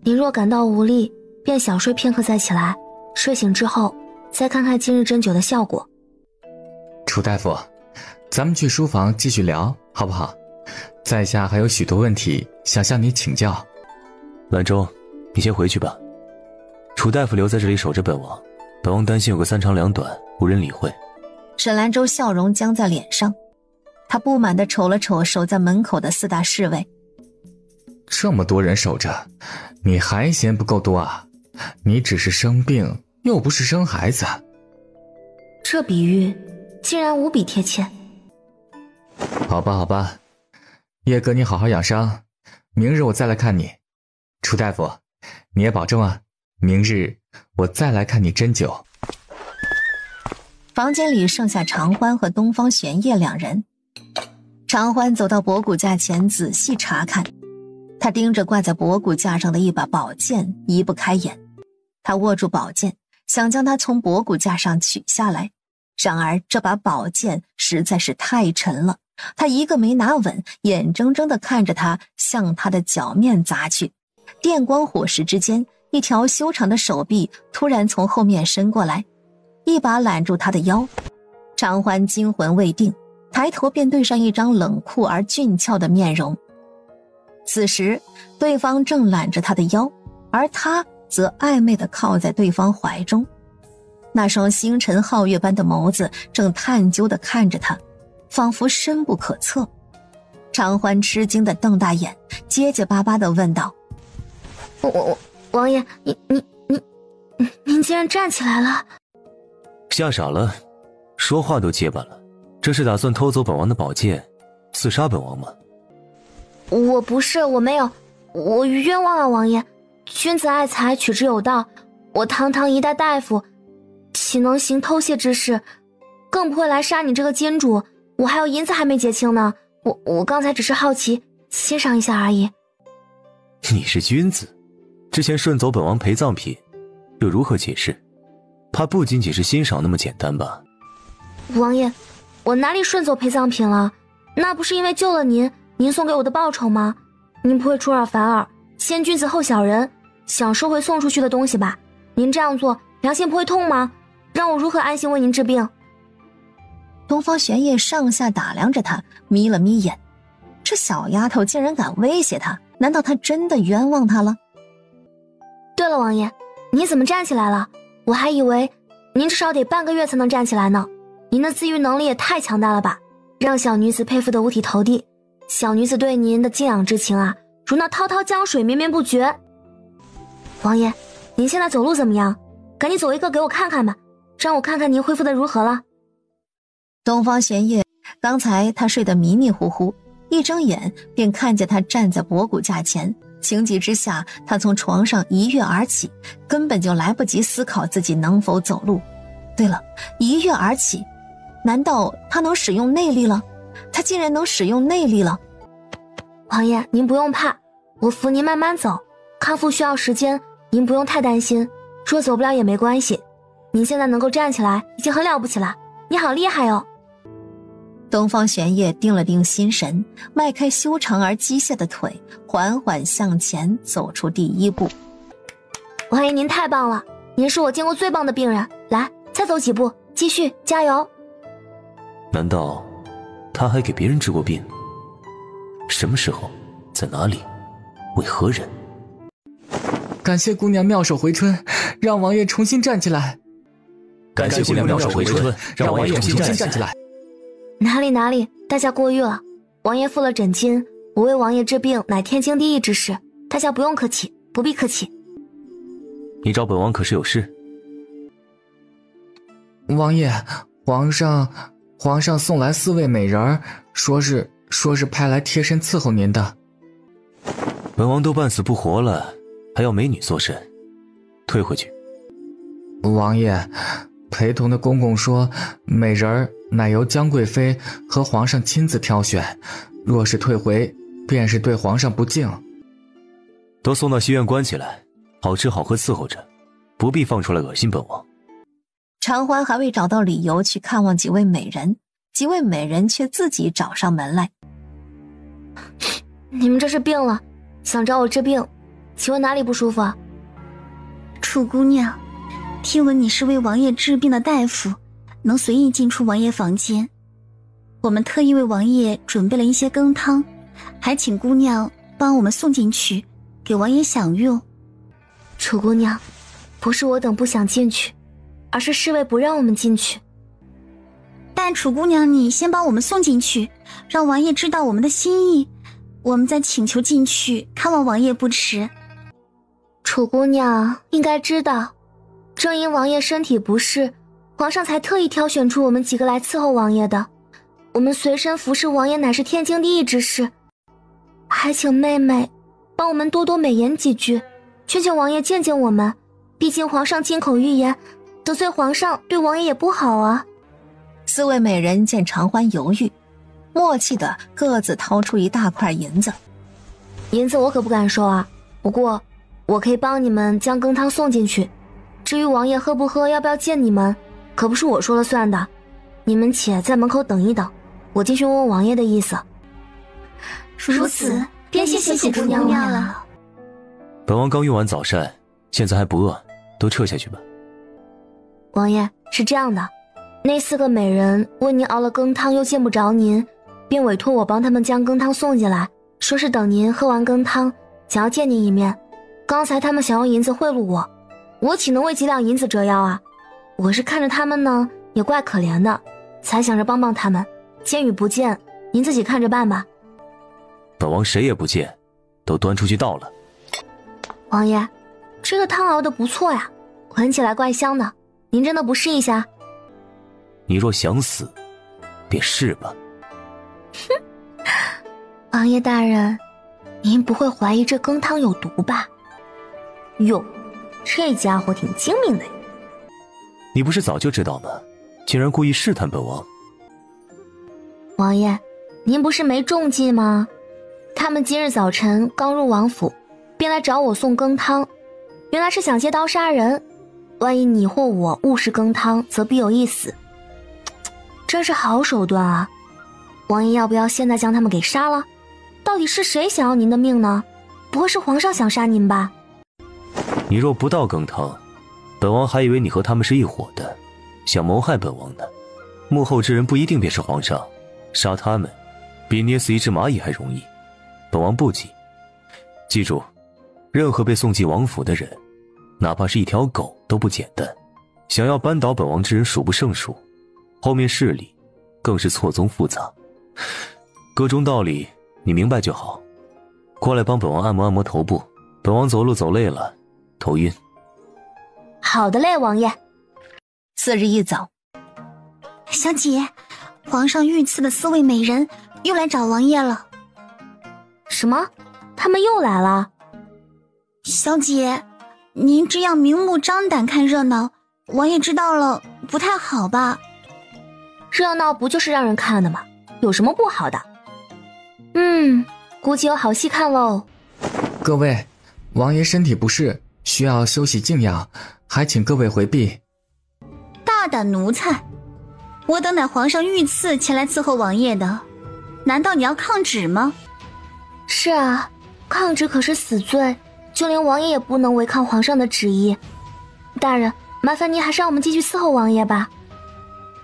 您若感到无力，便小睡片刻再起来，睡醒之后再看看今日针灸的效果。楚大夫，咱们去书房继续聊好不好？在下还有许多问题想向你请教。兰舟，你先回去吧。楚大夫留在这里守着本王，本王担心有个三长两短，无人理会。沈兰舟笑容僵在脸上，他不满地瞅了瞅守在门口的4大侍卫。这么多人守着，你还嫌不够多啊？你只是生病，又不是生孩子。这比喻竟然无比贴切。好吧，叶哥你好好养伤，明日我再来看你。楚大夫，你也保重啊，明日我再来看你针灸。房间里剩下长欢和东方玄烨2人。长欢走到博骨架前仔细查看，他盯着挂在博骨架上的一把宝剑，移不开眼。他握住宝剑，想将它从博骨架上取下来，然而这把宝剑实在是太沉了，他一个没拿稳，眼睁睁地看着它向他的脚面砸去。电光火石之间，一条修长的手臂突然从后面伸过来，一把揽住他的腰。长欢惊魂未定，抬头便对上一张冷酷而俊俏的面容。此时对方正揽着他的腰，而他则暧昧地靠在对方怀中，那双星辰皓月般的眸子正探究地看着他，仿佛深不可测。长欢吃惊地瞪大眼，结结巴巴地问道：王爷，您竟然站起来了？吓傻了，说话都结巴了。这是打算偷走本王的宝剑，刺杀本王吗？我不是，我没有，我冤枉啊，王爷！君子爱财，取之有道。我堂堂一代大夫，岂能行偷窃之事？更不会来杀你这个金主。我还有银子还没结清呢，我刚才只是好奇，欣赏一下而已。你是君子，之前顺走本王陪葬品，又如何解释？怕不仅仅是欣赏那么简单吧？王爷，我哪里顺走陪葬品了？那不是因为救了您送给我的报酬吗？您不会出尔反尔，先君子后小人，想收回送出去的东西吧？您这样做，良心不会痛吗？让我如何安心为您治病？东方玄烨上下打量着他，眯了眯眼。这小丫头竟然敢威胁他，难道他真的冤枉他了？对了，王爷，你怎么站起来了？我还以为您至少得半个月才能站起来呢。您的自愈能力也太强大了吧，让小女子佩服得五体投地。小女子对您的敬仰之情啊，如那滔滔江水绵绵不绝。王爷，您现在走路怎么样？赶紧走一个给我看看吧，让我看看您恢复得如何了。东方玄烨，刚才他睡得迷迷糊糊，一睁眼便看见他站在博古架前，情急之下，他从床上一跃而起，根本就来不及思考自己能否走路。对了，一跃而起，难道他能使用内力了？他竟然能使用内力了！王爷，您不用怕，我扶您慢慢走，康复需要时间，您不用太担心。若走不了也没关系，您现在能够站起来已经很了不起了，你好厉害哦！东方玄烨定了定心神，迈开修长而机械的腿，缓缓向前走出第一步。王爷您太棒了，您是我见过最棒的病人，来，再走几步，继续，加油！难道他还给别人治过病？什么时候？在哪里？为何人？感谢姑娘妙手回春，让王爷重新站起来。感谢姑娘妙手回春，让王爷重新站起来。哪里，大家过誉了。王爷付了诊金，我为王爷治病乃天经地义之事，大家不用客气，不必客气。你找本王可是有事？王爷，皇上送来4位美人儿，说是派来贴身伺候您的。本王都半死不活了，还要美女作甚？退回去。王爷，陪同的公公说，美人儿乃由江贵妃和皇上亲自挑选，若是退回，便是对皇上不敬。都送到西院关起来，好吃好喝伺候着，不必放出来恶心本王。长欢还未找到理由去看望几位美人，几位美人却自己找上门来。你们这是病了，想找我治病，请问哪里不舒服啊？楚姑娘，听闻你是为王爷治病的大夫，能随意进出王爷房间。我们特意为王爷准备了一些羹汤，还请姑娘帮我们送进去，给王爷享用。楚姑娘，不是我等不想进去，而是侍卫不让我们进去。但楚姑娘，你先帮我们送进去，让王爷知道我们的心意，我们再请求进去看望王爷不迟。楚姑娘应该知道，正因王爷身体不适，皇上才特意挑选出我们几个来伺候王爷的。我们随身服侍王爷乃是天经地义之事，还请妹妹帮我们多多美言几句，劝劝王爷见见我们。毕竟皇上金口玉言，得罪皇上对王爷也不好啊。4位美人见长欢犹豫，默契的各自掏出一大块银子。银子我可不敢收啊，不过我可以帮你们将羹汤送进去。至于王爷喝不喝，要不要见你们，可不是我说了算的。你们且在门口等一等，我进去问问王爷的意思。如此，便谢谢楚姑娘了。本王刚用完早膳，现在还不饿，都撤下去吧。王爷，是这样的，那4个美人为您熬了羹汤，又见不着您，便委托我帮他们将羹汤送进来，说是等您喝完羹汤，想要见您一面。刚才他们想用银子贿赂我，我岂能为几两银子折腰啊？我是看着他们呢，也怪可怜的，才想着帮帮他们。见与不见，您自己看着办吧。本王谁也不见，都端出去倒了。王爷，这个汤熬得不错呀，闻起来怪香的，您真的不试一下？你若想死，便试吧。哼，王爷大人，您不会怀疑这羹汤有毒吧？哟，这家伙挺精明的呀。你不是早就知道吗？竟然故意试探本王。王爷，您不是没中计吗？他们今日早晨刚入王府，便来找我送羹汤，原来是想借刀杀人。万一你或我误食羹汤，则必有一死。真是好手段啊！王爷要不要现在将他们给杀了？到底是谁想要您的命呢？不会是皇上想杀您吧？你若不倒羹汤，本王还以为你和他们是一伙的，想谋害本王呢。幕后之人不一定便是皇上，杀他们比捏死一只蚂蚁还容易。本王不急。记住，任何被送进王府的人，哪怕是一条狗都不简单。想要扳倒本王之人数不胜数，后面势力更是错综复杂。各种道理你明白就好。过来帮本王按摩按摩头部，本王走路走累了，头晕。好的嘞，王爷。次日一早，小姐，皇上御赐的4位美人又来找王爷了。什么？他们又来了？小姐，您这样明目张胆看热闹，王爷知道了不太好吧？热闹不就是让人看的吗？有什么不好的？估计有好戏看喽。各位，王爷身体不适，需要休息静养，还请各位回避。大胆奴才！我等乃皇上御赐前来伺候王爷的，难道你要抗旨吗？是啊，抗旨可是死罪，就连王爷也不能违抗皇上的旨意。大人，麻烦您还是让我们继续伺候王爷吧。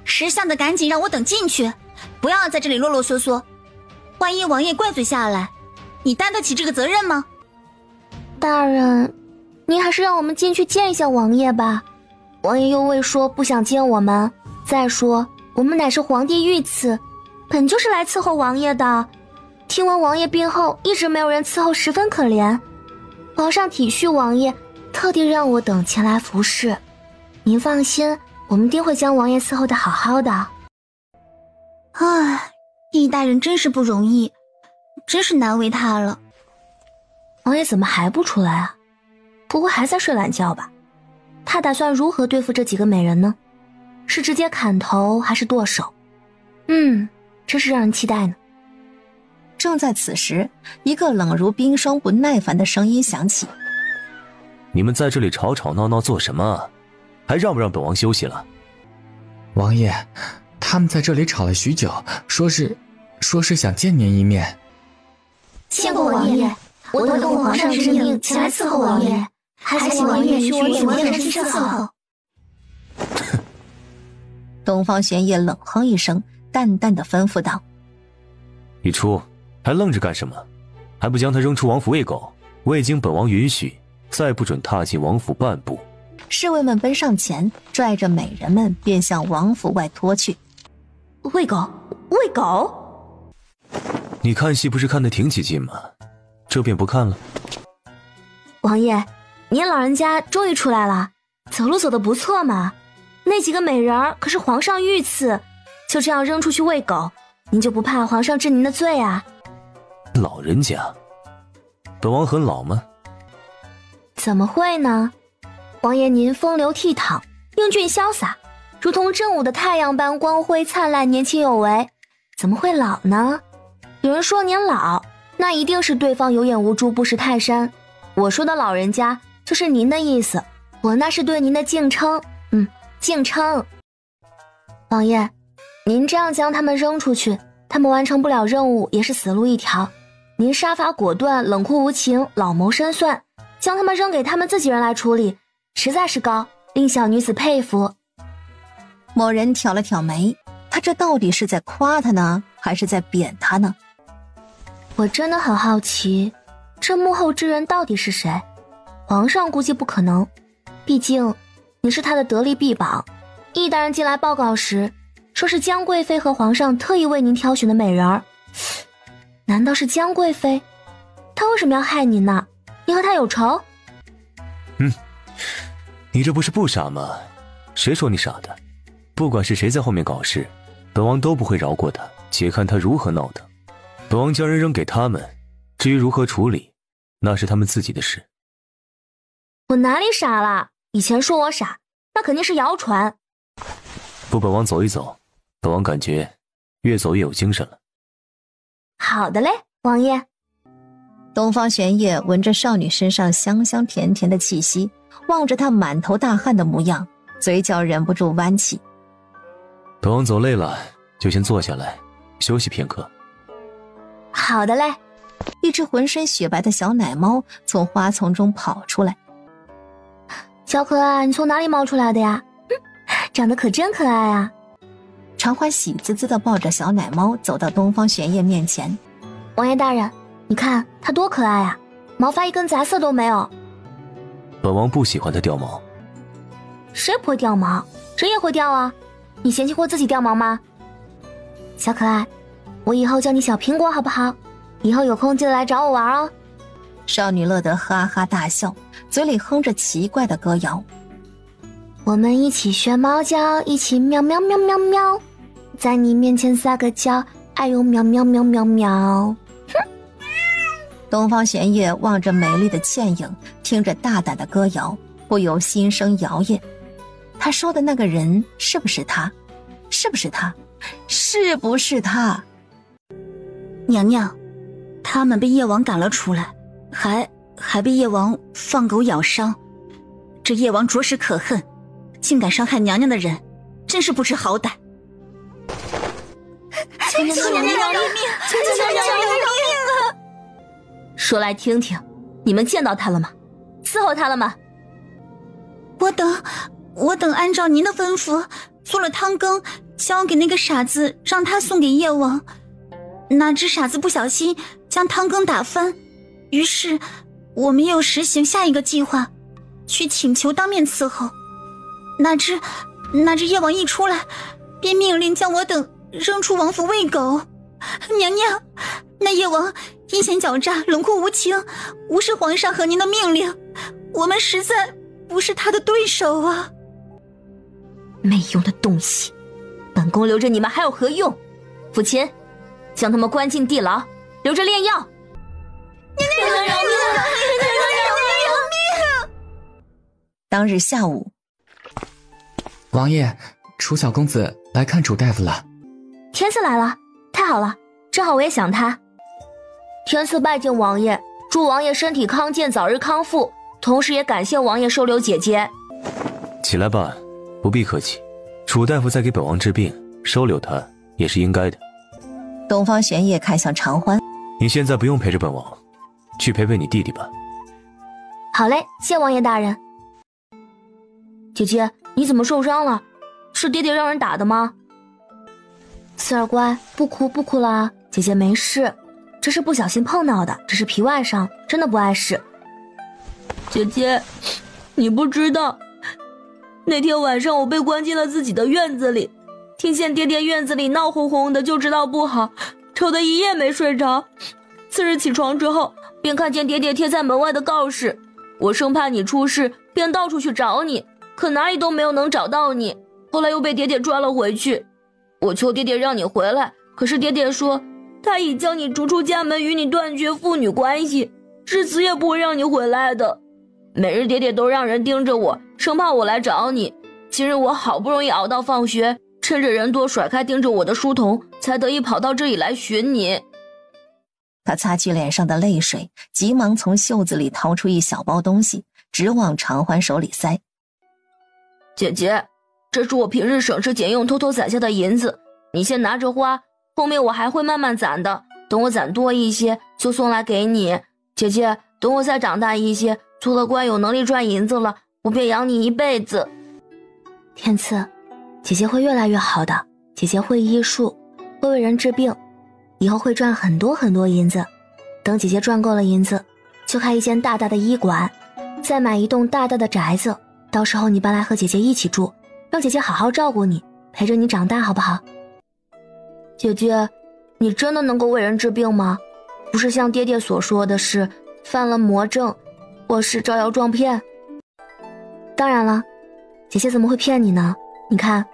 识相的赶紧让我等进去，不要在这里啰啰嗦嗦。万一王爷怪罪下来，你担得起这个责任吗？大人，您还是让我们进去见一下王爷吧。王爷又未说不想见我们，再说我们乃是皇帝御赐，本就是来伺候王爷的。听闻王爷病后一直没有人伺候，十分可怜。皇上体恤王爷，特地让我等前来服侍。您放心，我们定会将王爷伺候得好好的。唉，易大人真是不容易，真是难为他了。王爷怎么还不出来啊？不会还在睡懒觉吧？他打算如何对付这几个美人呢？是直接砍头还是剁手？真是让人期待呢。正在此时，一个冷如冰霜不耐烦的声音响起：你们在这里吵吵闹闹做什么？还让不让本王休息了？王爷，他们在这里吵了许久，说是想见您一面。谢过王爷，我等奉皇上之命前来伺候王爷，还请王爷许我几天的伺候。东方玄烨冷哼一声，淡淡的吩咐道：一出，还愣着干什么？还不将他扔出王府喂狗？未经本王允许，再不准踏进王府半步。侍卫们奔上前，拽着美人们便向王府外拖去。喂狗，喂狗！你看戏不是看得挺起劲吗？这便不看了？王爷，您老人家终于出来了，走路走得不错嘛。那几个美人儿可是皇上御赐，就这样扔出去喂狗，您就不怕皇上治您的罪啊？老人家，本王很老吗？怎么会呢？王爷您风流倜傥，英俊潇洒，如同正午的太阳般光辉灿烂，年轻有为，怎么会老呢？有人说您老，那一定是对方有眼无珠，不识泰山。我说的老人家就是您的意思，我那是对您的敬称，敬称。王爷，您这样将他们扔出去，他们完成不了任务也是死路一条。您杀伐果断，冷酷无情，老谋深算，将他们扔给他们自己人来处理，实在是高，令小女子佩服。某人挑了挑眉，他这到底是在夸他呢，还是在贬他呢？我真的很好奇，这幕后之人到底是谁？皇上估计不可能，毕竟你是他的得力臂膀。易大人进来报告时，说是江贵妃和皇上特意为您挑选的美人儿。难道是江贵妃？她为什么要害您呢？您和她有仇？你这不是不傻吗？谁说你傻的？不管是谁在后面搞事，本王都不会饶过他，且看他如何闹腾。本王将人扔给他们，至于如何处理，那是他们自己的事。我哪里傻了？以前说我傻，那肯定是谣传。不，本王走一走，本王感觉越走越有精神了。好的嘞，王爷。东方玄烨闻着少女身上香香甜甜的气息，望着她满头大汗的模样，嘴角忍不住弯起。本王走累了，就先坐下来休息片刻。好的嘞。一只浑身雪白的小奶猫从花丛中跑出来。小可爱，你从哪里冒出来的呀？长得可真可爱啊。长欢喜滋滋地抱着小奶猫走到东方玄烨面前。王爷大人，你看它多可爱啊，毛发一根杂色都没有。本王不喜欢它掉毛。谁不会掉毛？谁也会掉啊。你嫌弃过自己掉毛吗？小可爱，我以后叫你小苹果好不好？以后有空记得来找我玩哦。少女乐得哈哈大笑，嘴里哼着奇怪的歌谣。我们一起学猫叫，一起喵喵喵喵喵，在你面前撒个娇，哎呦喵喵喵喵喵。东方玄烨望着美丽的倩影，听着大胆的歌谣，不由心生摇曳。他说的那个人是不是他？是不是他？是不是他？娘娘，他们被叶王赶了出来，还被叶王放狗咬伤。这叶王着实可恨，竟敢伤害娘娘的人，真是不知好歹。求娘娘饶命！求娘娘饶命啊！说来听听，你们见到他了吗？伺候他了吗？我等按照您的吩咐做了汤羹，交给那个傻子，让他送给叶王。那只傻子不小心将汤羹打翻，于是我们又实行下一个计划，去请求当面伺候。那只叶王一出来，便命令将我等扔出王府喂狗。娘娘，那叶王阴险狡诈，冷酷无情，无视皇上和您的命令，我们实在不是他的对手啊！没用的东西，本宫留着你们还有何用？抚琴，将他们关进地牢，留着炼药。娘娘饶命！娘娘饶命！当日下午，王爷，楚小公子来看楚大夫了。天赐来了，太好了，正好我也想他。天赐拜见王爷，祝王爷身体康健，早日康复，同时也感谢王爷收留姐姐。起来吧，不必客气。楚大夫在给本王治病，收留他也是应该的。东方玄烨看向长欢，你现在不用陪着本王，去陪陪你弟弟吧。好嘞，谢王爷大人。姐姐，你怎么受伤了？是爹爹让人打的吗？四儿乖，不哭了，姐姐没事，这是不小心碰到的，这是皮外伤，真的不碍事。姐姐，你不知道，那天晚上我被关进了自己的院子里，听见爹爹院子里闹哄哄的，就知道不好，吵得一夜没睡着。次日起床之后，便看见爹爹贴在门外的告示，我生怕你出事，便到处去找你，可哪里都没有能找到你。后来又被爹爹抓了回去，我求爹爹让你回来，可是爹爹说他已将你逐出家门，与你断绝父女关系，是死也不会让你回来的。每日爹爹都让人盯着我，生怕我来找你。今日我好不容易熬到放学，趁着人多甩开盯着我的书童，才得以跑到这里来寻你。他擦去脸上的泪水，急忙从袖子里掏出一小包东西，直往长欢手里塞。姐姐，这是我平日省吃俭用偷偷攒下的银子，你先拿着花，后面我还会慢慢攒的，等我攒多一些就送来给你。姐姐，等我再长大一些，做了官有能力赚银子了，我便养你一辈子。天赐，姐姐会越来越好的，姐姐会医术，会为人治病，以后会赚很多很多银子。等姐姐赚够了银子，就开一间大大的医馆，再买一栋大大的宅子，到时候你搬来和姐姐一起住，让姐姐好好照顾你，陪着你长大好不好？姐姐，你真的能够为人治病吗？不是像爹爹所说的是犯了魔症，或是招摇撞骗？当然了，姐姐怎么会骗你呢？你看，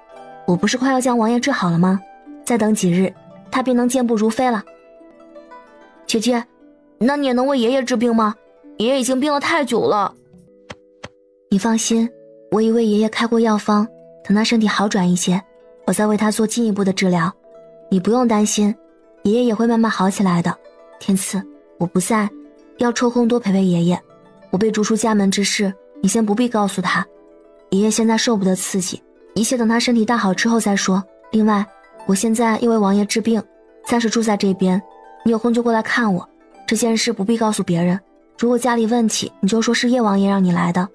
我不是快要将王爷治好了吗？再等几日，他便能健步如飞了。姐姐，那你也能为爷爷治病吗？爷爷已经病了太久了。你放心，我已为爷爷开过药方，等他身体好转一些，我再为他做进一步的治疗。你不用担心，爷爷也会慢慢好起来的。天赐，我不在，要抽空多陪陪爷爷。我被逐出家门之事，你先不必告诉他。爷爷现在受不得刺激，一切等他身体大好之后再说。另外，我现在又为王爷治病，暂时住在这边，你有空就过来看我。这件事不必告诉别人，如果家里问起，你就说是叶王爷让你来的。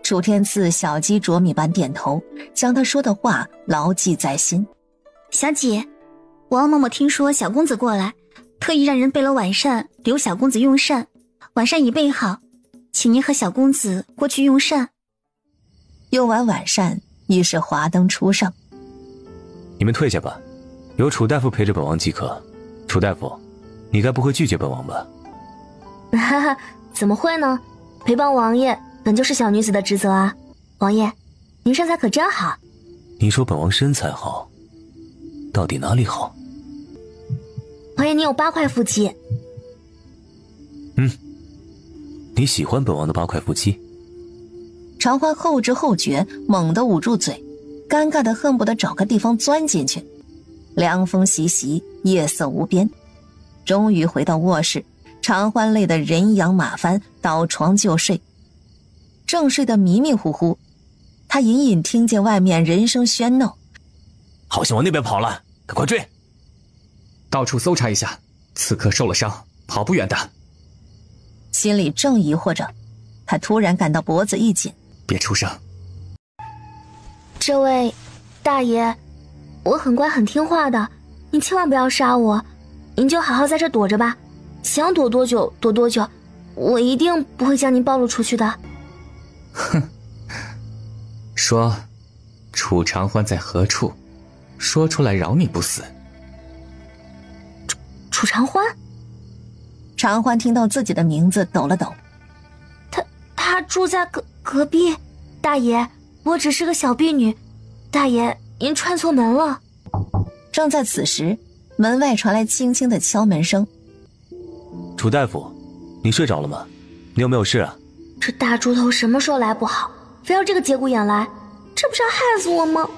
楚天赐小鸡啄米般点头，将他说的话牢记在心。小姐，王嬷嬷听说小公子过来，特意让人备了晚膳，留小公子用膳。晚膳已备好，请您和小公子过去用膳。用完晚膳，已是华灯初上。你们退下吧，有楚大夫陪着本王即可。楚大夫，你该不会拒绝本王吧？哈哈，怎么会呢？陪伴王爷本就是小女子的职责啊。王爷，您身材可真好。你说本王身材好，到底哪里好？王爷，你有8块腹肌。你喜欢本王的8块腹肌？长欢后知后觉，猛地捂住嘴，尴尬的恨不得找个地方钻进去。凉风习习，夜色无边，终于回到卧室，长欢累得人仰马翻，倒床就睡。正睡得迷迷糊糊，他隐隐听见外面人声喧闹，好像往那边跑了，赶快追！到处搜查一下，刺客受了伤，跑不远的。心里正疑惑着，他突然感到脖子一紧，别出声。这位大爷，我很乖很听话的，您千万不要杀我，您就好好在这躲着吧，想躲多久躲多久，我一定不会将您暴露出去的。哼，说，楚长欢在何处？说出来饶你不死。楚长欢？长欢听到自己的名字抖了抖。他住在隔壁。大爷，我只是个小婢女，大爷您串错门了。正在此时，门外传来轻轻的敲门声。楚大夫，你睡着了吗？你有没有事啊？这大猪头什么时候来不好，非要这个节骨眼来，这不是要害死我吗？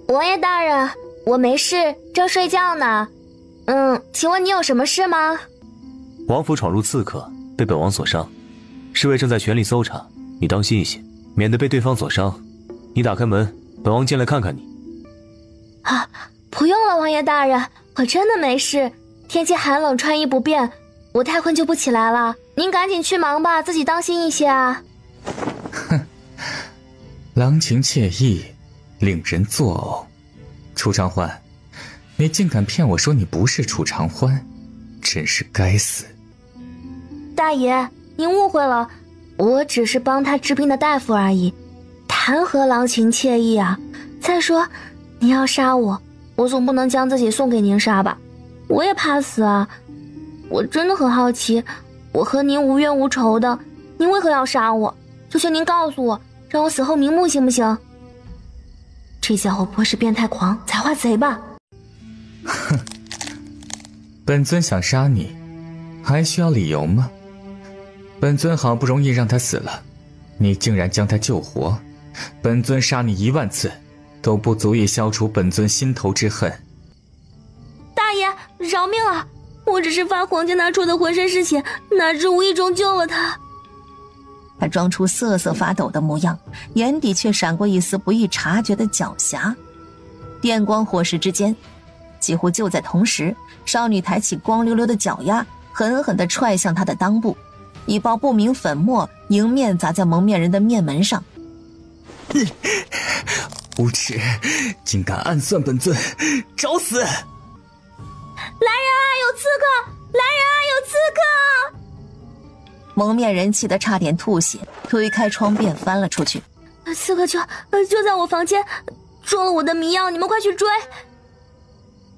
王爷大人，我没事，正睡觉呢。请问你有什么事吗？王府闯入刺客，被本王所伤，侍卫正在全力搜查，你当心一些，免得被对方所伤。你打开门，本王进来看看你。啊，不用了，王爷大人，我真的没事。天气寒冷，穿衣不便，我太困就不起来了。您赶紧去忙吧，自己当心一些啊。哼，郎情妾意，令人作呕。楚长欢，你竟敢骗我说你不是楚长欢，真是该死。大爷，您误会了，我只是帮他治病的大夫而已，谈何郎情妾意啊！再说，您要杀我，我总不能将自己送给您杀吧？我也怕死啊！我真的很好奇，我和您无冤无仇的，您为何要杀我？求求您告诉我，让我死后瞑目行不行？这家伙不是变态狂，才华贼吧？哼，本尊想杀你，还需要理由吗？本尊好不容易让他死了，你竟然将他救活，本尊杀你1万次，都不足以消除本尊心头之恨。大爷，饶命啊！我只是发狂见他戳得浑身是血，哪知无意中救了他。他装出瑟瑟发抖的模样，眼底却闪过一丝不易察觉的狡黠。电光火石之间，几乎就在同时，少女抬起光溜溜的脚丫，狠狠地踹向他的裆部，一包不明粉末迎面砸在蒙面人的面门上。无耻，竟敢暗算本尊，找死！来人啊，有刺客！来人啊，有刺客！蒙面人气得差点吐血，推开窗便翻了出去。刺客就在我房间，中了我的迷药，你们快去追！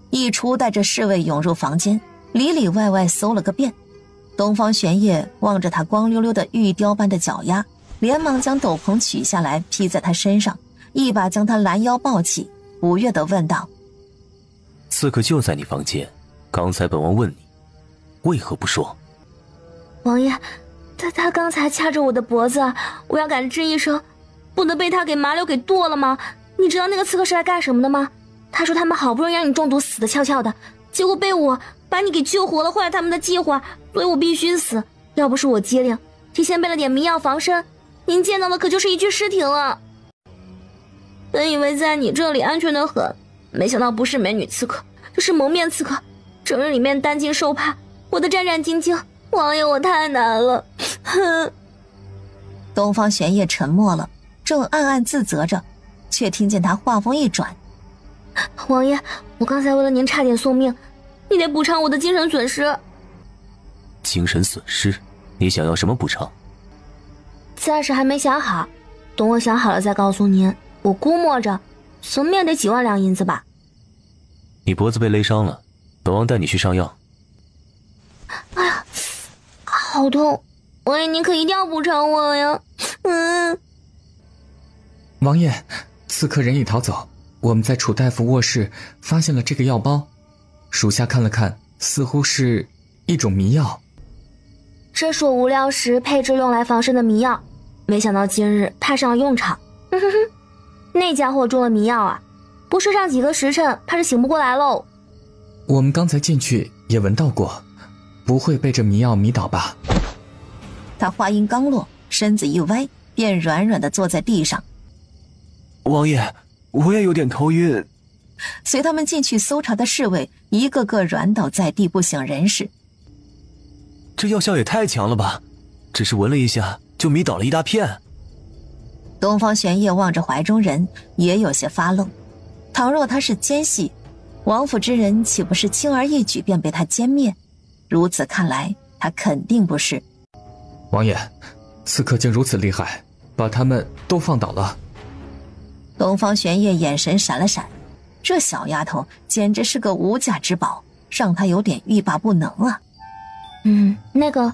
一出带着侍卫涌入房间，里里外外搜了个遍。东方玄烨望着他光溜溜的玉雕般的脚丫，连忙将斗篷取下来披在他身上，一把将他拦腰抱起，不悦地问道：刺客就在你房间，刚才本王问你，为何不说？王爷，他刚才掐着我的脖子，我要赶吱一声，不能被他给麻溜给剁了吗？你知道那个刺客是来干什么的吗？他说他们好不容易让你中毒死的翘翘的，结果被我把你给救活了，坏了他们的计划，所以我必须死。要不是我机灵，提前备了点迷药防身，您见到的可就是一具尸体了。本以为在你这里安全的很，没想到不是美女刺客，就是蒙面刺客，整日里面担惊受怕，我的战战兢兢。王爷，我太难了。哼。东方玄烨沉默了，正暗暗自责着，却听见他话锋一转：王爷，我刚才为了您差点送命，你得补偿我的精神损失。精神损失？你想要什么补偿？暂时还没想好，等我想好了再告诉您。我估摸着怎么也得几万两银子吧。你脖子被勒伤了，本王带你去上药。哎呀，好痛！王爷，您可一定要补偿我呀。王爷，刺客人已逃走，我们在楚大夫卧室发现了这个药包，属下看了看，似乎是一种迷药。这是我无聊时配置用来防身的迷药，没想到今日派上了用场。那家伙中了迷药啊，不睡上几个时辰，怕是醒不过来喽。我们刚才进去也闻到过，不会被这迷药迷倒吧？他话音刚落，身子一歪，便软软地坐在地上。王爷，我也有点头晕。随他们进去搜查的侍卫一个个软倒在地，不省人事。这药效也太强了吧，只是闻了一下就迷倒了一大片。东方玄烨望着怀中人，也有些发愣。倘若他是奸细，王府之人岂不是轻而易举便被他歼灭？如此看来，他肯定不是。王爷，刺客竟如此厉害，把他们都放倒了。东方玄烨眼神闪了闪，这小丫头简直是个无价之宝，让他有点欲罢不能啊。那个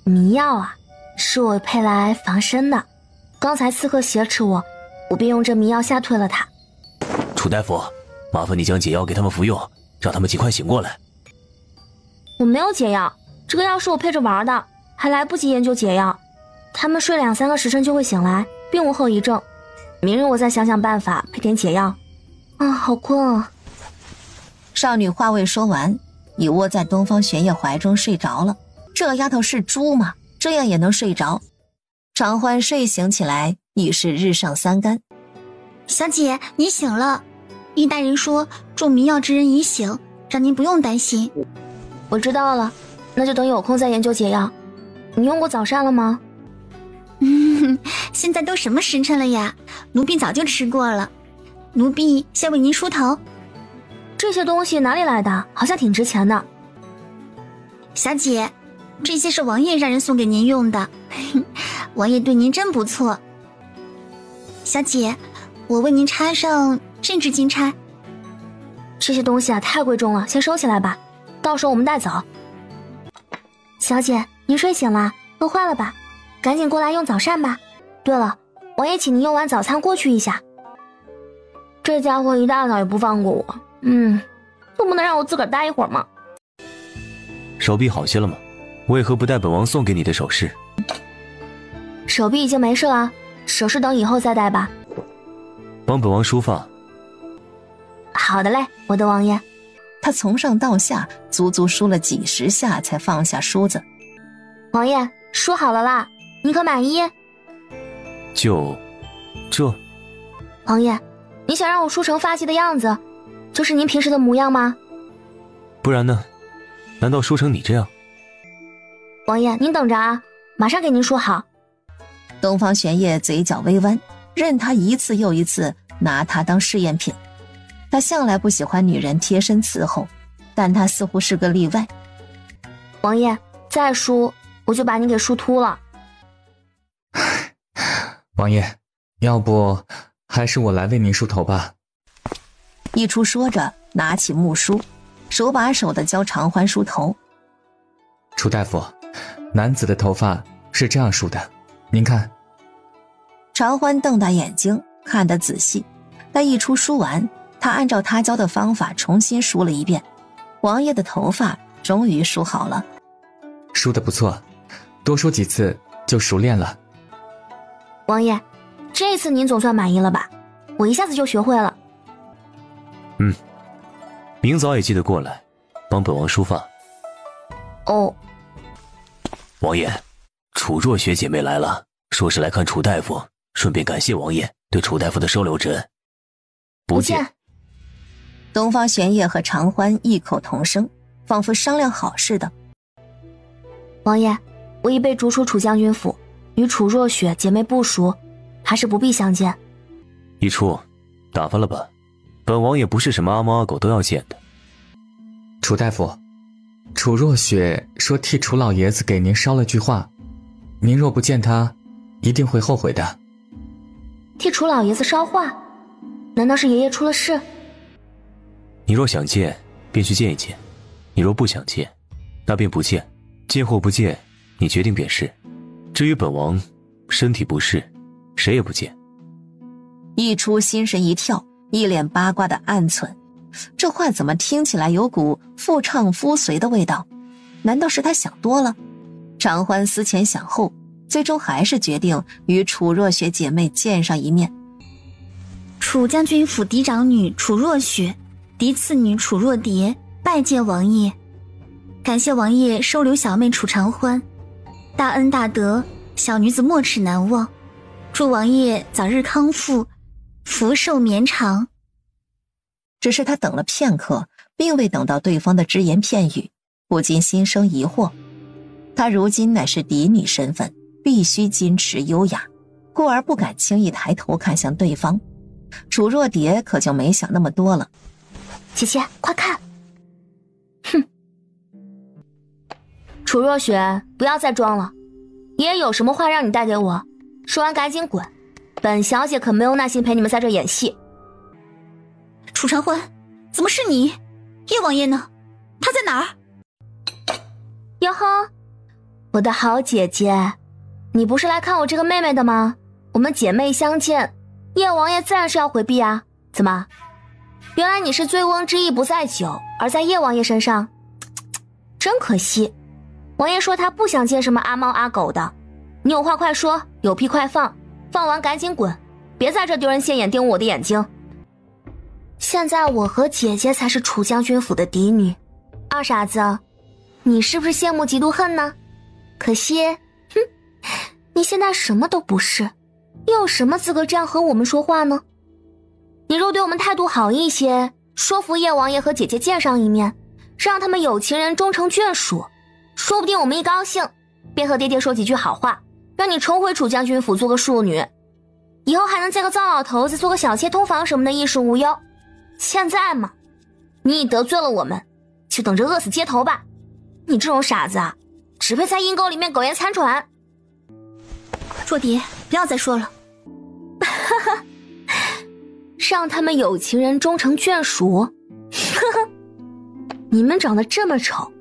迷药啊，是我配来防身的。刚才刺客挟持我，我便用这迷药吓退了他。楚大夫，麻烦你将解药给他们服用，让他们尽快醒过来。我没有解药，这个药是我配着玩的，还来不及研究解药。他们睡2-3个时辰就会醒来，并无后遗症。明日我再想想办法配点解药。好困啊。少女话未说完，已窝在东方玄烨怀中睡着了。这丫头是猪吗？这样也能睡着？长欢睡醒起来已是日上3竿。小姐，你醒了。玉大人说中迷药之人已醒，让您不用担心。我知道了，那就等有空再研究解药。你用过早膳了吗？现在都什么时辰了呀？奴婢早就吃过了。奴婢先为您梳头。这些东西哪里来的？好像挺值钱的。小姐，这些是王爷让人送给您用的。王爷对您真不错。小姐，我为您插上镇制金钗。这些东西啊太贵重了，先收起来吧，到时候我们带走。小姐，您睡醒了，饿坏了吧？赶紧过来用早膳吧。对了，王爷请您用完早餐过去一下。这家伙一大早也不放过我，总不能让我自个儿待一会儿吗？手臂好些了吗？为何不带本王送给你的首饰？手臂已经没事了，首饰等以后再戴吧。帮本王梳发。好的嘞，我的王爷。他从上到下足足梳了几10下才放下梳子。王爷，梳好了啦，您可满意？就这。王爷，你想让我梳成发髻的样子，就是您平时的模样吗？不然呢？难道梳成你这样？王爷，您等着啊，马上给您梳好。东方玄烨嘴角微弯，任他一次又一次拿他当试验品。他向来不喜欢女人贴身伺候，但他似乎是个例外。王爷，再梳我就把你给梳秃了。王爷，要不还是我来为您梳头吧。一出说着，拿起木梳，手把手地教长欢梳头。楚大夫，男子的头发是这样梳的，您看。长欢瞪大眼睛看得仔细，但一出梳完，他按照他教的方法重新梳了一遍。王爷的头发终于梳好了。梳得不错，多梳几次就熟练了。王爷，这次您总算满意了吧？我一下子就学会了。明早也记得过来，帮本王梳发。哦。王爷，楚若雪姐妹来了，说是来看楚大夫，顺便感谢王爷对楚大夫的收留之恩。不见。东方玄烨和常欢异口同声，仿佛商量好似的。王爷，我已被逐出楚将军府，与楚若雪姐妹不熟，还是不必相见。一出，打发了吧，本王也不是什么阿猫阿狗都要见的。楚大夫，楚若雪说替楚老爷子给您捎了句话，您若不见他，一定会后悔的。替楚老爷子捎话？难道是爷爷出了事？你若想见，便去见一见；你若不想见，那便不见。见或不见，你决定便是。至于本王身体不适，谁也不见。一出心神一跳，一脸八卦的暗忖：这话怎么听起来有股妇唱夫随的味道？难道是他想多了？常欢思前想后，最终还是决定与楚若雪姐妹见上一面。楚将军府嫡长女楚若雪，嫡次女楚若蝶拜见王爷，感谢王爷收留小妹楚长欢，大恩大德，小女子没齿难忘。祝王爷早日康复，福寿绵长。只是他等了片刻，并未等到对方的只言片语，不禁心生疑惑。他如今乃是嫡女身份，必须矜持优雅，故而不敢轻易抬头看向对方。楚若蝶可就没想那么多了。姐姐，快看！哼！楚若雪，不要再装了。爷爷有什么话让你带给我，说完赶紧滚。本小姐可没有耐心陪你们在这演戏。楚长欢，怎么是你？叶王爷呢？他在哪儿？哟呵，我的好姐姐，你不是来看我这个妹妹的吗？我们姐妹相见，叶王爷自然是要回避啊。怎么？原来你是醉翁之意不在酒，而在叶王爷身上？真可惜，王爷说他不想见什么阿猫阿狗的。你有话快说，有屁快放，放完赶紧滚，别在这丢人现眼盯我的眼睛。现在我和姐姐才是楚将军府的嫡女，二傻子，你是不是羡慕嫉妒恨呢？可惜，哼，你现在什么都不是，又有什么资格这样和我们说话呢？你若对我们态度好一些，说服叶王爷和姐姐见上一面，让他们有情人终成眷属，说不定我们一高兴，便和爹爹说几句好话，让你重回楚将军府做个庶女，以后还能见个糟老头子，做个小妾通房什么的，衣食无忧。现在嘛，你已得罪了我们，就等着饿死街头吧。你这种傻子啊，只配在阴沟里面苟延残喘。若蝶，不要再说了。让他们有情人终成眷属？你们长得这么丑，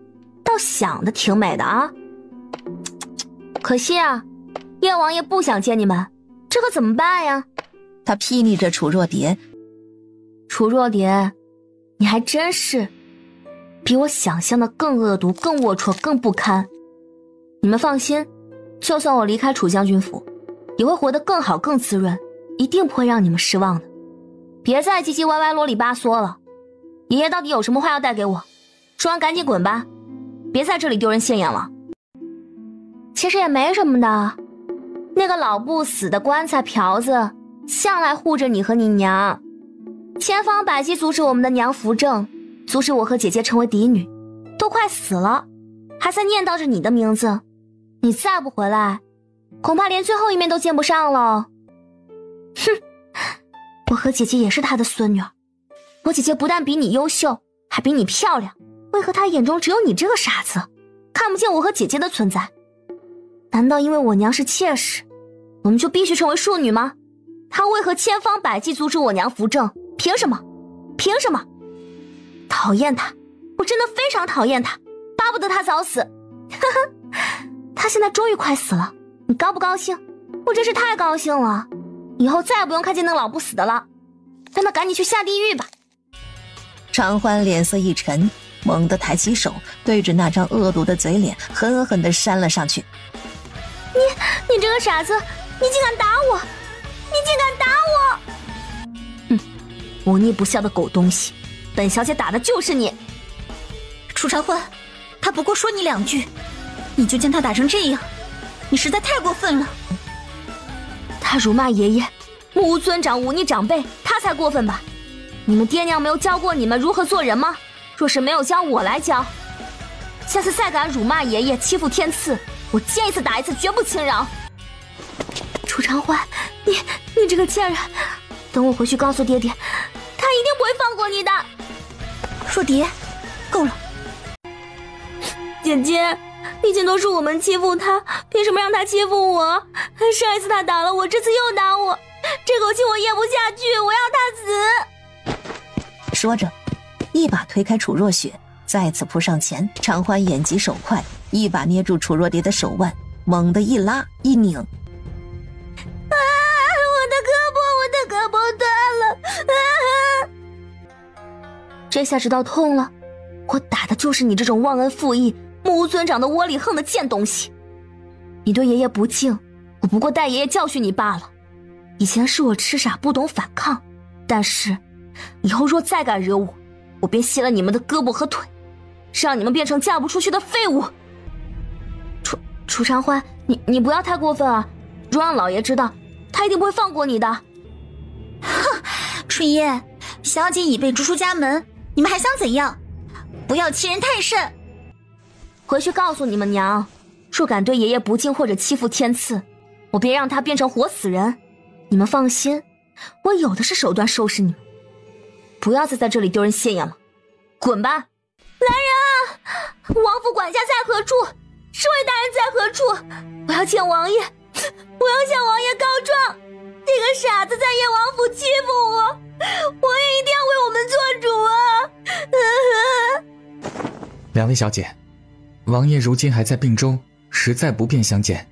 倒想的挺美的啊。可惜啊，叶王爷不想见你们，这可怎么办呀？他睥睨着楚若蝶。楚若蝶，你还真是比我想象的更恶毒、更龌龊、更不堪。你们放心，就算我离开楚将军府，也会活得更好、更滋润，一定不会让你们失望的。别再唧唧歪歪、啰里吧嗦了。爷爷到底有什么话要带给我？说完赶紧滚吧，别在这里丢人现眼了。其实也没什么的，那个老不死的棺材瓢子，向来护着你和你娘。千方百计阻止我们的娘扶正，阻止我和姐姐成为嫡女，都快死了，还在念叨着你的名字。你再不回来，恐怕连最后一面都见不上了。哼，我和姐姐也是她的孙女儿，我姐姐不但比你优秀，还比你漂亮，为何她眼中只有你这个傻子，看不见我和姐姐的存在？难道因为我娘是妾室，我们就必须成为庶女吗？她为何千方百计阻止我娘扶正？凭什么？凭什么？讨厌他，我真的非常讨厌他，巴不得他早死。呵呵，他现在终于快死了，你高不高兴？我真是太高兴了，以后再也不用看见那个老不死的了，让他赶紧去下地狱吧。常欢脸色一沉，猛地抬起手，对着那张恶毒的嘴脸狠狠地扇了上去。你这个傻子，你竟敢打我！你竟敢打我！�忒不孝的狗东西，本小姐打的就是你。楚长欢，他不过说你2句，你就将他打成这样，你实在太过分了。他辱骂爷爷，目无尊长，忤逆长辈，他才过分吧？你们爹娘没有教过你们如何做人吗？若是没有教，我来教。下次再敢辱骂爷爷，欺负天赐，我见一次打一次，绝不轻饶。楚长欢，你这个贱人，等我回去告诉爹爹，他一定不会放过你的。若蝶，够了。姐姐，以前都是我们欺负他，凭什么让他欺负我？上一次他打了我，这次又打我，这口气我咽不下去，我要他死。说着，一把推开楚若雪，再次扑上前。长欢眼疾手快，一把捏住楚若蝶的手腕，猛地一拉一拧。我的胳膊断了！这下知道痛了。我打的就是你这种忘恩负义、目无尊长的窝里横的贱东西。你对爷爷不敬，我不过带爷爷教训你罢了。以前是我痴傻不懂反抗，但是以后若再敢惹我，我便卸了你们的胳膊和腿，让你们变成嫁不出去的废物。楚长欢，你不要太过分啊！若让老爷知道，他一定不会放过你的。哼，春夜，小姐已被逐出家门，你们还想怎样？不要欺人太甚！回去告诉你们娘，若敢对爷爷不敬或者欺负天赐，我便让他变成活死人。你们放心，我有的是手段收拾你们。不要再在这里丢人现眼了，滚吧！来人啊！王府管家在何处？侍卫大人在何处？我要见王爷！我要向王爷告状！这个傻子在夜王府欺负我，我也一定要为我们做主啊！2位小姐，王爷如今还在病中，实在不便相见。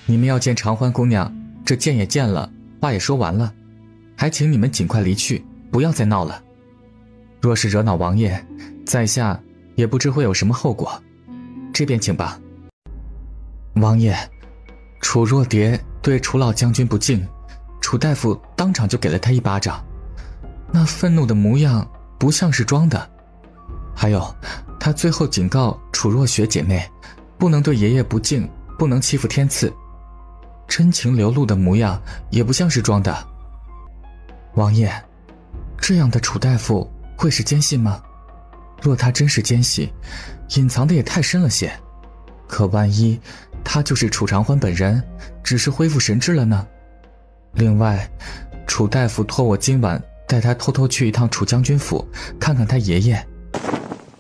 你们要见长欢姑娘，这见也见了，话也说完了，还请你们尽快离去，不要再闹了。若是惹恼王爷，在下也不知会有什么后果。这边请吧。王爷，楚若蝶对楚老将军不敬，楚大夫当场就给了他1巴掌，那愤怒的模样不像是装的。还有，他最后警告楚若雪姐妹，不能对爷爷不敬，不能欺负天赐，真情流露的模样也不像是装的。王爷，这样的楚大夫会是奸细吗？若他真是奸细，隐藏的也太深了些。可万一他就是楚长欢本人，只是恢复神智了呢？另外，楚大夫托我今晚带他偷偷去一趟楚将军府，看看他爷爷。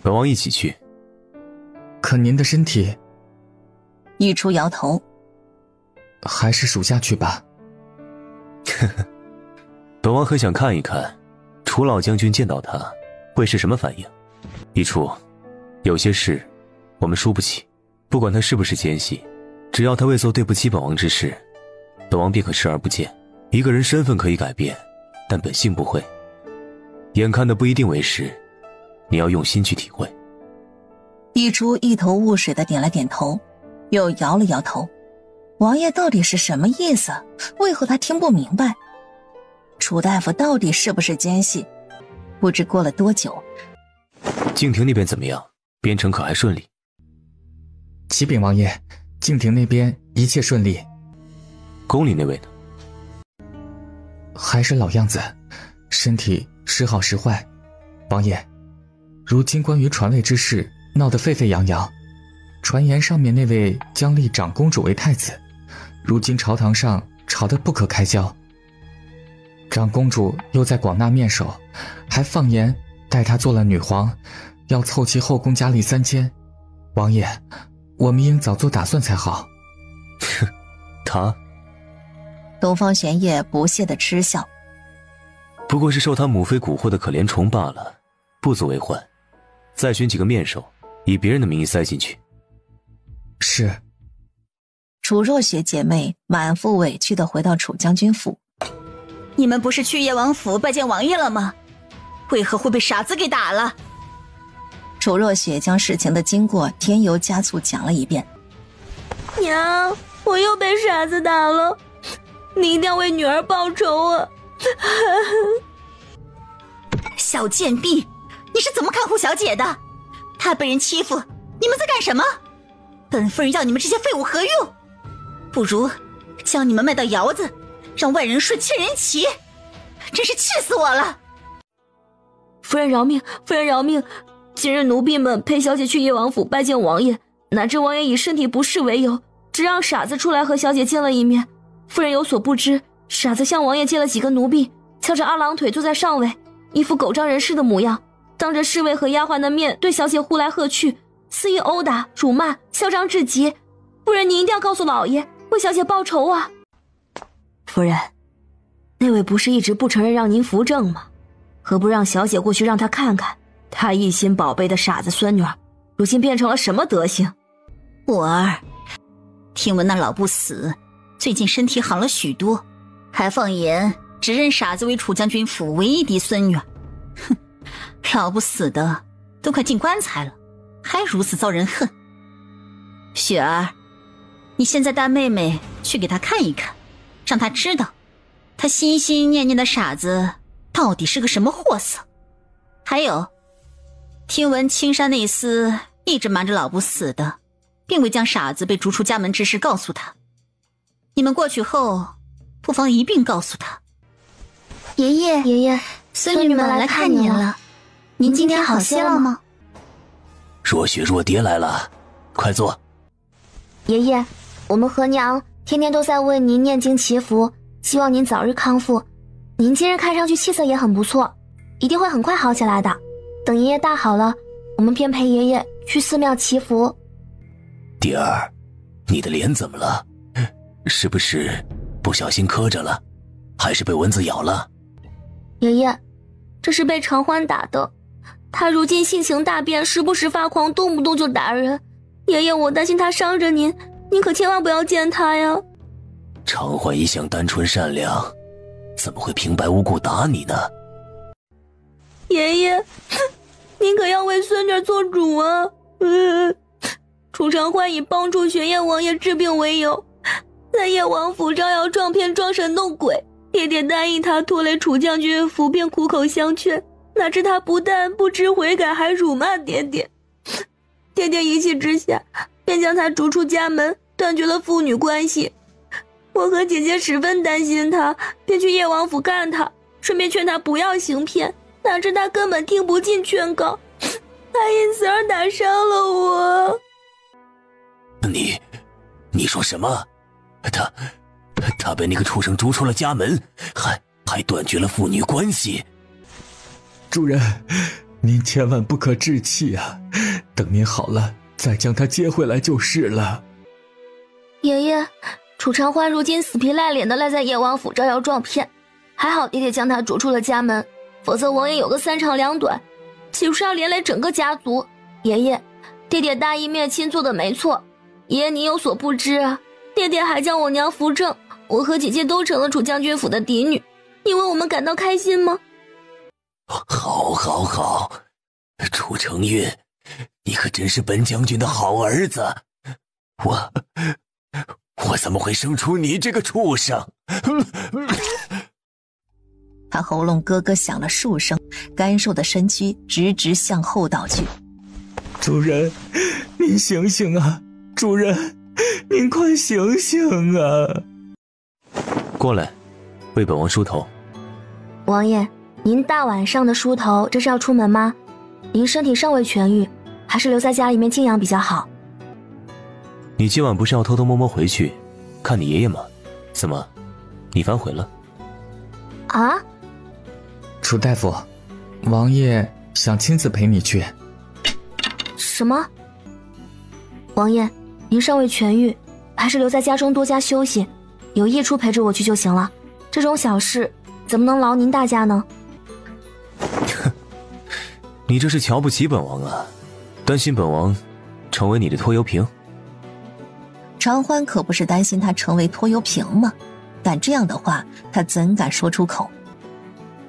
本王一起去。可您的身体……玉初摇头，还是属下去吧。呵呵，本王很想看一看，楚老将军见到他会是什么反应。一初，有些事我们输不起，不管他是不是奸细，只要他未做对不起本王之事，本王便可视而不见。一个人身份可以改变，但本性不会。眼看的不一定为实，你要用心去体会。一初一头雾水的点了点头，又摇了摇头。王爷到底是什么意思？为何他听不明白？楚大夫到底是不是奸细？不知过了多久。静亭那边怎么样？编程可还顺利？启禀王爷，静亭那边一切顺利。宫里那位呢？还是老样子，身体时好时坏。王爷，如今关于传位之事闹得沸沸扬扬，传言上面那位将立长公主为太子，如今朝堂上吵得不可开交。长公主又在广纳面首，还放言待她做了女皇，要凑齐后宫佳丽3000。王爷，我们应早做打算才好。他？东方玄烨不屑地嗤笑，不过是受他母妃蛊惑的可怜虫罢了，不足为患。再选几个面首，以别人的名义塞进去。是。楚若雪姐妹满腹委屈地回到楚将军府。你们不是去叶王府拜见王爷了吗？为何会被傻子给打了？楚若雪将事情的经过添油加醋讲了一遍。娘，我又被傻子打了，你一定要为女儿报仇啊！小贱婢，你是怎么看护小姐的？她被人欺负，你们在干什么？本夫人要你们这些废物何用？不如将你们卖到窑子，让外人顺千人骑。真是气死我了！夫人饶命，夫人饶命！今日奴婢们陪小姐去叶王府拜见王爷，哪知王爷以身体不适为由，只让傻子出来和小姐见了一面。夫人有所不知，傻子向王爷借了几个奴婢，翘着二郎腿坐在上位，一副狗仗人势的模样，当着侍卫和丫鬟的面对小姐呼来喝去，肆意殴打、辱骂，嚣张至极。夫人，您一定要告诉老爷，为小姐报仇啊！夫人，那位不是一直不承认让您扶正吗？何不让小姐过去让他看看，他一心宝贝的傻子孙女儿，如今变成了什么德行？我儿，听闻那老不死最近身体好了许多，还放言只认傻子为楚将军府唯一嫡孙女儿。哼，老不死的都快进棺材了，还如此遭人恨。雪儿，你现在带妹妹去给她看一看，让她知道她心心念念的傻子到底是个什么货色。还有，听闻青山内司一直瞒着老不死的，并未将傻子被逐出家门之事告诉他。你们过去后，不妨一并告诉他。爷爷，孙女们来看您了，您今天好些了吗？若雪若蝶来了，快坐。爷爷，我们和娘天天都在为您念经祈福，希望您早日康复。您今日看上去气色也很不错，一定会很快好起来的。等爷爷大好了，我们便陪爷爷去寺庙祈福。蝶儿，你的脸怎么了？是不是不小心磕着了，还是被蚊子咬了？爷爷，这是被长欢打的，他如今性情大变，时不时发狂，动不动就打人。爷爷，我担心他伤着您，您可千万不要见他呀。长欢一向单纯善良，怎么会平白无故打你呢？爷爷，您可要为孙女做主啊！楚长欢以帮助玄烨王爷治病为由，在叶王府招摇撞骗，装神弄鬼。爹爹答应他拖累楚将军府，便苦口相劝，哪知他不但不知悔改，还辱骂爹爹。爹爹一气之下，便将他逐出家门，断绝了父女关系。我和姐姐十分担心他，便去叶王府干他，顺便劝他不要行骗，哪知他根本听不进劝告，他因此而打伤了我。你说什么？他被那个畜生逐出了家门，还断绝了父女关系。主人，您千万不可置气啊！等您好了，再将他接回来就是了。爷爷，楚长欢如今死皮赖脸的赖在叶王府招摇撞骗，还好爹爹将他逐出了家门，否则王爷有个三长两短，岂不是要连累整个家族？爷爷，爹爹大义灭亲做的没错，爷爷你有所不知啊，爹爹还将我娘扶正，我和姐姐都成了楚将军府的嫡女，你为我们感到开心吗？好，楚承运，你可真是本将军的好儿子，我怎么会生出你这个畜生？他喉咙咯咯响了数声，干瘦的身躯直直向后倒去。主人，您醒醒啊！主人，您快醒醒啊！过来，为本王梳头。王爷，您大晚上的梳头，这是要出门吗？您身体尚未痊愈，还是留在家里面静养比较好。你今晚不是要偷偷摸摸回去看你爷爷吗？怎么，你反悔了？啊？楚大夫，王爷想亲自陪你去。什么？王爷，您尚未痊愈，还是留在家中多加休息，有益处陪着我去就行了。这种小事怎么能劳您大驾呢？你这是瞧不起本王啊？担心本王成为你的拖油瓶？长欢可不是担心他成为拖油瓶吗？但这样的话，他怎敢说出口？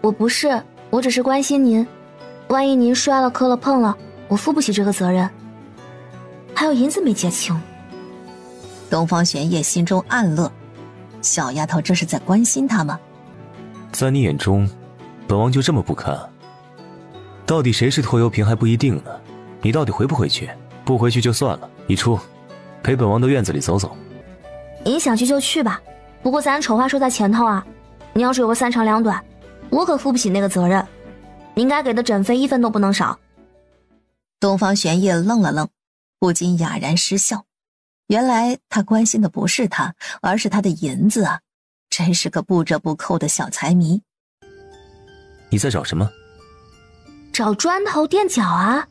我不是，我只是关心您，万一您摔了、磕了、碰了，我负不起这个责任。还有银子没结清。东方玄烨心中暗乐，小丫头这是在关心他吗？在你眼中，本王就这么不堪？到底谁是拖油瓶还不一定呢。你到底回不回去？不回去就算了，一出，陪本王到院子里走走。你想去就去吧，不过咱丑话说在前头啊，你要是有个3长2短，我可负不起那个责任。您该给的诊费1分都不能少。东方玄烨愣了愣，不禁哑然失笑。原来他关心的不是他，而是他的银子啊，真是个不折不扣的小财迷。你在找什么？找砖头垫脚啊。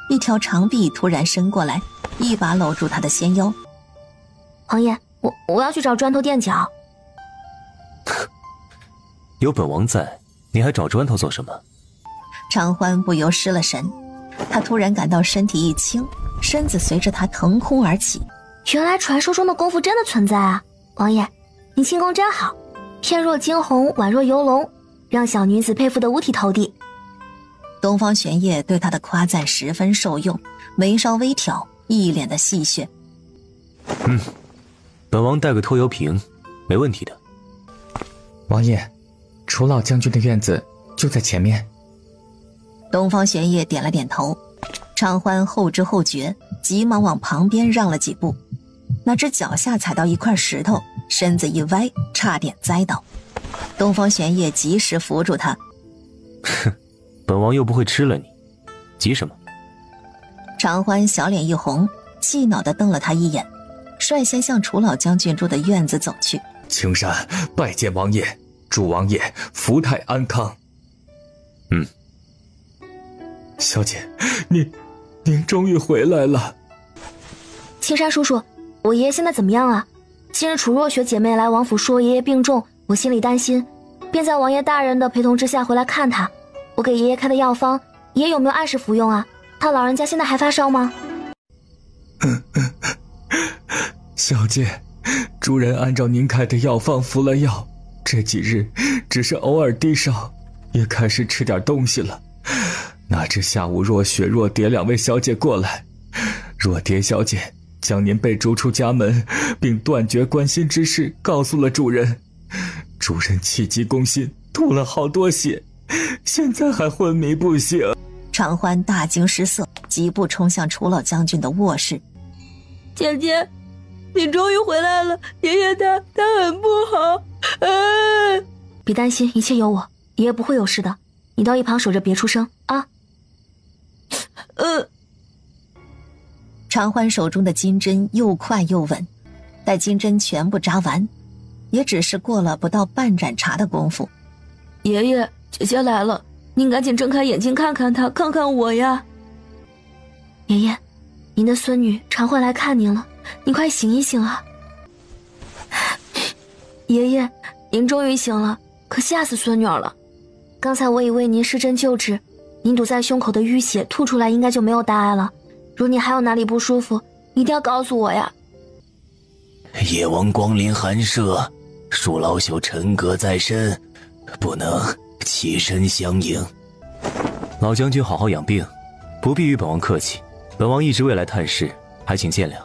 一条长臂突然伸过来，一把搂住他的纤腰。王爷，我要去找砖头垫脚。有本王在，你还找砖头做什么？长欢不由失了神，他突然感到身体一轻，身子随着他腾空而起。原来传说中的功夫真的存在啊！王爷，你轻功真好，片若惊鸿，宛若游龙，让小女子佩服得五体投地。东方玄烨对他的夸赞十分受用，眉梢微挑，一脸的戏谑。本王带个拖油瓶，没问题的。王爷，楚老将军的院子就在前面。东方玄烨点了点头，长欢后知后觉，急忙往旁边让了几步，哪知脚下踩到一块石头，身子一歪，差点栽倒。东方玄烨及时扶住他。哼，本王又不会吃了你，急什么？长欢小脸一红，气恼地瞪了他一眼，率先向楚老将军住的院子走去。青山拜见王爷，祝王爷福泰安康。小姐，您终于回来了。青山叔叔，我爷爷现在怎么样啊？今日楚若雪姐妹来王府说爷爷病重，我心里担心，便在王爷大人的陪同之下回来看他。我给爷爷开的药方，爷爷有没有按时服用啊？他老人家现在还发烧吗？小姐，主人按照您开的药方服了药，这几日只是偶尔低烧，也开始吃点东西了。哪知下午若雪、若蝶2位小姐过来，若蝶小姐将您被逐出家门并断绝关心之事告诉了主人，主人气急攻心，吐了好多血，现在还昏迷不醒。长欢大惊失色，急步冲向楚老将军的卧室。姐姐，你终于回来了，爷爷他很不好。别担心，一切有我，爷爷不会有事的，你到一旁守着别出声啊。长欢手中的金针又快又稳，待金针全部扎完，也只是过了不到半盏茶的功夫。爷爷，姐姐来了，您赶紧睁开眼睛看看她，看看我呀。爷爷，您的孙女常欢来看您了，您快醒一醒啊。爷爷，您终于醒了，可吓死孙女儿了。刚才我以为您施针救治，您堵在胸口的淤血吐出来应该就没有大碍了。如你还有哪里不舒服，一定要告诉我呀。夜王光临寒舍，恕老朽沉阁在身，不能起身相迎。老将军好好养病，不必与本王客气，本王一直未来探视，还请见谅。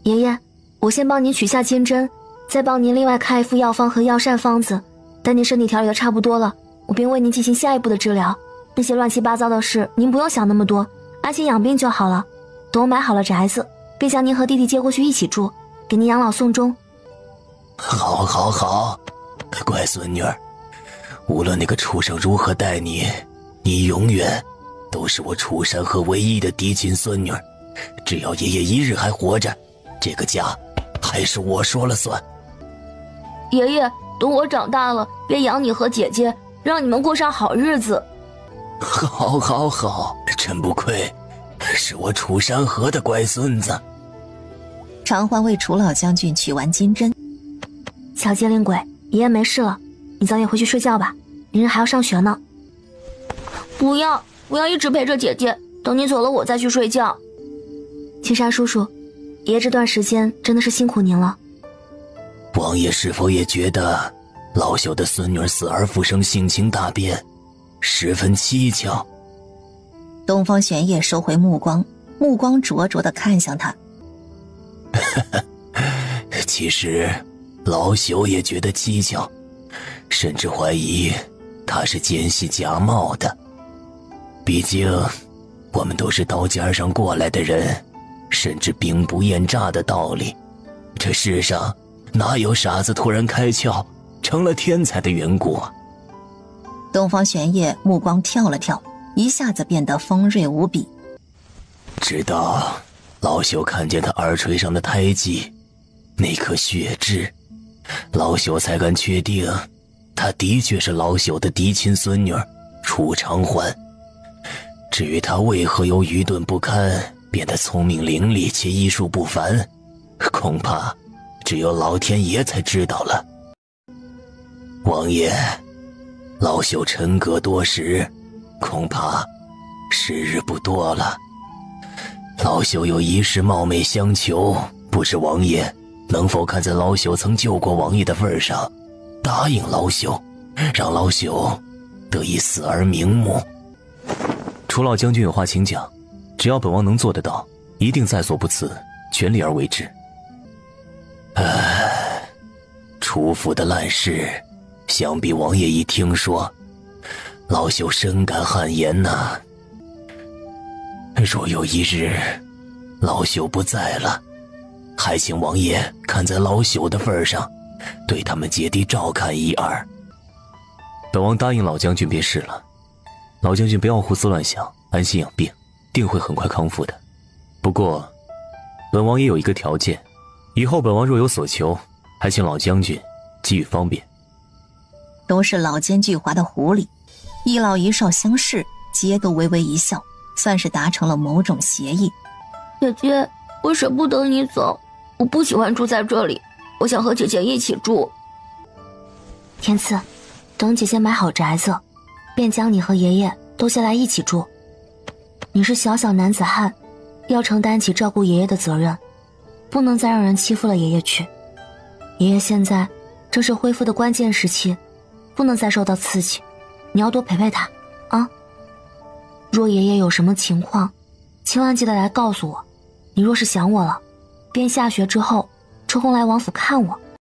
爷爷，我先帮您取下金针，再帮您另外开一副药方和药膳方子，待您身体调理的差不多了，我便为您进行下一步的治疗。那些乱七八糟的事您不用想那么多，安心养病就好了。等我买好了宅子，便将您和弟弟接过去一起住，给您养老送终。好好好，乖孙女儿，无论那个畜生如何待你，你永远都是我楚山河唯一的嫡亲孙女儿。只要爷爷一日还活着，这个家还是我说了算。爷爷，等我长大了，便养你和姐姐，让你们过上好日子。好好好，真不愧是我楚山河的乖孙子。长欢为楚老将军取完金针。小精灵鬼，爷爷没事了，你早点回去睡觉吧，明日还要上学呢。不要，我要一直陪着姐姐，等你走了我再去睡觉。青山叔叔，爷爷这段时间真的是辛苦您了。王爷是否也觉得老朽的孙女死而复生，性情大变，十分蹊跷？东方玄烨收回目光，目光灼灼地看向他。其实老朽也觉得蹊跷，甚至怀疑他是奸细假冒的。毕竟我们都是刀尖上过来的人，甚至兵不厌诈的道理。这世上哪有傻子突然开窍成了天才的缘故啊？东方玄烨目光跳了跳，一下子变得锋锐无比。直到老朽看见他耳垂上的胎记，那颗血痣，老朽才敢确定她的确是老朽的嫡亲孙女楚长欢。至于她为何由愚钝不堪变得聪明伶俐且医术不凡，恐怕只有老天爷才知道了。王爷，老朽沉阁多时，恐怕时日不多了。老朽有一事冒昧相求，不知王爷能否看在老朽曾救过王爷的份上，答应老朽，让老朽得以死而瞑目。楚老将军有话请讲，只要本王能做得到，一定在所不辞，全力而为之。楚府的烂事，想必王爷已听说，老朽深感汗颜呐。若有一日老朽不在了，还请王爷看在老朽的份上，对他们姐弟照看一二。本王答应老将军便是了，老将军不要胡思乱想，安心养病，定会很快康复的。不过本王也有一个条件，以后本王若有所求，还请老将军给予方便。都是老奸巨猾的狐狸，一老一少相视，皆都微微一笑，算是达成了某种协议。姐姐，我舍不得你走，我不喜欢住在这里，我想和姐姐一起住。天赐，等姐姐买好宅子，便将你和爷爷都接来一起住。你是小小男子汉，要承担起照顾爷爷的责任，不能再让人欺负了爷爷去。爷爷现在正是恢复的关键时期，不能再受到刺激，你要多陪陪他啊。若爷爷有什么情况，千万记得来告诉我。你若是想我了，便下学之后抽空来王府看我。